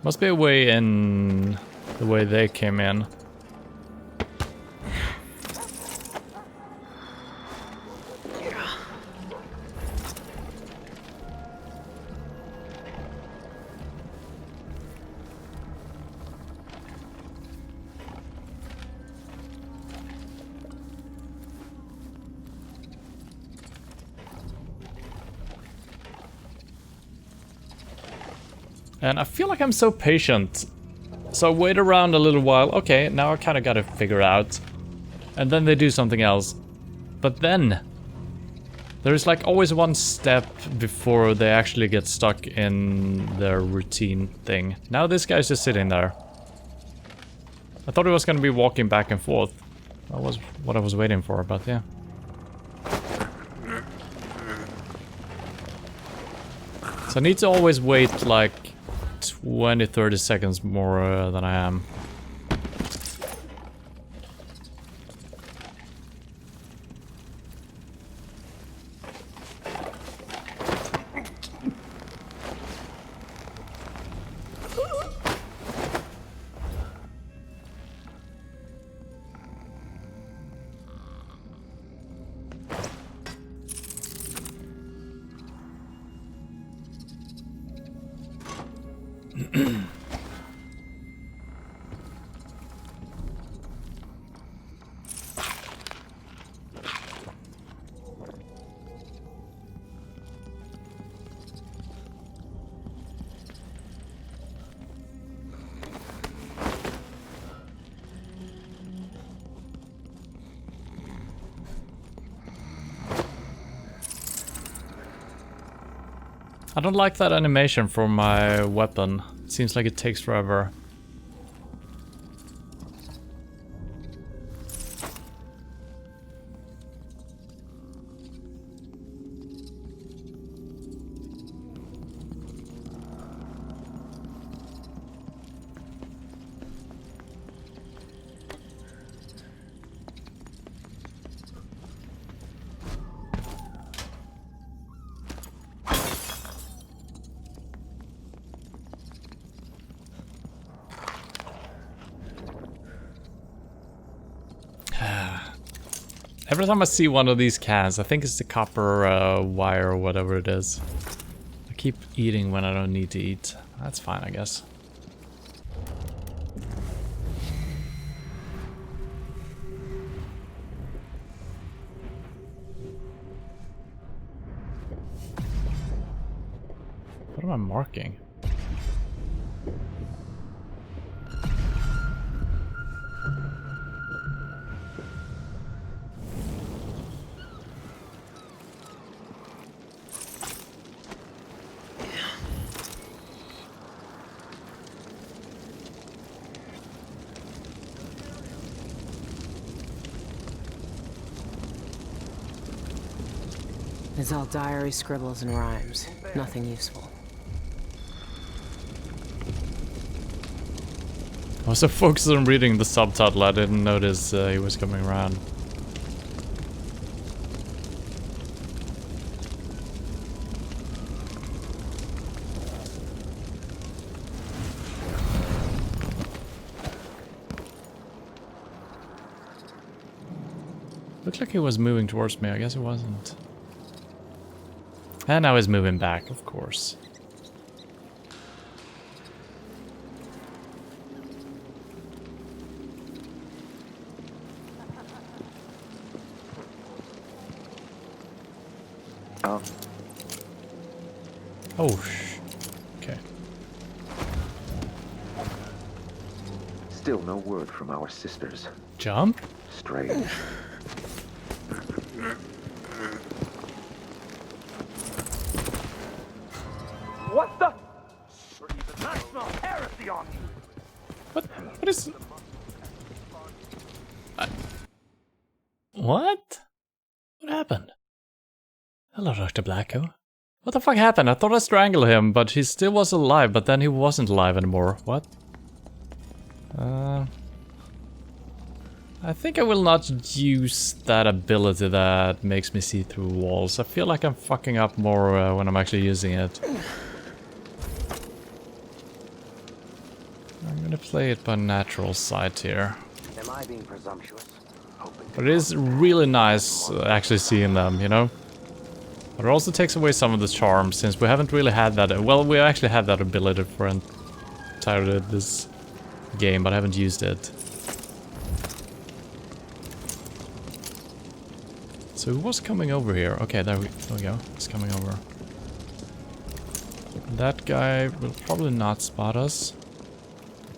Must be a way in the way they came in. And I feel like I'm so patient. So I wait around a little while. Okay, now I kind of got to figure out. And then they do something else. But then there's like always one step before they actually get stuck in their routine thing. Now this guy's just sitting there. I thought he was going to be walking back and forth. That was what I was waiting for, but yeah. So I need to always wait like 20-30 seconds more than I am. I don't like that animation for my weapon. It seems like it takes forever. Every time I see one of these cans, I think it's the copper wire or whatever it is. I keep eating when I don't need to eat. That's fine, I guess. What am I marking? It's all diary scribbles and rhymes. Nothing useful. I was so focused on reading the subtitle, I didn't notice he was coming around. Looked like he was moving towards me, I guess he wasn't. And now he's moving back, of course. Oh, okay. Still no word from our sisters. Jump? Strange. What the? I smell heresy on you. What is... What? What happened? Hello, Dr. Blacko. What the fuck happened? I thought I strangled him, but he still was alive, but then he wasn't alive anymore. What? I think I will not use that ability that makes me see through walls. I feel like I'm fucking up more when I'm actually using it. I'm gonna play it by natural sight here. Am I being presumptuous? But it is really nice actually seeing them, you know? But it also takes away some of the charm, since we haven't really had that... Well, we actually had that ability for entirely this game, but I haven't used it. So who was coming over here? Okay, there we go. It's coming over. That guy will probably not spot us.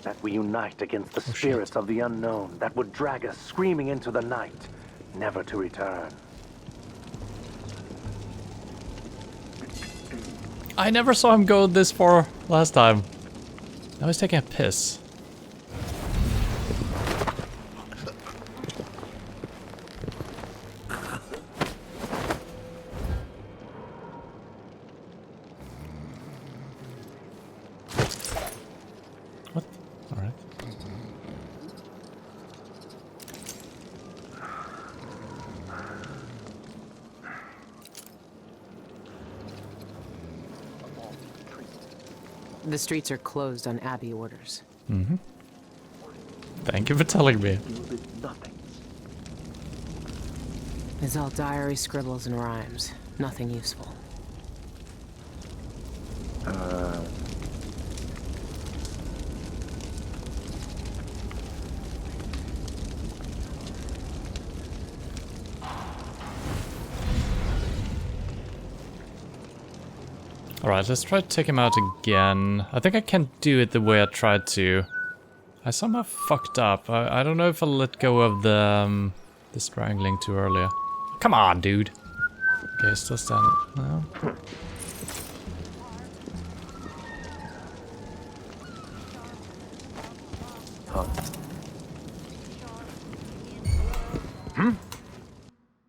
That we unite against the spirits of the unknown that would drag us screaming into the night, never to return. I never saw him go this far last time. Now he's taking a piss. What? Alright. The streets are closed on Abbey orders. Mm-hmm. Thank you for telling me. It's all diary scribbles and rhymes. Nothing useful. Alright, let's try to take him out again. I think I can't do it the way I tried to. I somehow fucked up. I don't know if I let go of the strangling too early. Come on, dude. Okay, still standing. No.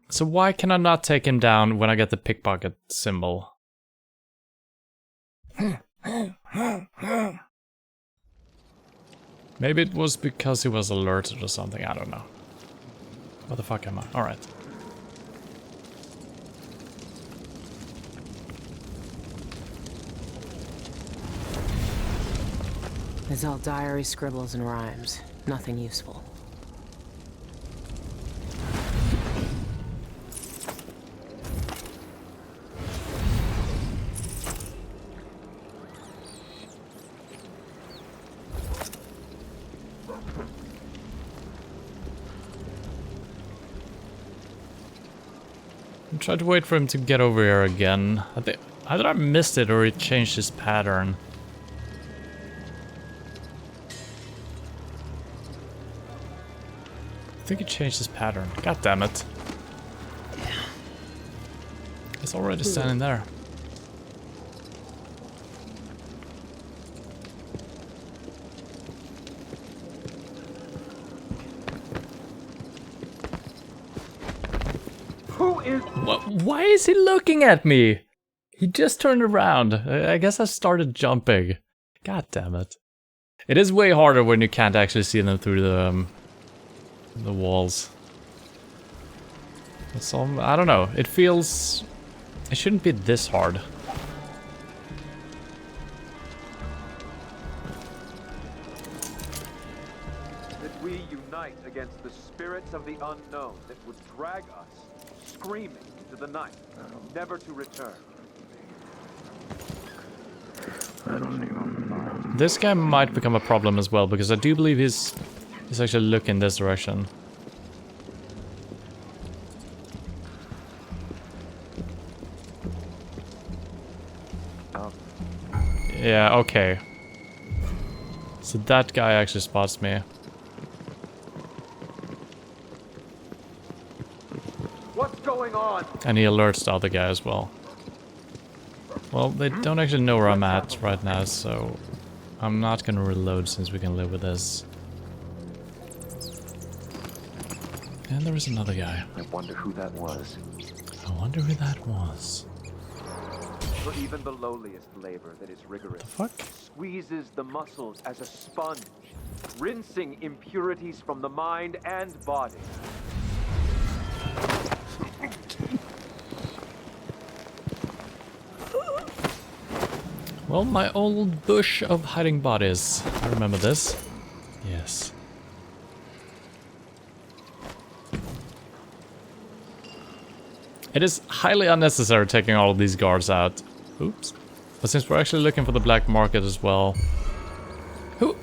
So why can I not take him down when I get the pickpocket symbol? Maybe it was because he was alerted or something, I don't know. What the fuck am I? Alright. It's all diary scribbles and rhymes. Nothing useful. I tried to wait for him to get over here again. I think either I missed it or he changed his pattern. I think he changed his pattern. God damn it. He's already standing there. Why is he looking at me? He just turned around. I guess I started jumping. God damn it. It is way harder when you can't actually see them through the walls. So, I don't know. It feels... It shouldn't be this hard. That we unite against the spirits of the unknown that would drag us screaming into the night, never to return. I don't even know. This guy might become a problem as well, because I do believe he's actually looking this direction. Yeah, okay. So that guy actually spots me. What's going on? And he alerts the other guy as well. Well, they don't actually know where I'm at right now, so I'm not gonna reload since we can live with this. And there was another guy. I wonder who that was. I wonder who that was. For even the lowliest labor that is rigorous squeezes the muscles as a sponge, rinsing impurities from the mind and body. Well, my old bush of hiding bodies. I remember this. Yes. It is highly unnecessary taking all of these guards out. Oops. But since we're actually looking for the black market as well. Who?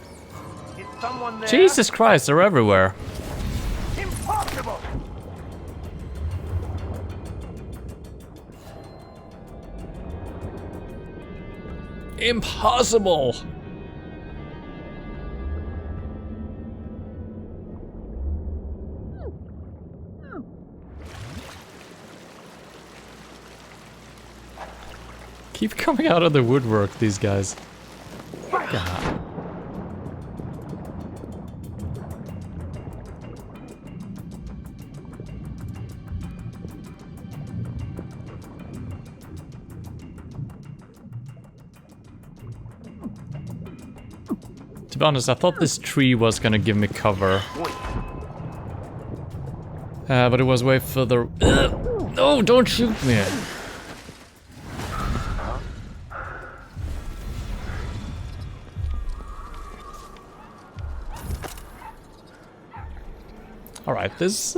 Is someone there? Jesus Christ, they're everywhere. Impossible! Impossible! Keep coming out of the woodwork, these guys. God. To be honest, I thought this tree was gonna give me cover. But it was way further... No, don't shoot me! Alright, this...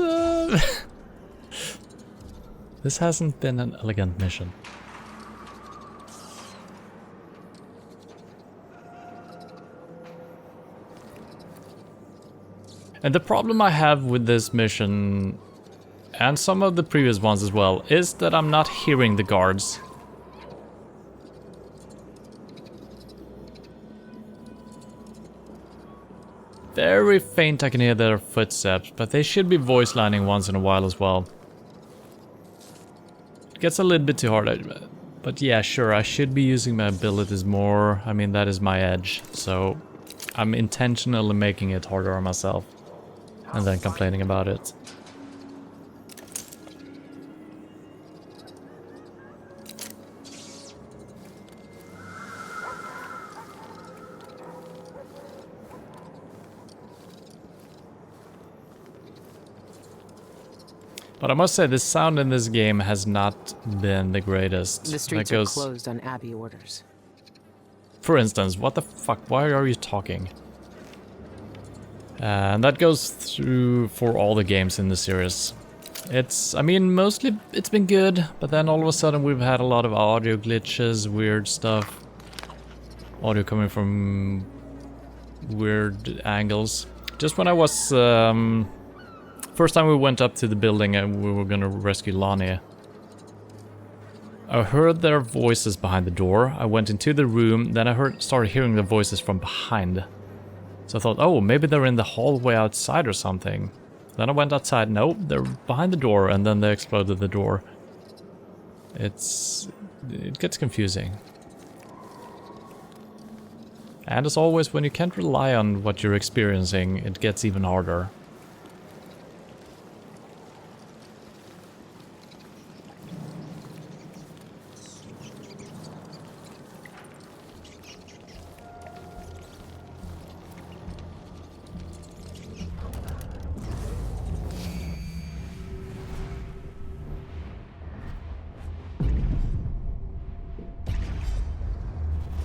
this hasn't been an elegant mission. And the problem I have with this mission, and some of the previous ones as well, is that I'm not hearing the guards. Very faint I can hear their footsteps, but they should be voice lining once in a while as well. It gets a little bit too hard, but yeah, sure, I should be using my abilities more. I mean, that is my edge, so I'm intentionally making it harder on myself. And then complaining about it. But I must say, the sound in this game has not been the greatest. The streets are closed on Abbey orders. For instance, what the fuck? Why are you talking? And that goes through for all the games in the series. I mean, mostly it's been good, but then all of a sudden we've had a lot of audio glitches, weird stuff. Audio coming from weird angles. Just when I was... first time we went up to the building and we were gonna rescue Lonnie. I heard their voices behind the door. I went into the room, then I started hearing the voices from behind. So I thought, oh, maybe they're in the hallway outside or something. Then I went outside, nope, they're behind the door, and then they exploded the door. It gets confusing. And as always, when you can't rely on what you're experiencing, it gets even harder.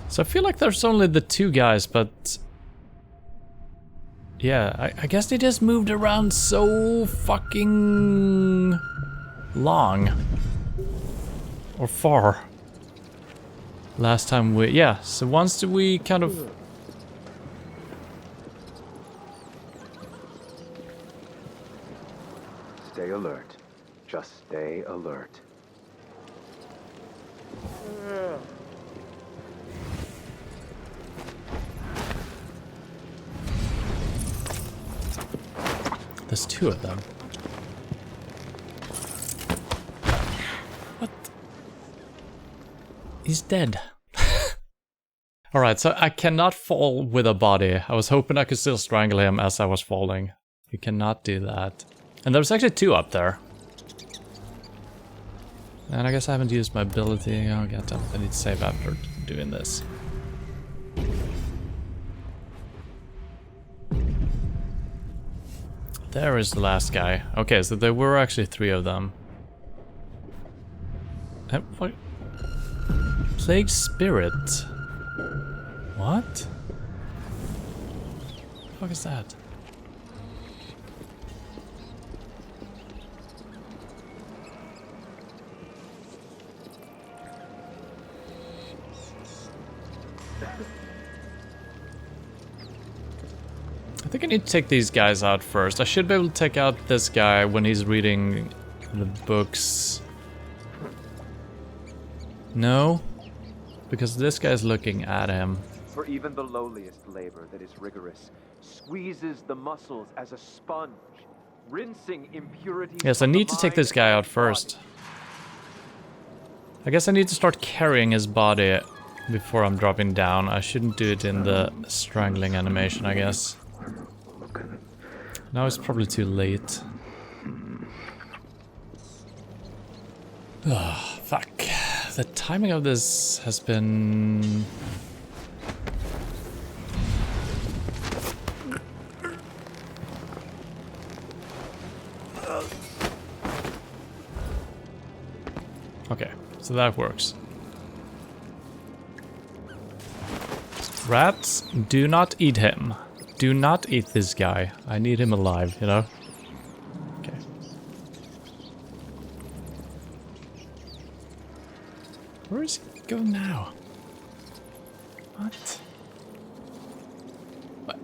So I feel like there's only the two guys, but... yeah, I guess they just moved around so fucking... long. Or far. Last time we... yeah, so once we kind of... Stay alert. Just stay alert. There's two of them. What? He's dead. Alright, so I cannot fall with a body. I was hoping I could still strangle him as I was falling. You cannot do that. And there's actually two up there. And I guess I haven't used my ability. Oh goddammit, I need to save after doing this. There is the last guy. Okay, so there were actually three of them. What? Plague Spirit. What? What the fuck is that? I think I need to take these guys out first. I should be able to take out this guy when he's reading the books. No? because this guy's looking at him. For even the lowliest labor that is rigorous squeezes the muscles as a sponge, rinsing impurities. Yes, I from the need to take this mind guy and out first. I guess I need to start carrying his body before I'm dropping down. I shouldn't do it in the strangling animation, I guess. Now it's probably too late. Oh, fuck. The timing of this has been... Okay, so that works. Rats, do not eat him. Do not eat this guy. I need him alive, you know? Okay. Where is he going now? What? What?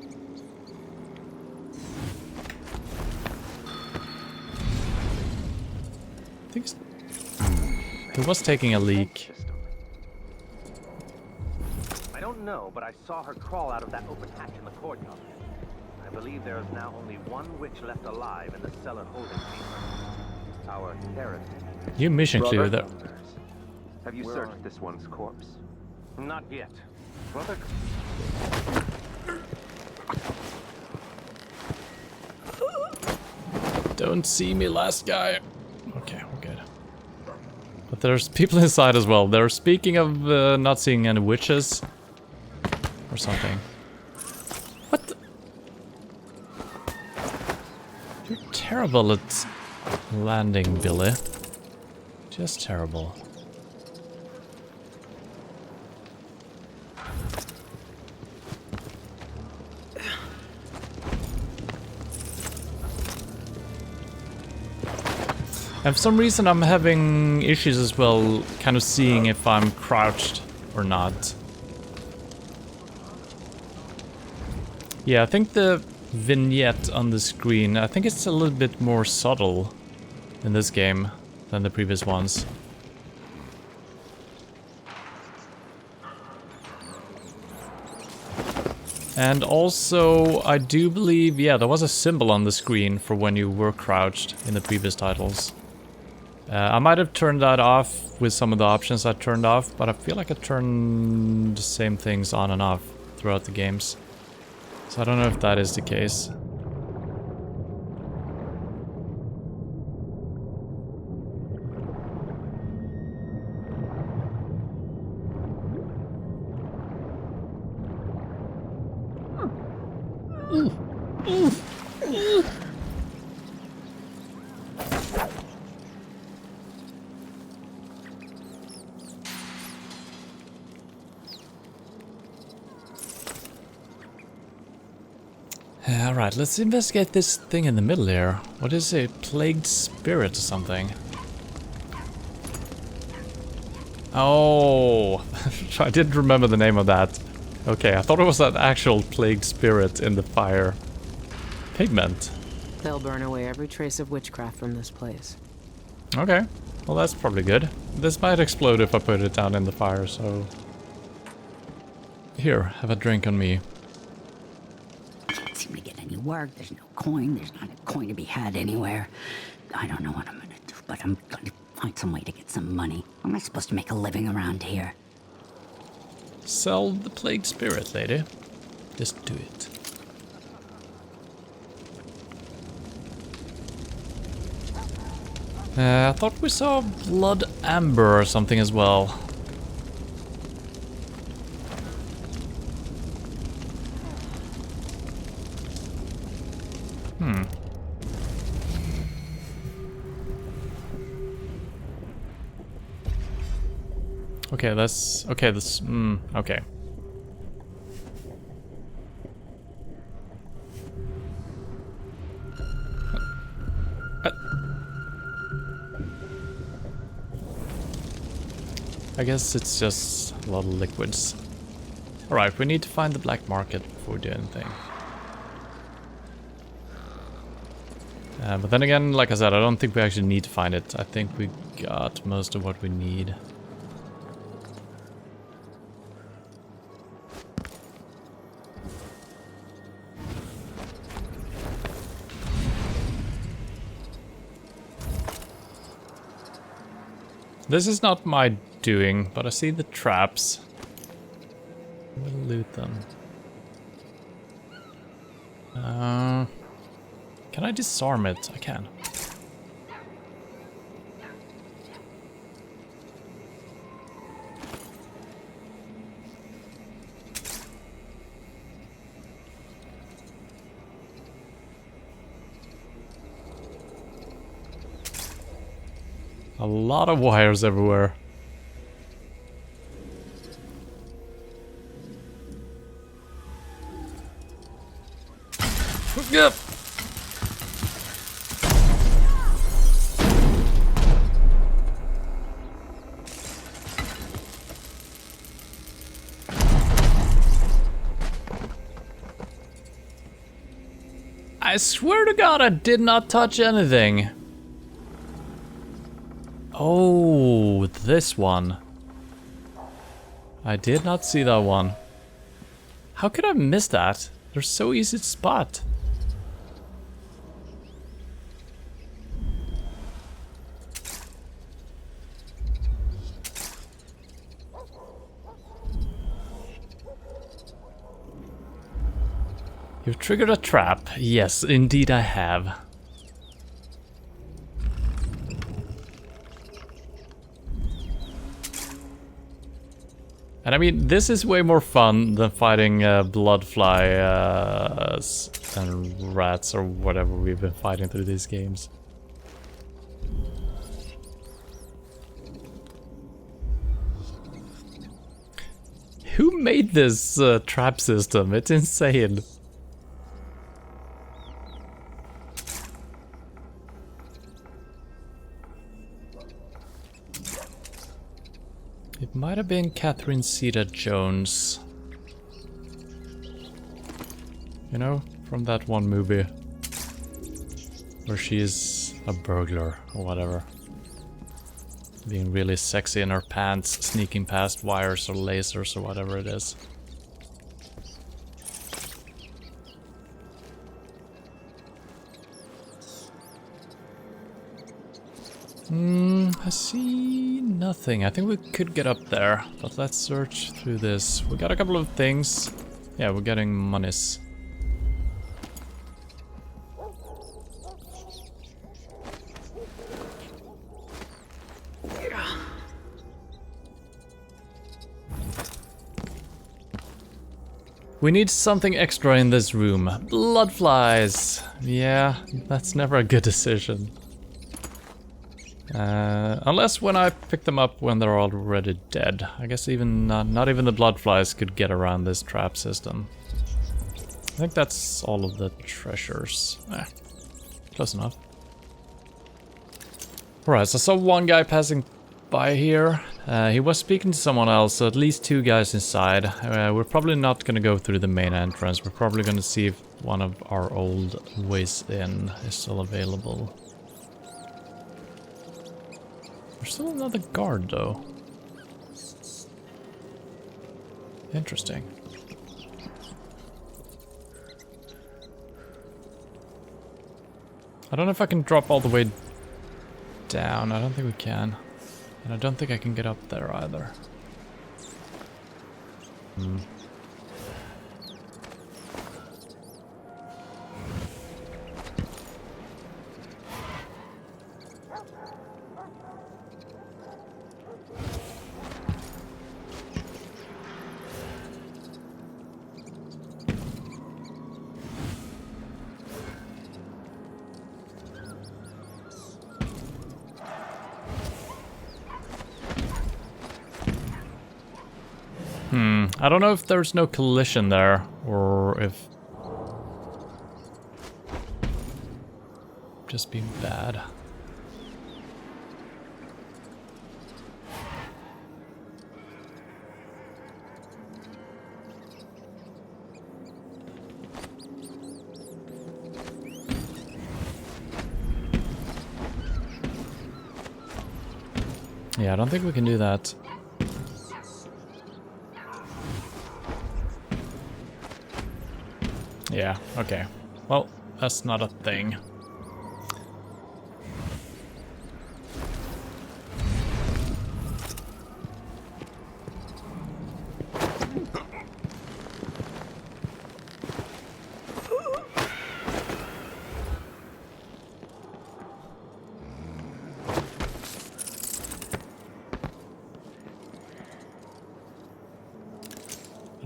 I think he was taking a leak. I don't know, but I saw her crawl out of that open hatch in the courtyard. I believe there is now only one witch left alive in the cellar holding chamber. Our therapist. New mission clue there. Have you searched this one's corpse? Not yet. Brother. Don't see me, last guy. Okay, we're good. But there's people inside as well. They're speaking of not seeing any witches. Or something. What the? You're terrible at landing, Billy. Just terrible. And for some reason I'm having issues as well, kind of seeing if I'm crouched or not. Yeah, I think the vignette on the screen, I think it's a little bit more subtle in this game than the previous ones. And also, I do believe, yeah, there was a symbol on the screen for when you were crouched in the previous titles. I might have turned that off with some of the options I turned off, but I feel like I turned the same things on and off throughout the games. So I don't know if that is the case. Alright, let's investigate this thing in the middle here. What is it? Plagued spirit or something? Oh, I didn't remember the name of that. Okay, I thought it was an actual plagued spirit in the fire. Pigment. They'll burn away every trace of witchcraft from this place. Okay, well that's probably good. This might explode if I put it down in the fire, so... Here, have a drink on me. Can't seem to get any work, there's no coin, there's not a coin to be had anywhere. I don't know what I'm gonna do, but I'm gonna find some way to get some money. How am I supposed to make a living around here? Sell the plagued spirit, lady. Just do it. I thought we saw blood amber or something as well. Hmm. Okay, that's... Okay, this... okay. I guess it's just a lot of liquids. Alright, we need to find the black market before we do anything. But then again, like I said, I don't think we actually need to find it. I think we got most of what we need. This is not my doing, but I see the traps. We'll loot them. Can I disarm it? I can. A lot of wires everywhere. Yep. I swear to God I did not touch anything. Oh, this one. I did not see that one. How could I miss that? They're so easy to spot. You've triggered a trap. Yes, indeed I have. And I mean, this is way more fun than fighting bloodfly and rats or whatever we've been fighting through these games. Who made this trap system? It's insane. It might have been Catherine Zeta-Jones. You know, from that one movie where she is a burglar or whatever. Being really sexy in her pants, sneaking past wires or lasers or whatever it is. I see nothing. I think we could get up there, but let's search through this. We got a couple of things. Yeah, we're getting monies. We need something extra in this room. Blood flies. Yeah, that's never a good decision. Unless when I pick them up when they're already dead. I guess even not even the blood flies could get around this trap system. I think that's all of the treasures. Close enough. Alright, so I saw one guy passing by here. He was speaking to someone else, so at least two guys inside. We're probably not going to go through the main entrance. We're probably going to see if one of our old ways in is still available. There's still another guard, though. Interesting. I don't know if I can drop all the way down. I don't think we can. And I don't think I can get up there either. I don't know if there's no collision there, or if... just being bad. Yeah, I don't think we can do that. Yeah, okay. Well, that's not a thing.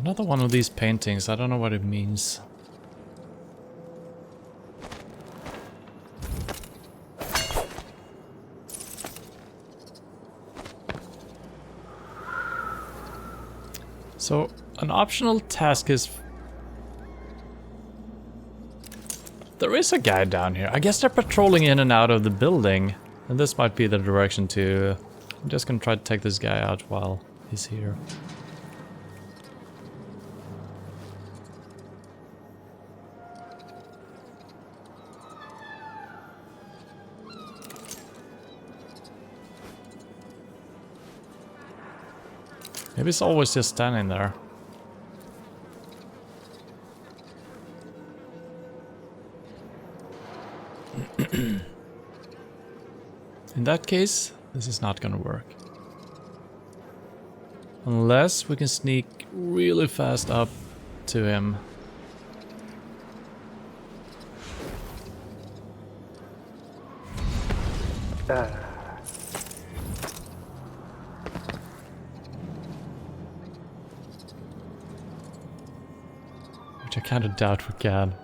Another one of these paintings, I don't know what it means. So, an optional task is... There is a guy down here. I guess they're patrolling in and out of the building. And this might be the direction to... I'm just gonna try to take this guy out while he's here. Maybe it's always just standing there. In that case, this is not gonna work. Unless we can sneak really fast up to him. Which I kind of doubt we can.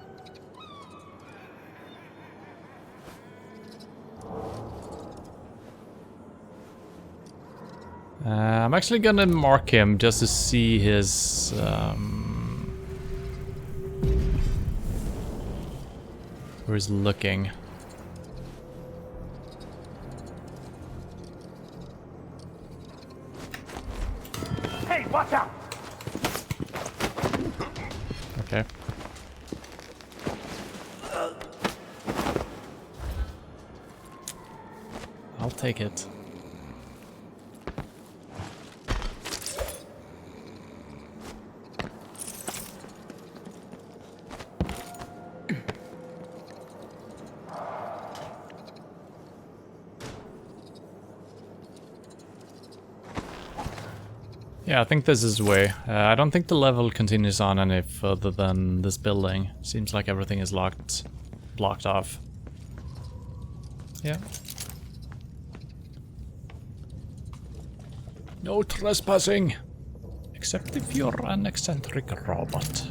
I'm actually gonna mark him just to see his where he's looking. Hey, watch out! Okay. I'll take it. Yeah, I think this is the way. I don't think the level continues on any further than this building. Seems like everything is blocked off. Yeah. No trespassing! Except if you're an eccentric robot.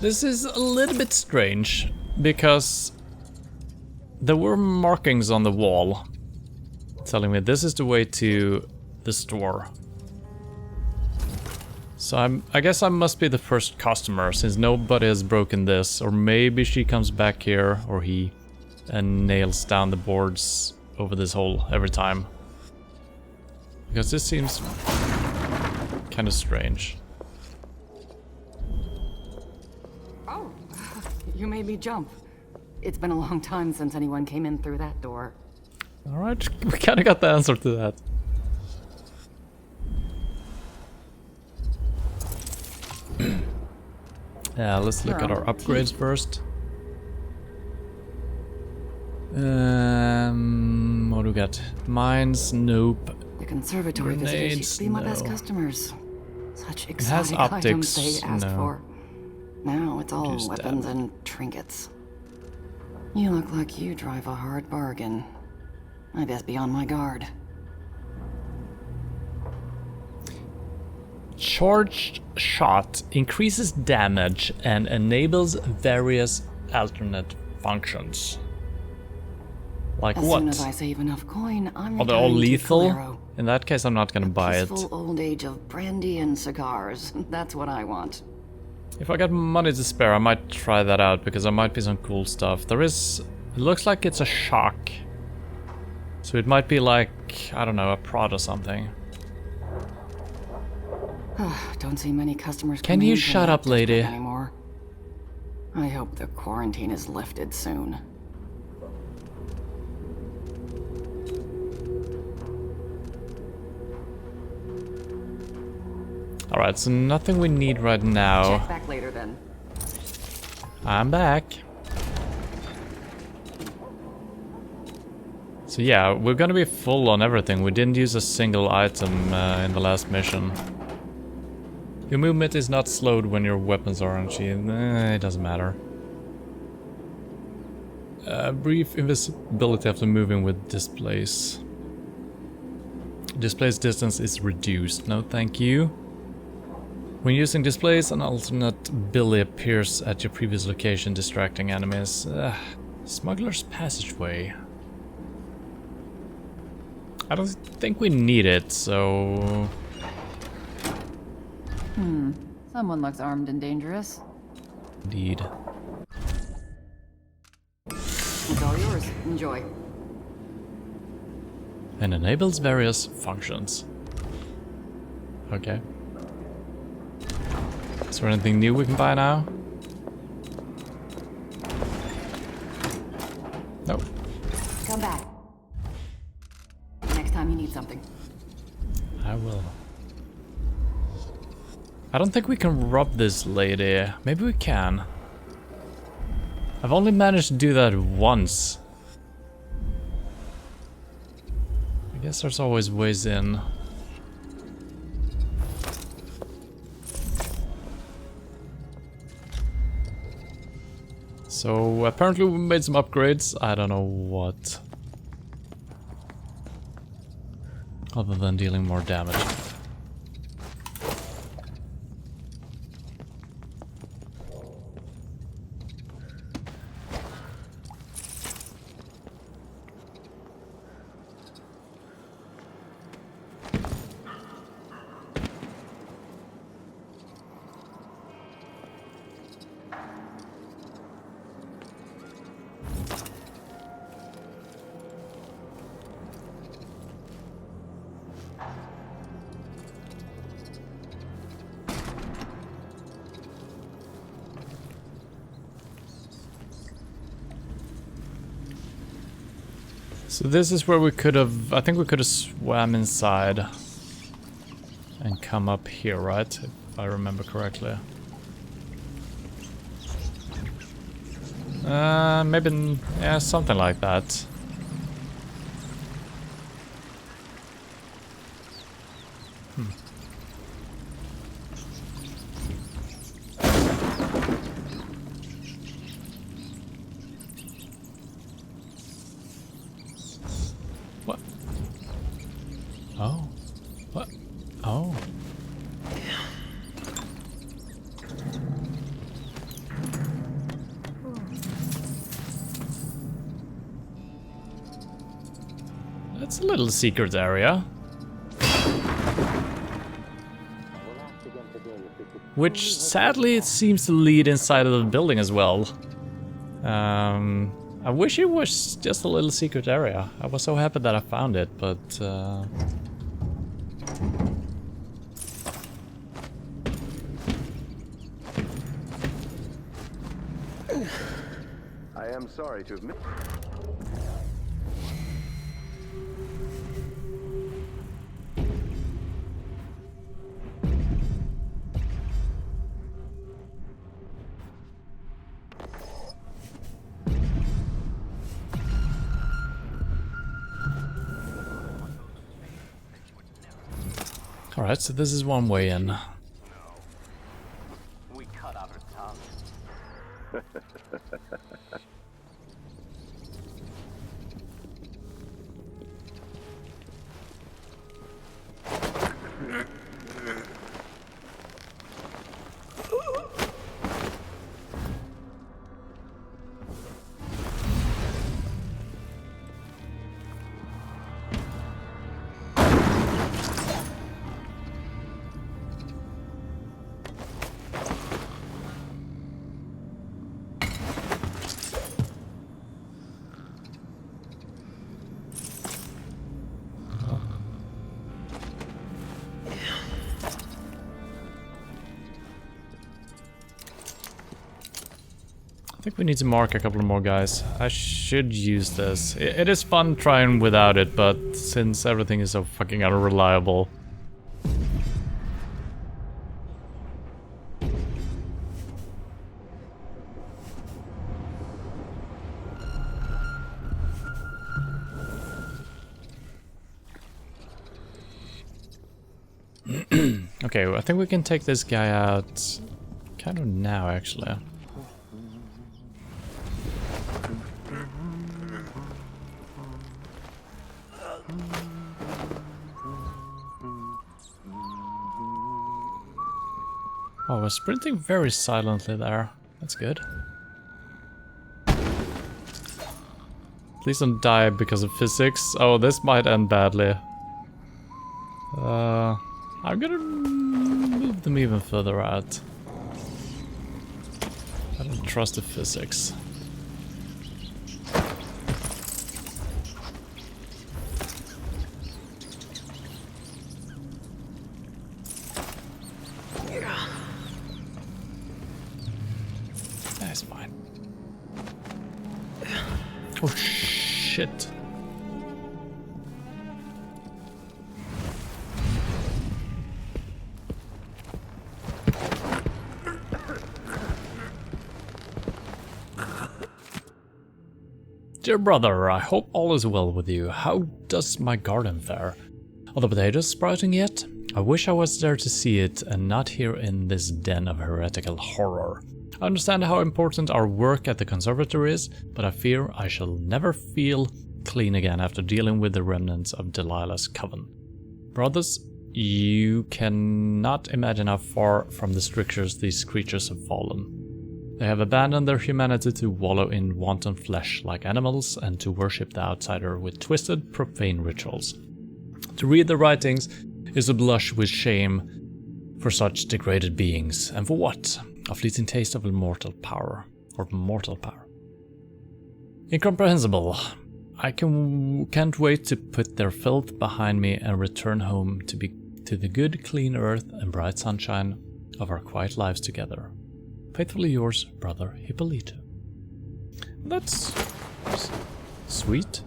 This is a little bit strange, because there were markings on the wall telling me this is the way to the store. So I guess I must be the first customer, since nobody has broken this, or maybe she comes back here, or he, and nails down the boards over this hole every time. Because this seems kind of strange. You made me jump. It's been a long time since anyone came in through that door. Alright, we kinda got the answer to that. Yeah, let's look at our upgrades first. What do we got? Mines, nope. The conservatory visitors used to be my best customers. Such exotic items they asked for. Now it's all weapons and trinkets. You look like you drive a hard bargain. I best be on my guard. Charged shot increases damage and enables various alternate functions. Like what? As soon as I save enough coin, I'm Are they all lethal? Calero. In that case, I'm not gonna buy it. Peaceful old age of brandy and cigars. That's what I want. If I got money to spare, I might try that out, because there might be some cool stuff. There is... It looks like it's a shock. So it might be like, I don't know, a prod or something. Don't see many customers. Can you shut up, lady? Anymore. I hope the quarantine is lifted soon. Alright, so nothing we need right now. Check back later then. I'm back. So yeah, we're gonna be full on everything. We didn't use a single item in the last mission. Your movement is not slowed when your weapons are unsheathed. It doesn't matter. Brief invisibility after moving with displace. Displace distance is reduced. No, thank you. When using displace, an alternate billy appears at your previous location, distracting enemies. Smuggler's Passageway. I don't think we need it, so... Someone looks armed and dangerous. Indeed. It's all yours. Enjoy. And enables various functions. Okay. Is there anything new we can buy now? Nope. Come back. Next time you need something. I will. I don't think we can rob this lady. Maybe we can. I've only managed to do that once. I guess there's always ways in. So apparently we made some upgrades. I don't know what. Other than dealing more damage. So this is where we could have, I think we could have swam inside and come up here, right? If I remember correctly. Maybe, yeah, something like that. What? Oh. What? Oh. That's a little secret area. Which, sadly, it seems to lead inside of the building as well. I wish it was just a little secret area. I was so happy that I found it, but... I am sorry to admit... Alright, so this is one way in. We cut out her tongue. I think we need to mark a couple more guys. I should use this. It is fun trying without it, but since everything is so fucking unreliable. Okay, I think we can take this guy out kind of now, actually. Oh, we're sprinting very silently there. That's good. Please don't die because of physics. Oh, this might end badly. I'm gonna move them even further out. I don't trust the physics. That's fine. Oh shit. Dear brother, I hope all is well with you. How does my garden fare? Are the potatoes sprouting yet? I wish I was there to see it and not here in this den of heretical horror. I understand how important our work at the conservatory is, but I fear I shall never feel clean again after dealing with the remnants of Delilah's coven. Brothers, you cannot imagine how far from the strictures these creatures have fallen. They have abandoned their humanity to wallow in wanton flesh like animals and to worship the outsider with twisted, profane rituals. To read their writings is to blush with shame for such degraded beings. And for what? A fleeting taste of immortal power. Or mortal power. Incomprehensible. I can't wait to put their filth behind me and return home to the good, clean earth and bright sunshine of our quiet lives together. Faithfully yours, brother Hippolyto. That's sweet.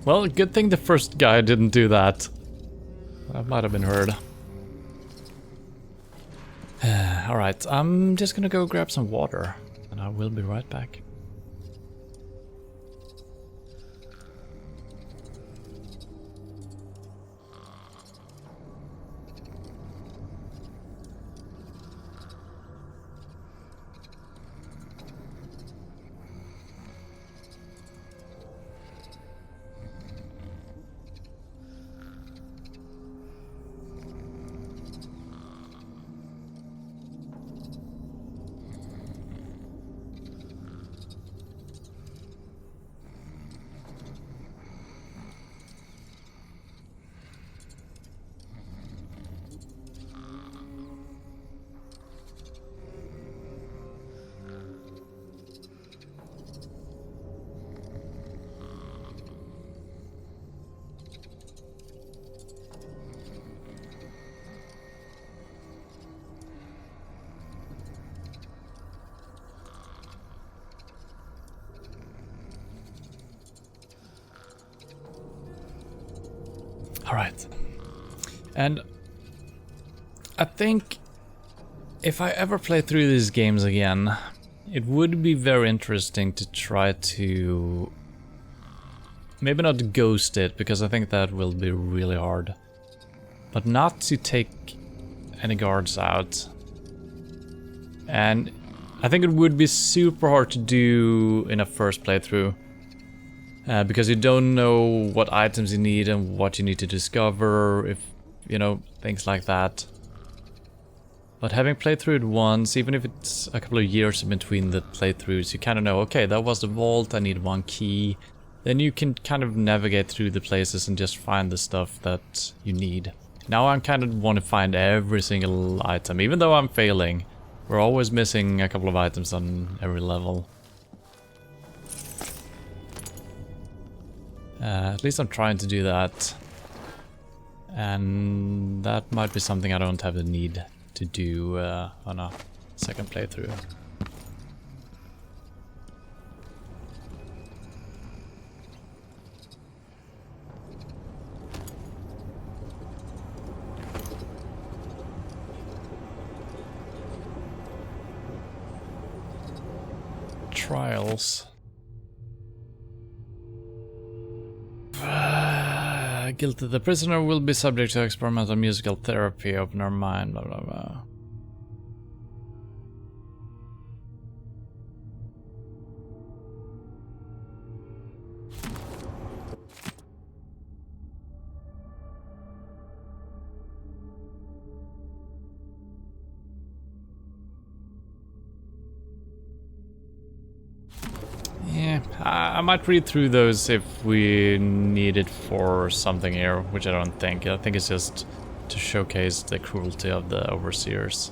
Well, good thing the first guy didn't do that. That might have been heard. Alright, I'm just gonna go grab some water, and I will be right back. Alright. And I think if I ever play through these games again, it would be very interesting to try to maybe not ghost it, because I think that will be really hard, but not to take any guards out. And I think it would be super hard to do in a first playthrough. Because you don't know what items you need and what you need to discover, if, you know, things like that. But having played through it once, even if it's a couple of years in between the playthroughs, you kind of know, okay, that was the vault, I need one key. Then you can kind of navigate through the places and just find the stuff that you need. Now I kind of want to find every single item, even though I'm failing. We're always missing a couple of items on every level. At least I'm trying to do that. And that might be something I don't have the need to do on a second playthrough. Trials. Guilty. The prisoner will be subject to experimental musical therapy. Open our mind. Blah blah blah. Yeah, I might read through those if we need it for something here, which I don't think. I think it's just to showcase the cruelty of the overseers.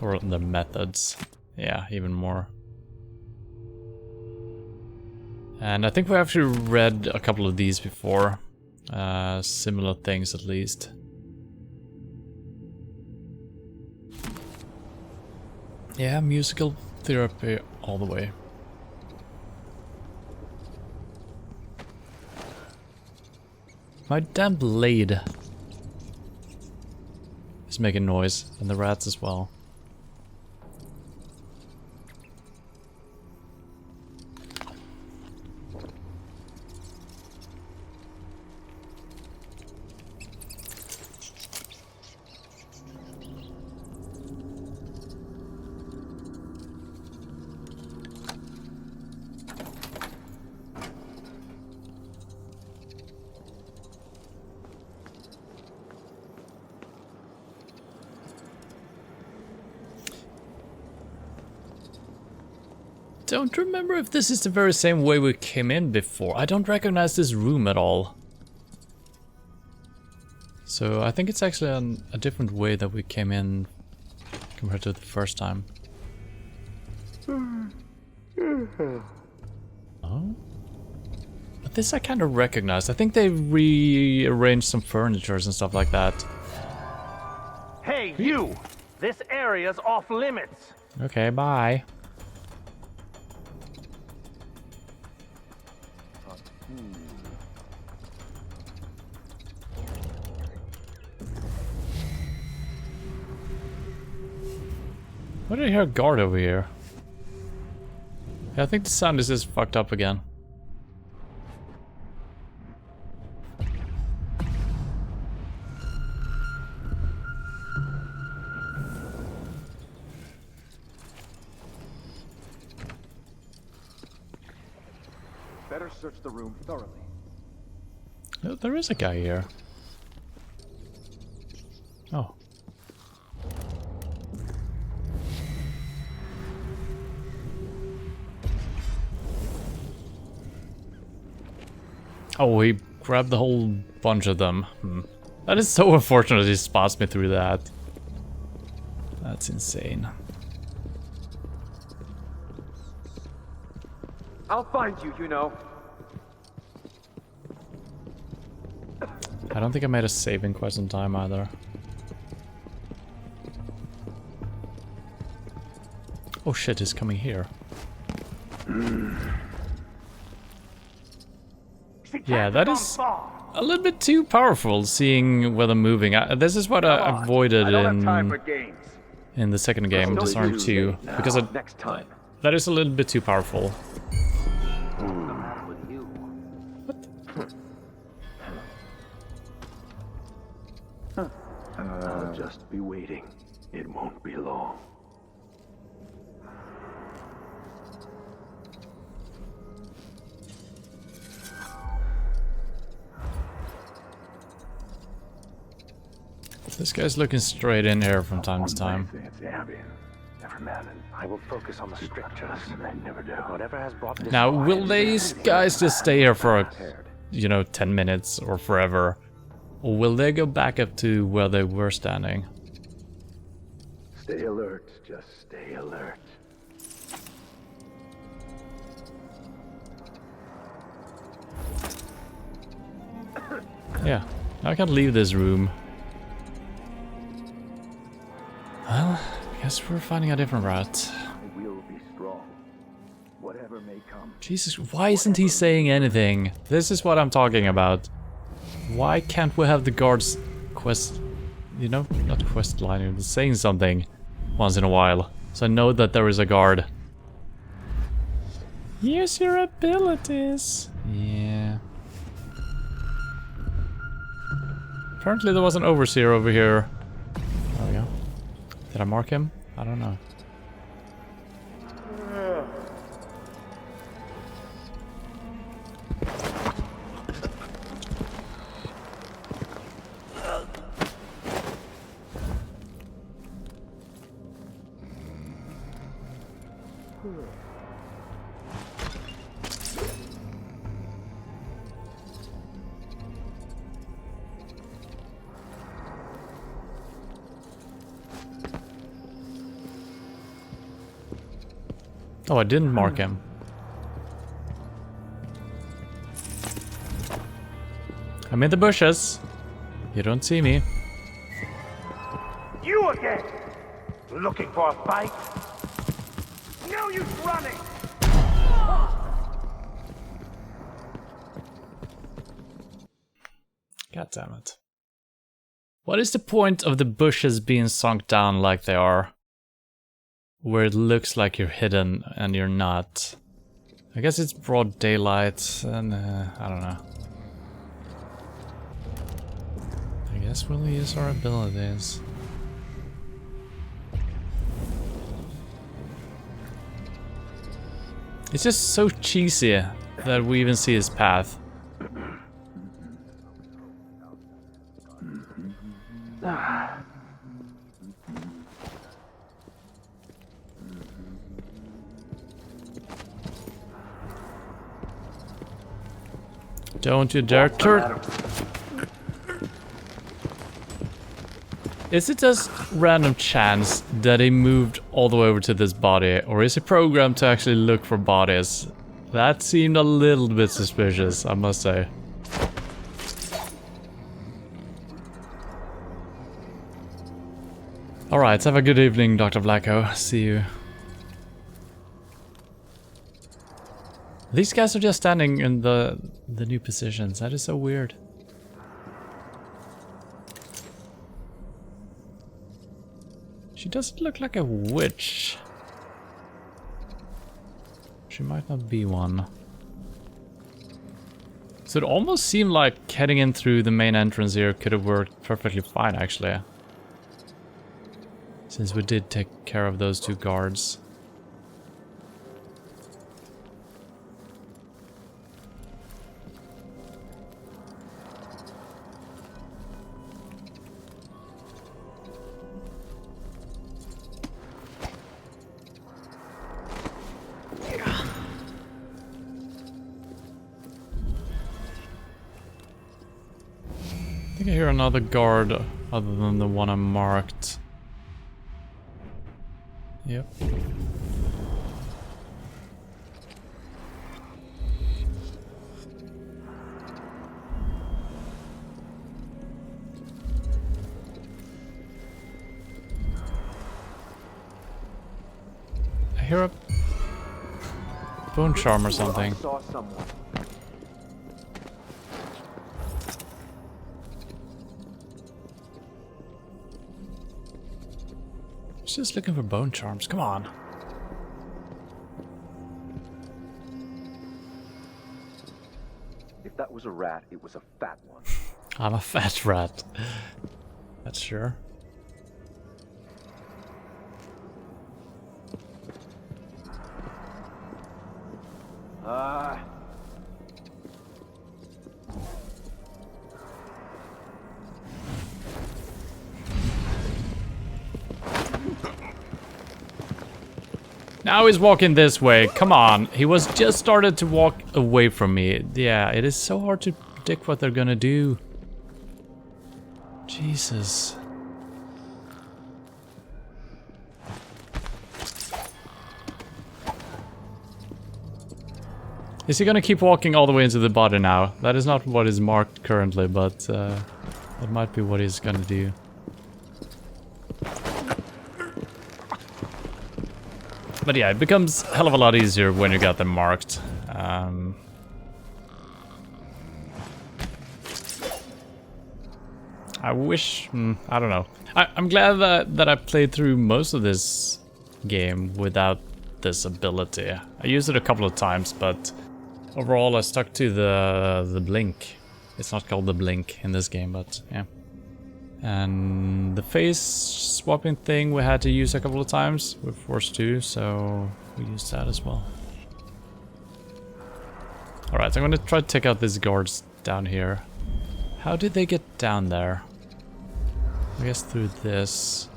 Or the methods. Yeah, even more. And I think we actually read a couple of these before. Similar things at least. Yeah, musical therapy all the way. My damn blade is making noise, and the rats as well. Don't remember if this is the very same way we came in before. I don't recognize this room at all. So I think it's actually a different way that we came in compared to the first time. Oh? But this I kind of recognize. I think they rearranged some furnitures and stuff like that. Hey, you! This area's off limits. Okay, bye. Why did I hear a guard over here? Yeah, I think the sound is just fucked up again. Better search the room thoroughly. Oh, there is a guy here. Oh. Oh, he grabbed the whole bunch of them. That is so unfortunate he spots me through that. That's insane. I'll find you, you know. I don't think I made a save in quite some time either. Oh shit, he's coming here. Yeah, that is a little bit too powerful, seeing where they're moving. This is what I avoided in the second game, Dishonored 2, because that is a little bit too powerful. I'll just be waiting. It won't be long. This guy's looking straight in here from time to time. I will focus on the strictures. Whatever has brought this Now, will these guys just stay here for, 10 minutes or forever? Or will they go back up to where they were standing? Stay alert, just stay alert. Yeah, now I can't leave this room. Well, I guess we're finding a different route. I will be strong. Whatever may come. Jesus, why isn't he saying anything? This is what I'm talking about. Why can't we have the guards quest... You know, not quest line, but saying something once in a while. So I know that there is a guard. Use your abilities. Yeah. Apparently there was an overseer over here. There we go. Did I mark him? I don't know. Oh, I didn't mark him. I'm in the bushes. You don't see me. You again? Looking for a fight? No use running! God damn it. What is the point of the bushes being sunk down like they are? Where it looks like you're hidden and you're not. I guess it's broad daylight and I don't know. I guess we'll use our abilities. It's just so cheesy that we even see his path. Don't you dare turn. Is it just random chance that he moved all the way over to this body, or is he programmed to actually look for bodies? That seemed a little bit suspicious, I must say. Alright, have a good evening, Dr. Blacko. See you. These guys are just standing in the new positions. That is so weird. She doesn't look like a witch. She might not be one. So it almost seemed like heading in through the main entrance here could have worked perfectly fine, actually. Since we did take care of those two guards. I think I hear another guard other than the one I marked. Yep. I hear a bone charm or something. I saw someone. Just looking for bone charms, come on. If that was a rat, it was a fat one. I'm a fat rat. That's sure. Now he's walking this way. Come on. He was just started to walk away from me. Yeah, it is so hard to predict what they're gonna do. Jesus. Is he gonna keep walking all the way into the body now? That is not what is marked currently, but that might be what he's gonna do. But yeah, it becomes a hell of a lot easier when you got them marked. I wish... I don't know. I'm glad that I played through most of this game without this ability. I used it a couple of times, but overall I stuck to the blink. It's not called the blink in this game, but yeah. And the face swapping thing we had to use a couple of times. We're forced to, so we used that as well. Alright, I'm gonna try to take out these guards down here. How did they get down there? I guess through this.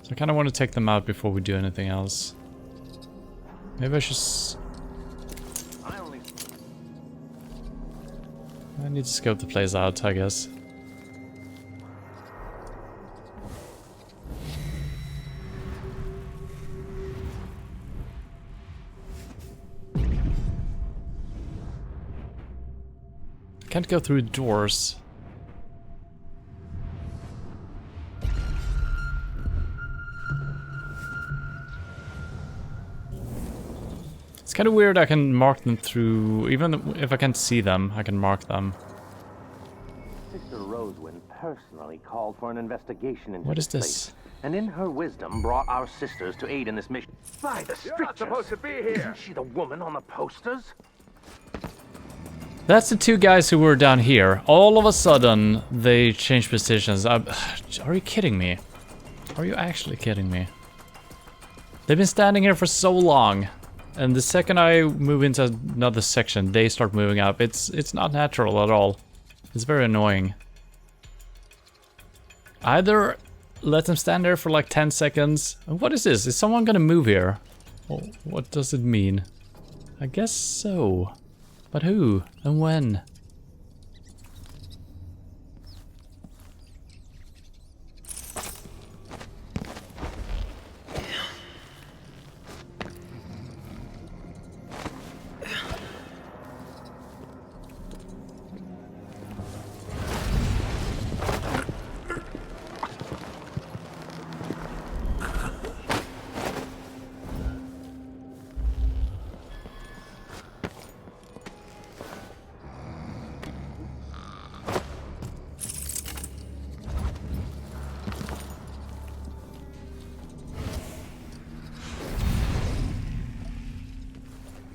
So I kind of want to take them out before we do anything else. Maybe I should... I need to scope the place out, I guess. I can't go through doors. It's kind of weird I can mark them through, even if I can't see them, I can mark them. Sister Rosewind personally called for an investigation into What is this this? place, and in her wisdom brought our sisters to aid in this mission. By the You're not supposed to be here. Isn't she the woman on the posters? That's the two guys who were down here. All of a sudden, they changed positions. Are you kidding me? Are you actually kidding me? They've been standing here for so long. And the second I move into another section, they start moving up. It's not natural at all. It's very annoying. Either let them stand there for like 10 seconds. What is this? Is someone gonna move here? Oh, what does it mean? I guess so. But who and when?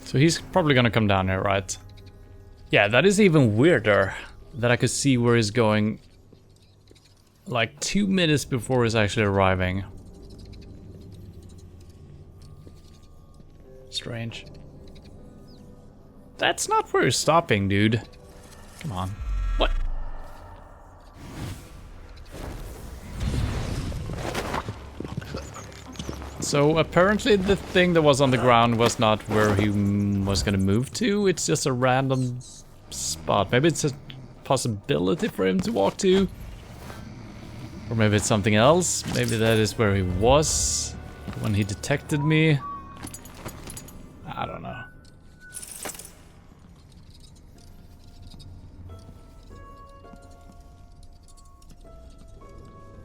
So he's probably gonna come down here, right? Yeah, that is even weirder that I could see where he's going like 2 minutes before he's actually arriving. Strange. That's not where he's stopping, dude. Come on. What? So apparently the thing that was on the ground was not where he was gonna move to, it's just a random spot. Maybe it's a possibility for him to walk to. Or maybe it's something else. Maybe that is where he was when he detected me. I don't know.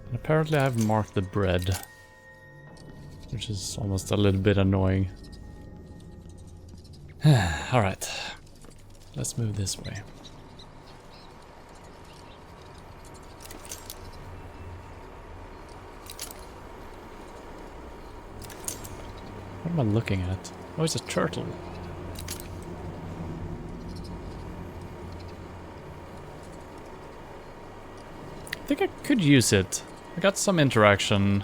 And apparently I've marked the bread, which is almost a little bit annoying. Alright, let's move this way. What am I looking at? Oh, it's a turtle. I think I could use it. I got some interaction.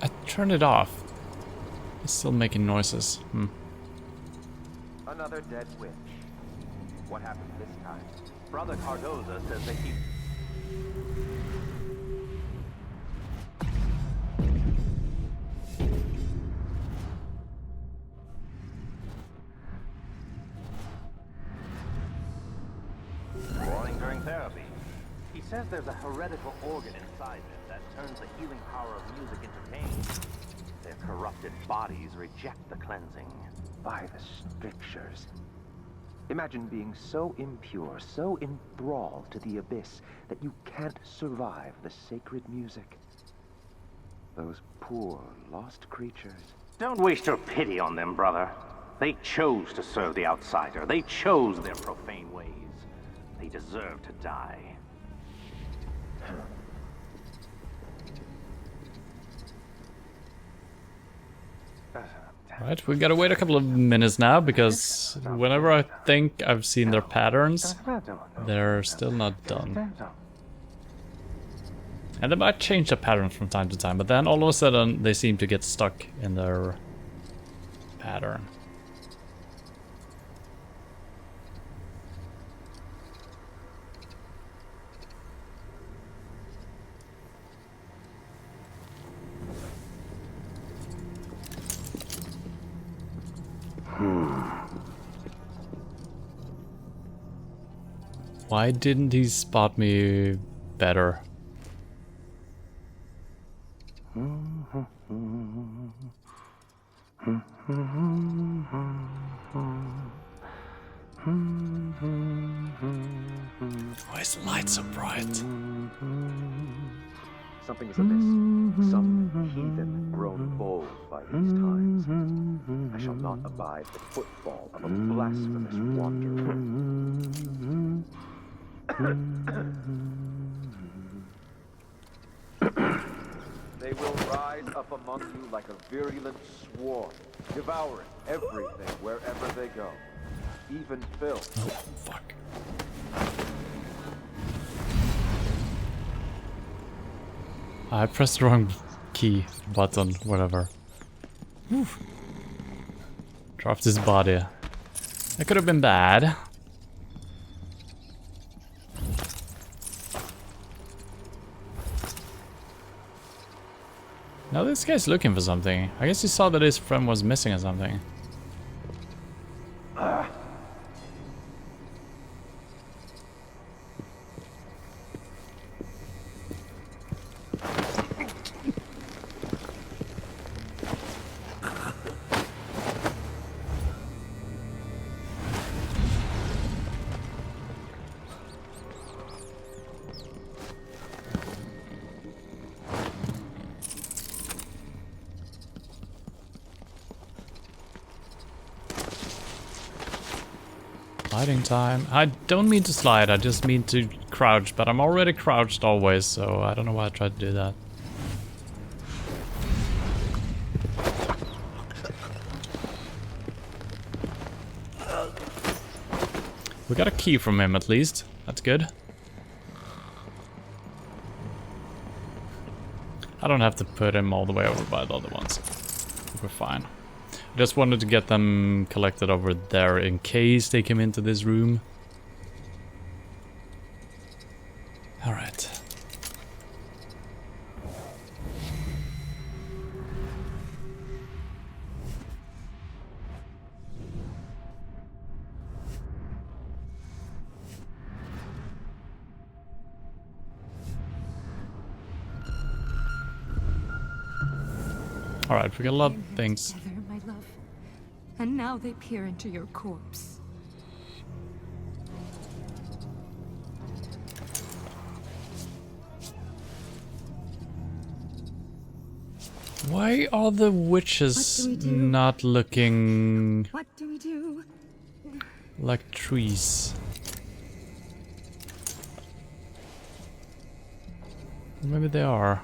I turned it off. It's still making noises. Another dead witch. What happened this time? Brother Cardoza says they keep... Warning during therapy. says there's a heretical organ inside them that turns the healing power of music into pain. Their corrupted bodies reject the cleansing. By the strictures. Imagine being so impure, so enthralled to the abyss, that you can't survive the sacred music. Those poor, lost creatures. Don't waste your pity on them, brother. They chose to serve the outsider. They chose their profane ways. They deserve to die. Right, we gotta wait a couple of minutes now, because whenever I think I've seen their patterns, they're still not done. And they might change the pattern from time to time, but then all of a sudden they seem to get stuck in their pattern. Why didn't he spot me better? Why is the light so bright? Something is amiss. Some heathen grown bold by these times. I shall not abide the footfall of a blasphemous wanderer. They will rise up among you like a virulent swarm, devouring everything wherever they go, even filth. Oh, fuck. I pressed the wrong key, button, whatever. Whew. Dropped his body. That could have been bad. Now this guy's looking for something. I guess he saw that his friend was missing or something. Sliding time. I don't mean to slide, I just mean to crouch, but I'm already crouched always, so I don't know why I tried to do that. We got a key from him at least. That's good. I don't have to put him all the way over by the other ones. We're fine. Just wanted to get them collected over there in case they came into this room. Alright. Alright, we got a lot of things. Together, my love. And now they peer into your corpse. Why are the witches not looking What do we do? like trees? Maybe they are.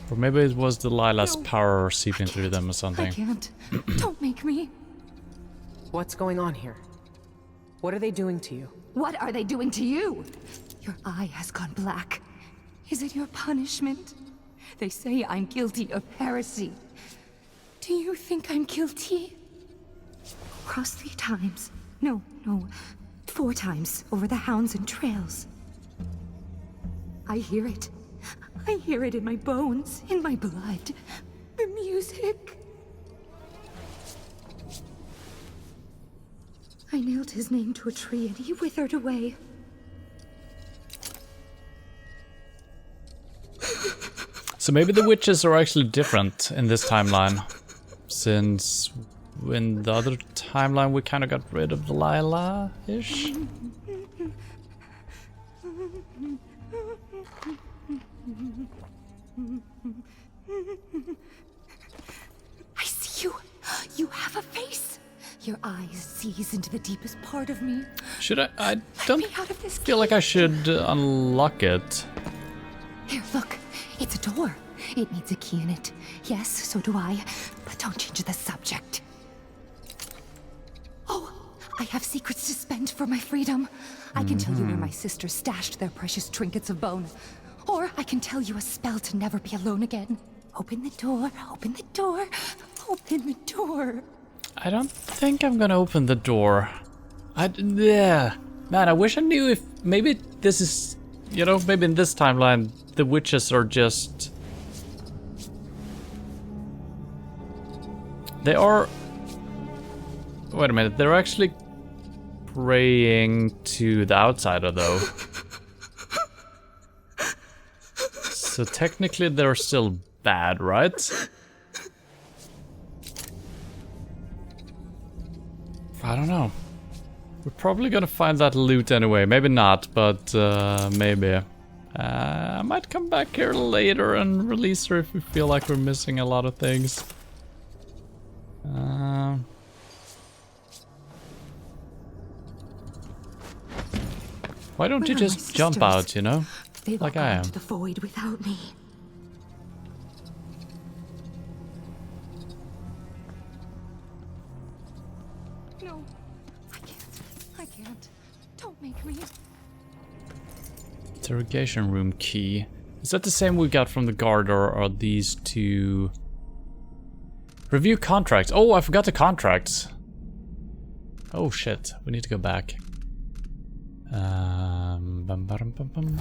Or maybe it was Delilah's power seeping through them or something. I can't. Don't make me. What's going on here? What are they doing to you? What are they doing to you? Your eye has gone black. Is it your punishment? They say I'm guilty of heresy. Do you think I'm guilty? Cross 3 times. No, 4 times over the hounds and trails. I hear it. I hear it in my bones, in my blood. The music. I nailed his name to a tree and he withered away. So maybe the witches are actually different in this timeline, since in the other timeline we kind of got rid of Delilah-ish. I see you. You have a face. Your eyes sees into the deepest part of me. Should I don't feel like I should unlock it. Here, look. It's a door. It needs a key in it. Yes, so do I. But don't change the subject. Oh, I have secrets to spend for my freedom. I can tell you where my sisters stashed their precious trinkets of bone. Or I can tell you a spell to never be alone again. Open the door, open the door, open the door. I don't think I'm gonna open the door. Yeah. Man, I wish I knew if maybe this is, you know, maybe in this timeline the witches are just... They are... Wait a minute, they're actually praying to the outsider though. So technically they're still bad, right? I don't know. We're probably gonna find that loot anyway. Maybe not, but maybe. I might come back here later and release her if we feel like we're missing a lot of things. Why don't you just jump out, you know? They like will I go am. into the void without me. No, I can't. Don't make me. Interrogation room key. Is that the same we got from the guard, or are these two... Review contracts. Oh, I forgot the contracts. Oh shit, we need to go back. Bum, bum, bum, bum.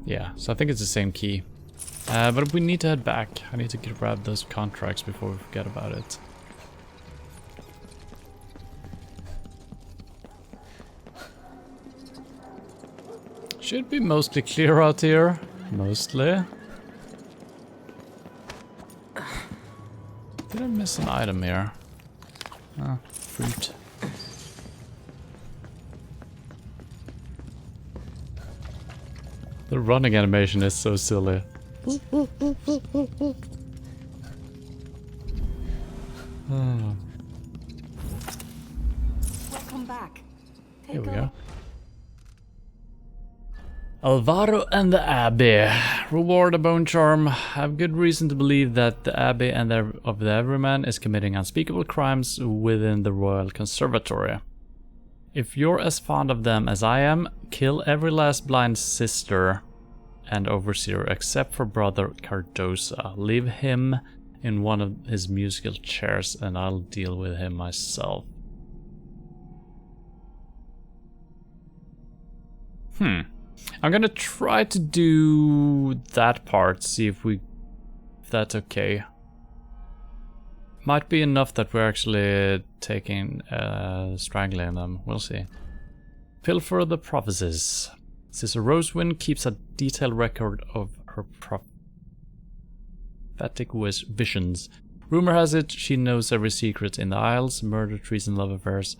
Yeah, so I think it's the same key. But we need to head back. I need to grab those contracts before we forget about it. Should be mostly clear out here. Mostly. Did I miss an item here? Fruit. The running animation is so silly. Welcome back. Here we go. Alvaro and the Abbey. Reward a bone charm. Have good reason to believe that the Abbey and of the Everyman is committing unspeakable crimes within the Royal Conservatory. If you're as fond of them as I am, kill every last blind sister and overseer except for Brother Cardosa. Leave him in one of his musical chairs and I'll deal with him myself. I'm gonna try to do that part, see if that's okay. Might be enough that we're actually taking, strangling them, we'll see. Pilfer the Prophecies. Sister Rosewind keeps a detailed record of her prophetic visions. Rumor has it she knows every secret in the Isles, murder, treason, love affairs.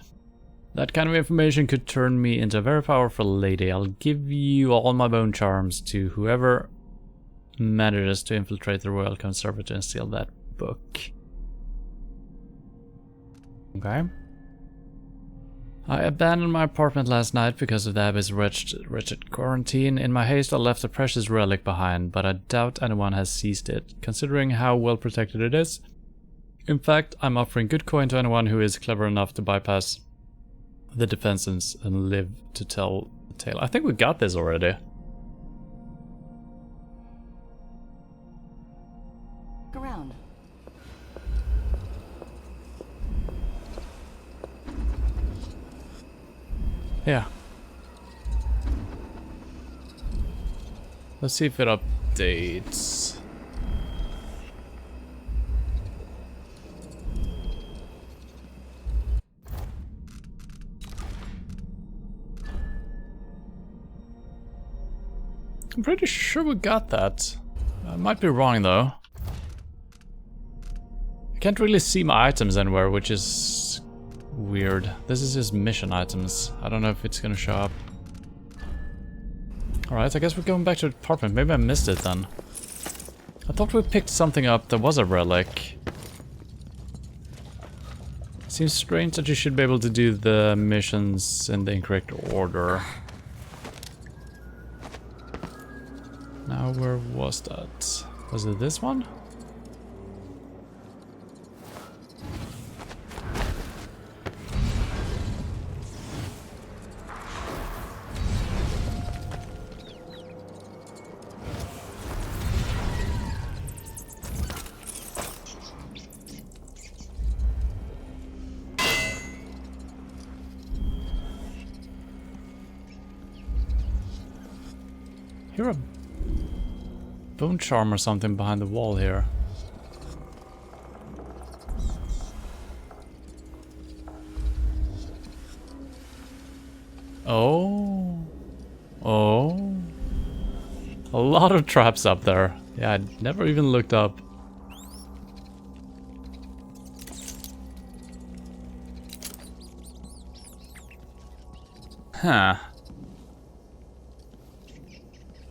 That kind of information could turn me into a very powerful lady. I'll give you all my bone charms to whoever manages to infiltrate the Royal Conservatory and steal that book. Okay. I abandoned my apartment last night because of the Abbey's wretched quarantine. In my haste, I left a precious relic behind, but I doubt anyone has seized it, considering how well protected it is. In fact, I'm offering good coin to anyone who is clever enough to bypass the defenses and live to tell the tale. I think we got this already. Look around. Yeah. Let's see if it updates. I'm pretty sure we got that. I might be wrong though. I can't really see my items anywhere, which is weird. This is just mission items. I don't know if it's gonna show up. Alright, I guess we're going back to the apartment. Maybe I missed it then. I thought we picked something up that was a relic. Seems strange that you should be able to do the missions in the incorrect order. Now, where was that? Was it this one? Hear a bone charm or something behind the wall here. Oh. Oh. A lot of traps up there. Yeah, I never even looked up. Huh.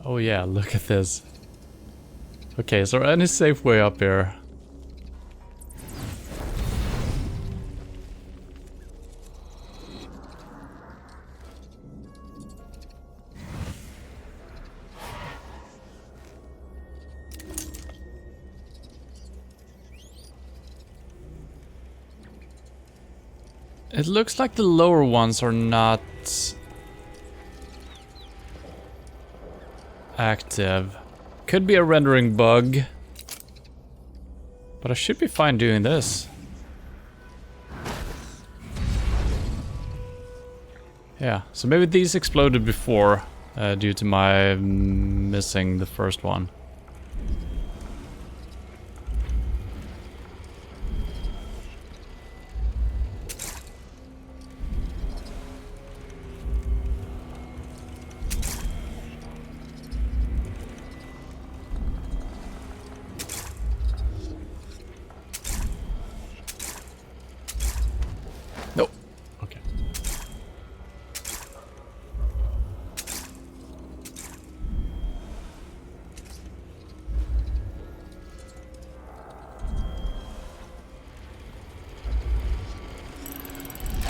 Oh yeah, look at this. Okay, is there any safe way up here? It looks like the lower ones are not active. Could be a rendering bug. But I should be fine doing this. Yeah, so maybe these exploded before due to my missing the first one. Nope. Okay.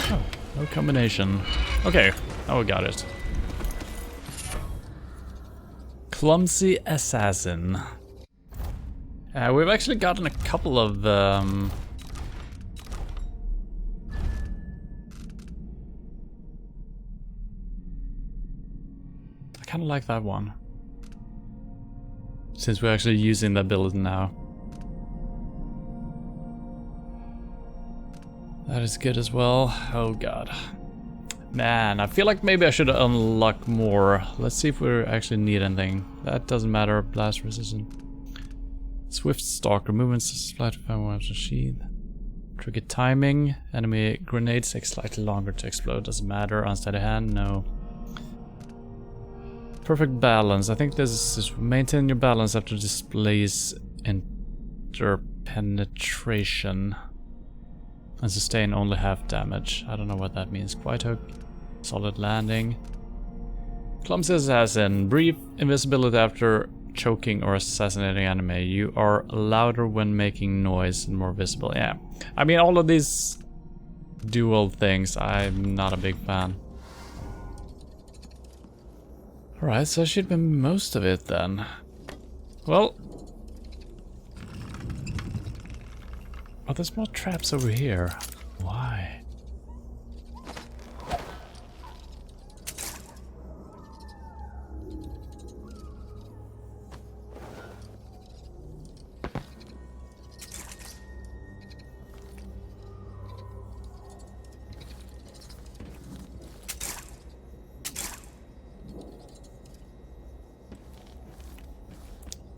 Oh, no combination. Okay, now we got it. Clumsy Assassin. We've actually gotten a couple of I kind of like that one. Since we're actually using the ability now. That is good as well. Oh god. Man, I feel like maybe I should unlock more. Let's see if we actually need anything. That doesn't matter. Blast resistant. Swift Stalker. Movements slightly faster sheath. Trigger timing. Enemy grenades take slightly longer to explode. Doesn't matter. Unsteady hand. No. Perfect balance. I think this is maintain your balance after displays interpenetration. And sustain only half damage. I don't know what that means. Quiet hook. Solid landing. Clumsy Assassin. Brief invisibility after choking or assassinating enemy. You are louder when making noise and more visible. Yeah. I mean, all of these dual things, I'm not a big fan. Alright, so that should be most of it then. Well. Oh, there's more traps over here. Why?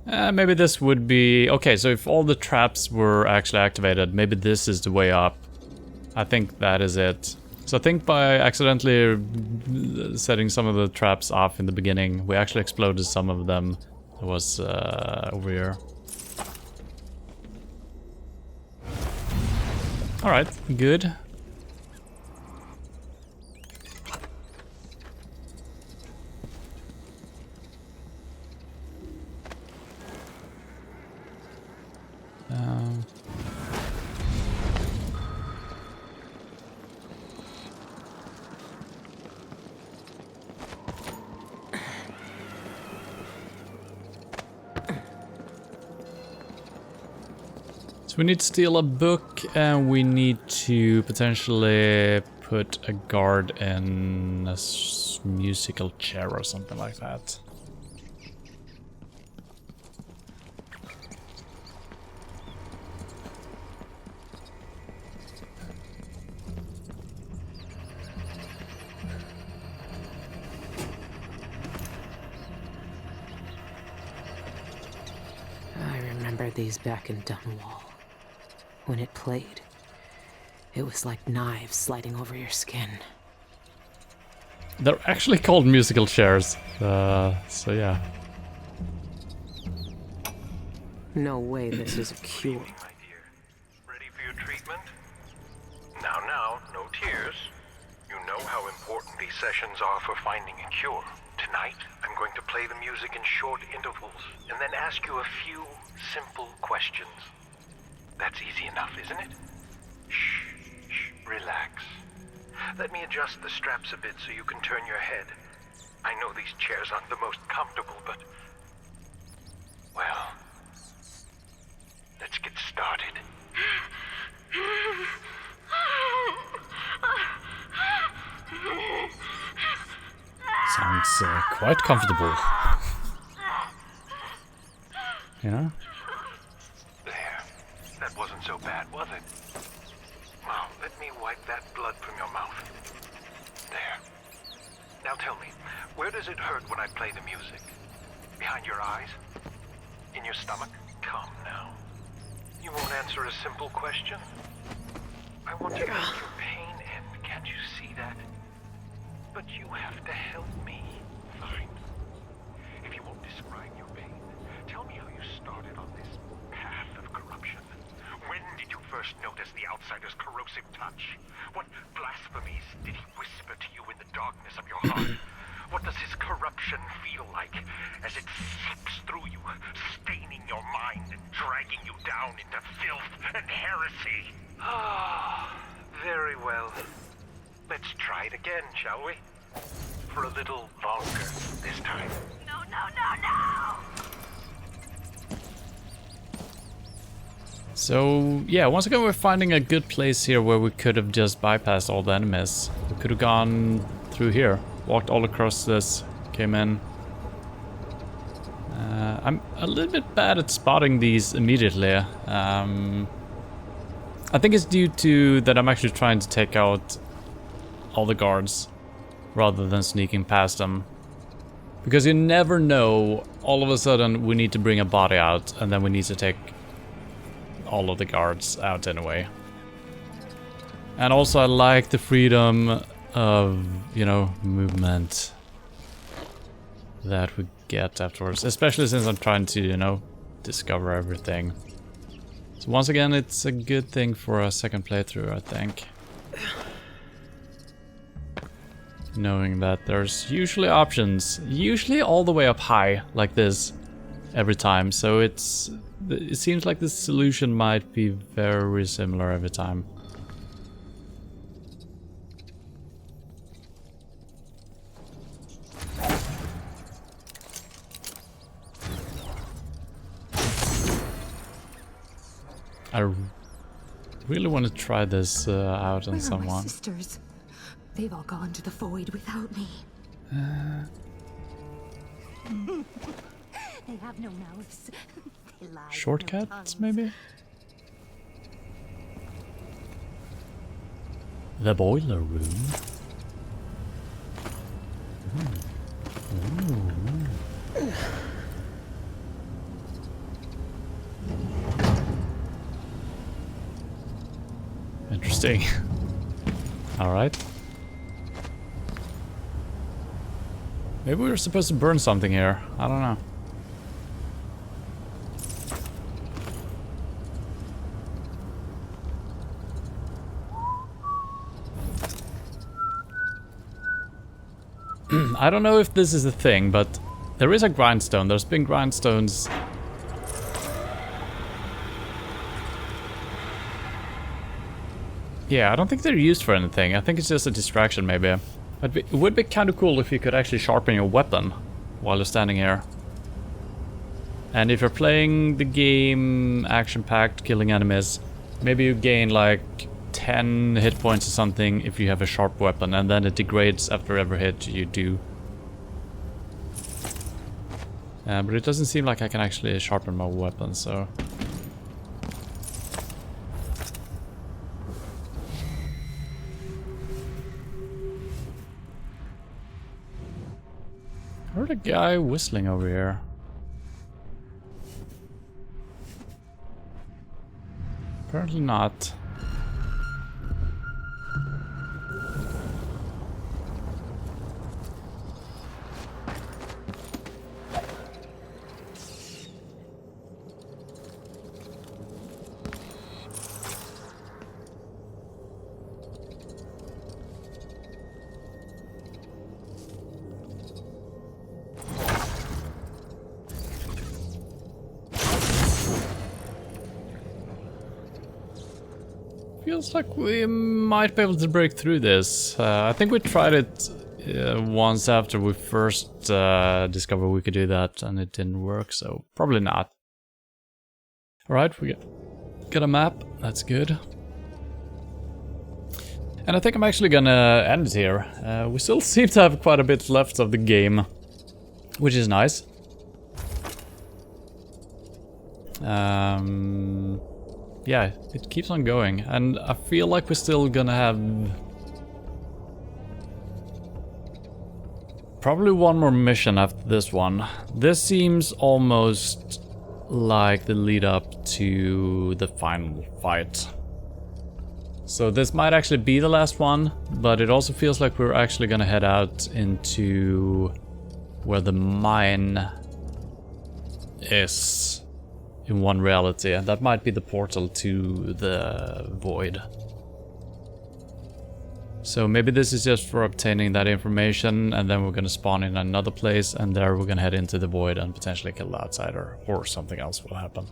Maybe this would be... Okay, so if all the traps were actually activated, maybe this is the way up. I think that is it. So I think by accidentally setting some of the traps off in the beginning, we actually exploded some of them. It was over here. Alright, good. So we need to steal a book, and we need to potentially put a guard in a musical chair or something like that. I remember these back in Dunwall. When it played, it was like knives sliding over your skin. They're actually called musical chairs, so yeah. No way this is a cure. Ready for your treatment? Now, no tears. You know how important these sessions are for finding a cure. Tonight, I'm going to play the music in short intervals, and then ask you a few simple questions. That's easy enough, isn't it? Shh, relax. Let me adjust the straps a bit so you can turn your head. I know these chairs aren't the most comfortable, but... well... let's get started. Sounds quite comfortable. Yeah? There. That wasn't so bad, was it? Now, let me wipe that blood from your mouth. There. Now tell me, where does it hurt when I play the music? Behind your eyes? In your stomach? Come now. You won't answer a simple question? I want to make your pain end, can't you see that? But you have to help me. Fine. If you won't describe your pain, tell me how you started on this path of corruption. When did you first notice the outsider's corrosive touch? What blasphemies did he whisper to you in the darkness of your heart? What does his corruption feel like as it seeps through you, staining your mind and dragging you down into filth and heresy? Ah, very well. Let's try it again, shall we? For a little longer this time. No, no, no, no! So, yeah, once again we're finding a good place here where we could have just bypassed all the enemies. We could have gone through here, walked all across this, came in. I'm a little bit bad at spotting these immediately. I think it's due to that I'm actually trying to take out all the guards rather than sneaking past them. Because you never know, all of a sudden we need to bring a body out and then we need to take all of the guards out anyway. And also I like the freedom of, you know, movement that we get afterwards, especially since I'm trying to, you know, discover everything. So once again, it's a good thing for a second playthrough, I think. Knowing that there's usually options, usually all the way up high, like this, every time. So it seems like the solution might be very similar every time. I really want to try this out on someone. Where are my sisters? They've all gone to the void without me. They have no mouths. They lie. Shortcuts, maybe? The boiler room. Ooh. Interesting. Alright. Maybe we were supposed to burn something here. I don't know. I don't know if this is a thing, but there is a grindstone. There's been grindstones. Yeah, I don't think they're used for anything. I think it's just a distraction, maybe. But it would be kind of cool if you could actually sharpen your weapon while you're standing here. And if you're playing the game action-packed, killing enemies, maybe you gain like 10 hit points or something if you have a sharp weapon, and then it degrades after every hit you do. But it doesn't seem like I can actually sharpen my weapon, so... I heard a guy whistling over here. Apparently not. Feels like we might be able to break through this. I think we tried it once after we first discovered we could do that, and it didn't work, so probably not. Alright, we got a map. That's good. And I think I'm actually gonna end it here. We still seem to have quite a bit left of the game, which is nice. Yeah, it keeps on going, and I feel like we're still gonna have probably one more mission after this one. This seems almost like the lead up to the final fight. So this might actually be the last one, but it also feels like we're actually gonna head out into where the mine is. In one reality, and that might be the portal to the void. So maybe this is just for obtaining that information, and then we're gonna spawn in another place, and there we're gonna head into the void and potentially kill the outsider, or something else will happen.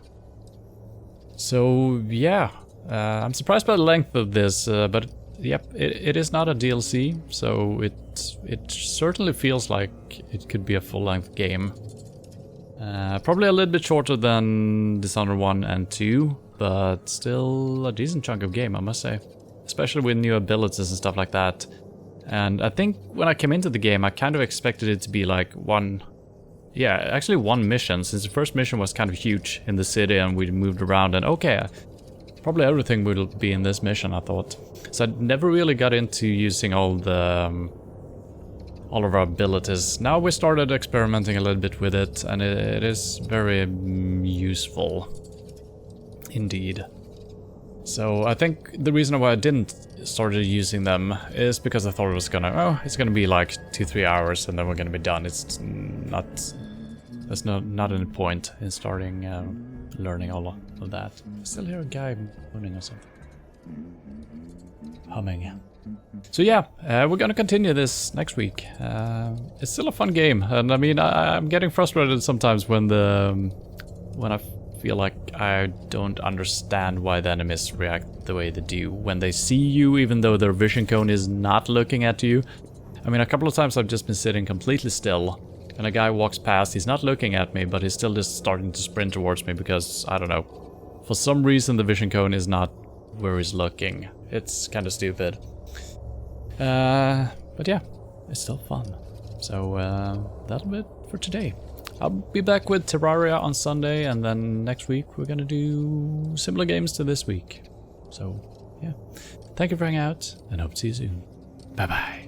So yeah, I'm surprised by the length of this, but yep, it is not a DLC, so it certainly feels like it could be a full-length game. Probably a little bit shorter than Dishonored 1 and 2, but still a decent chunk of game, I must say. Especially with new abilities and stuff like that. And I think when I came into the game, I kind of expected it to be like one mission, since the first mission was kind of huge in the city and we moved around, and okay, probably everything will be in this mission, I thought. So I never really got into using all of our abilities. Now we started experimenting a little bit with it, and it is very useful indeed. So I think the reason why I didn't start using them is because I thought it was it's gonna be like 2-3 hours and then we're gonna be done. It's not, there's not any point in starting learning all of that. I still hear a guy moaning or something. Humming. So yeah, we're gonna continue this next week. It's still a fun game, and I mean, I'm getting frustrated sometimes when I feel like I don't understand why the enemies react the way they do when they see you, even though their vision cone is not looking at you. I mean, a couple of times I've just been sitting completely still, and a guy walks past, he's not looking at me, but he's still just starting to sprint towards me because, I don't know, for some reason the vision cone is not where he's looking. It's kind of stupid. But yeah, it's still fun. So that'll be it for today. I'll be back with Terraria on Sunday, and then next week we're gonna do similar games to this week. So yeah, thank you for hanging out, and hope to see you soon. Bye bye.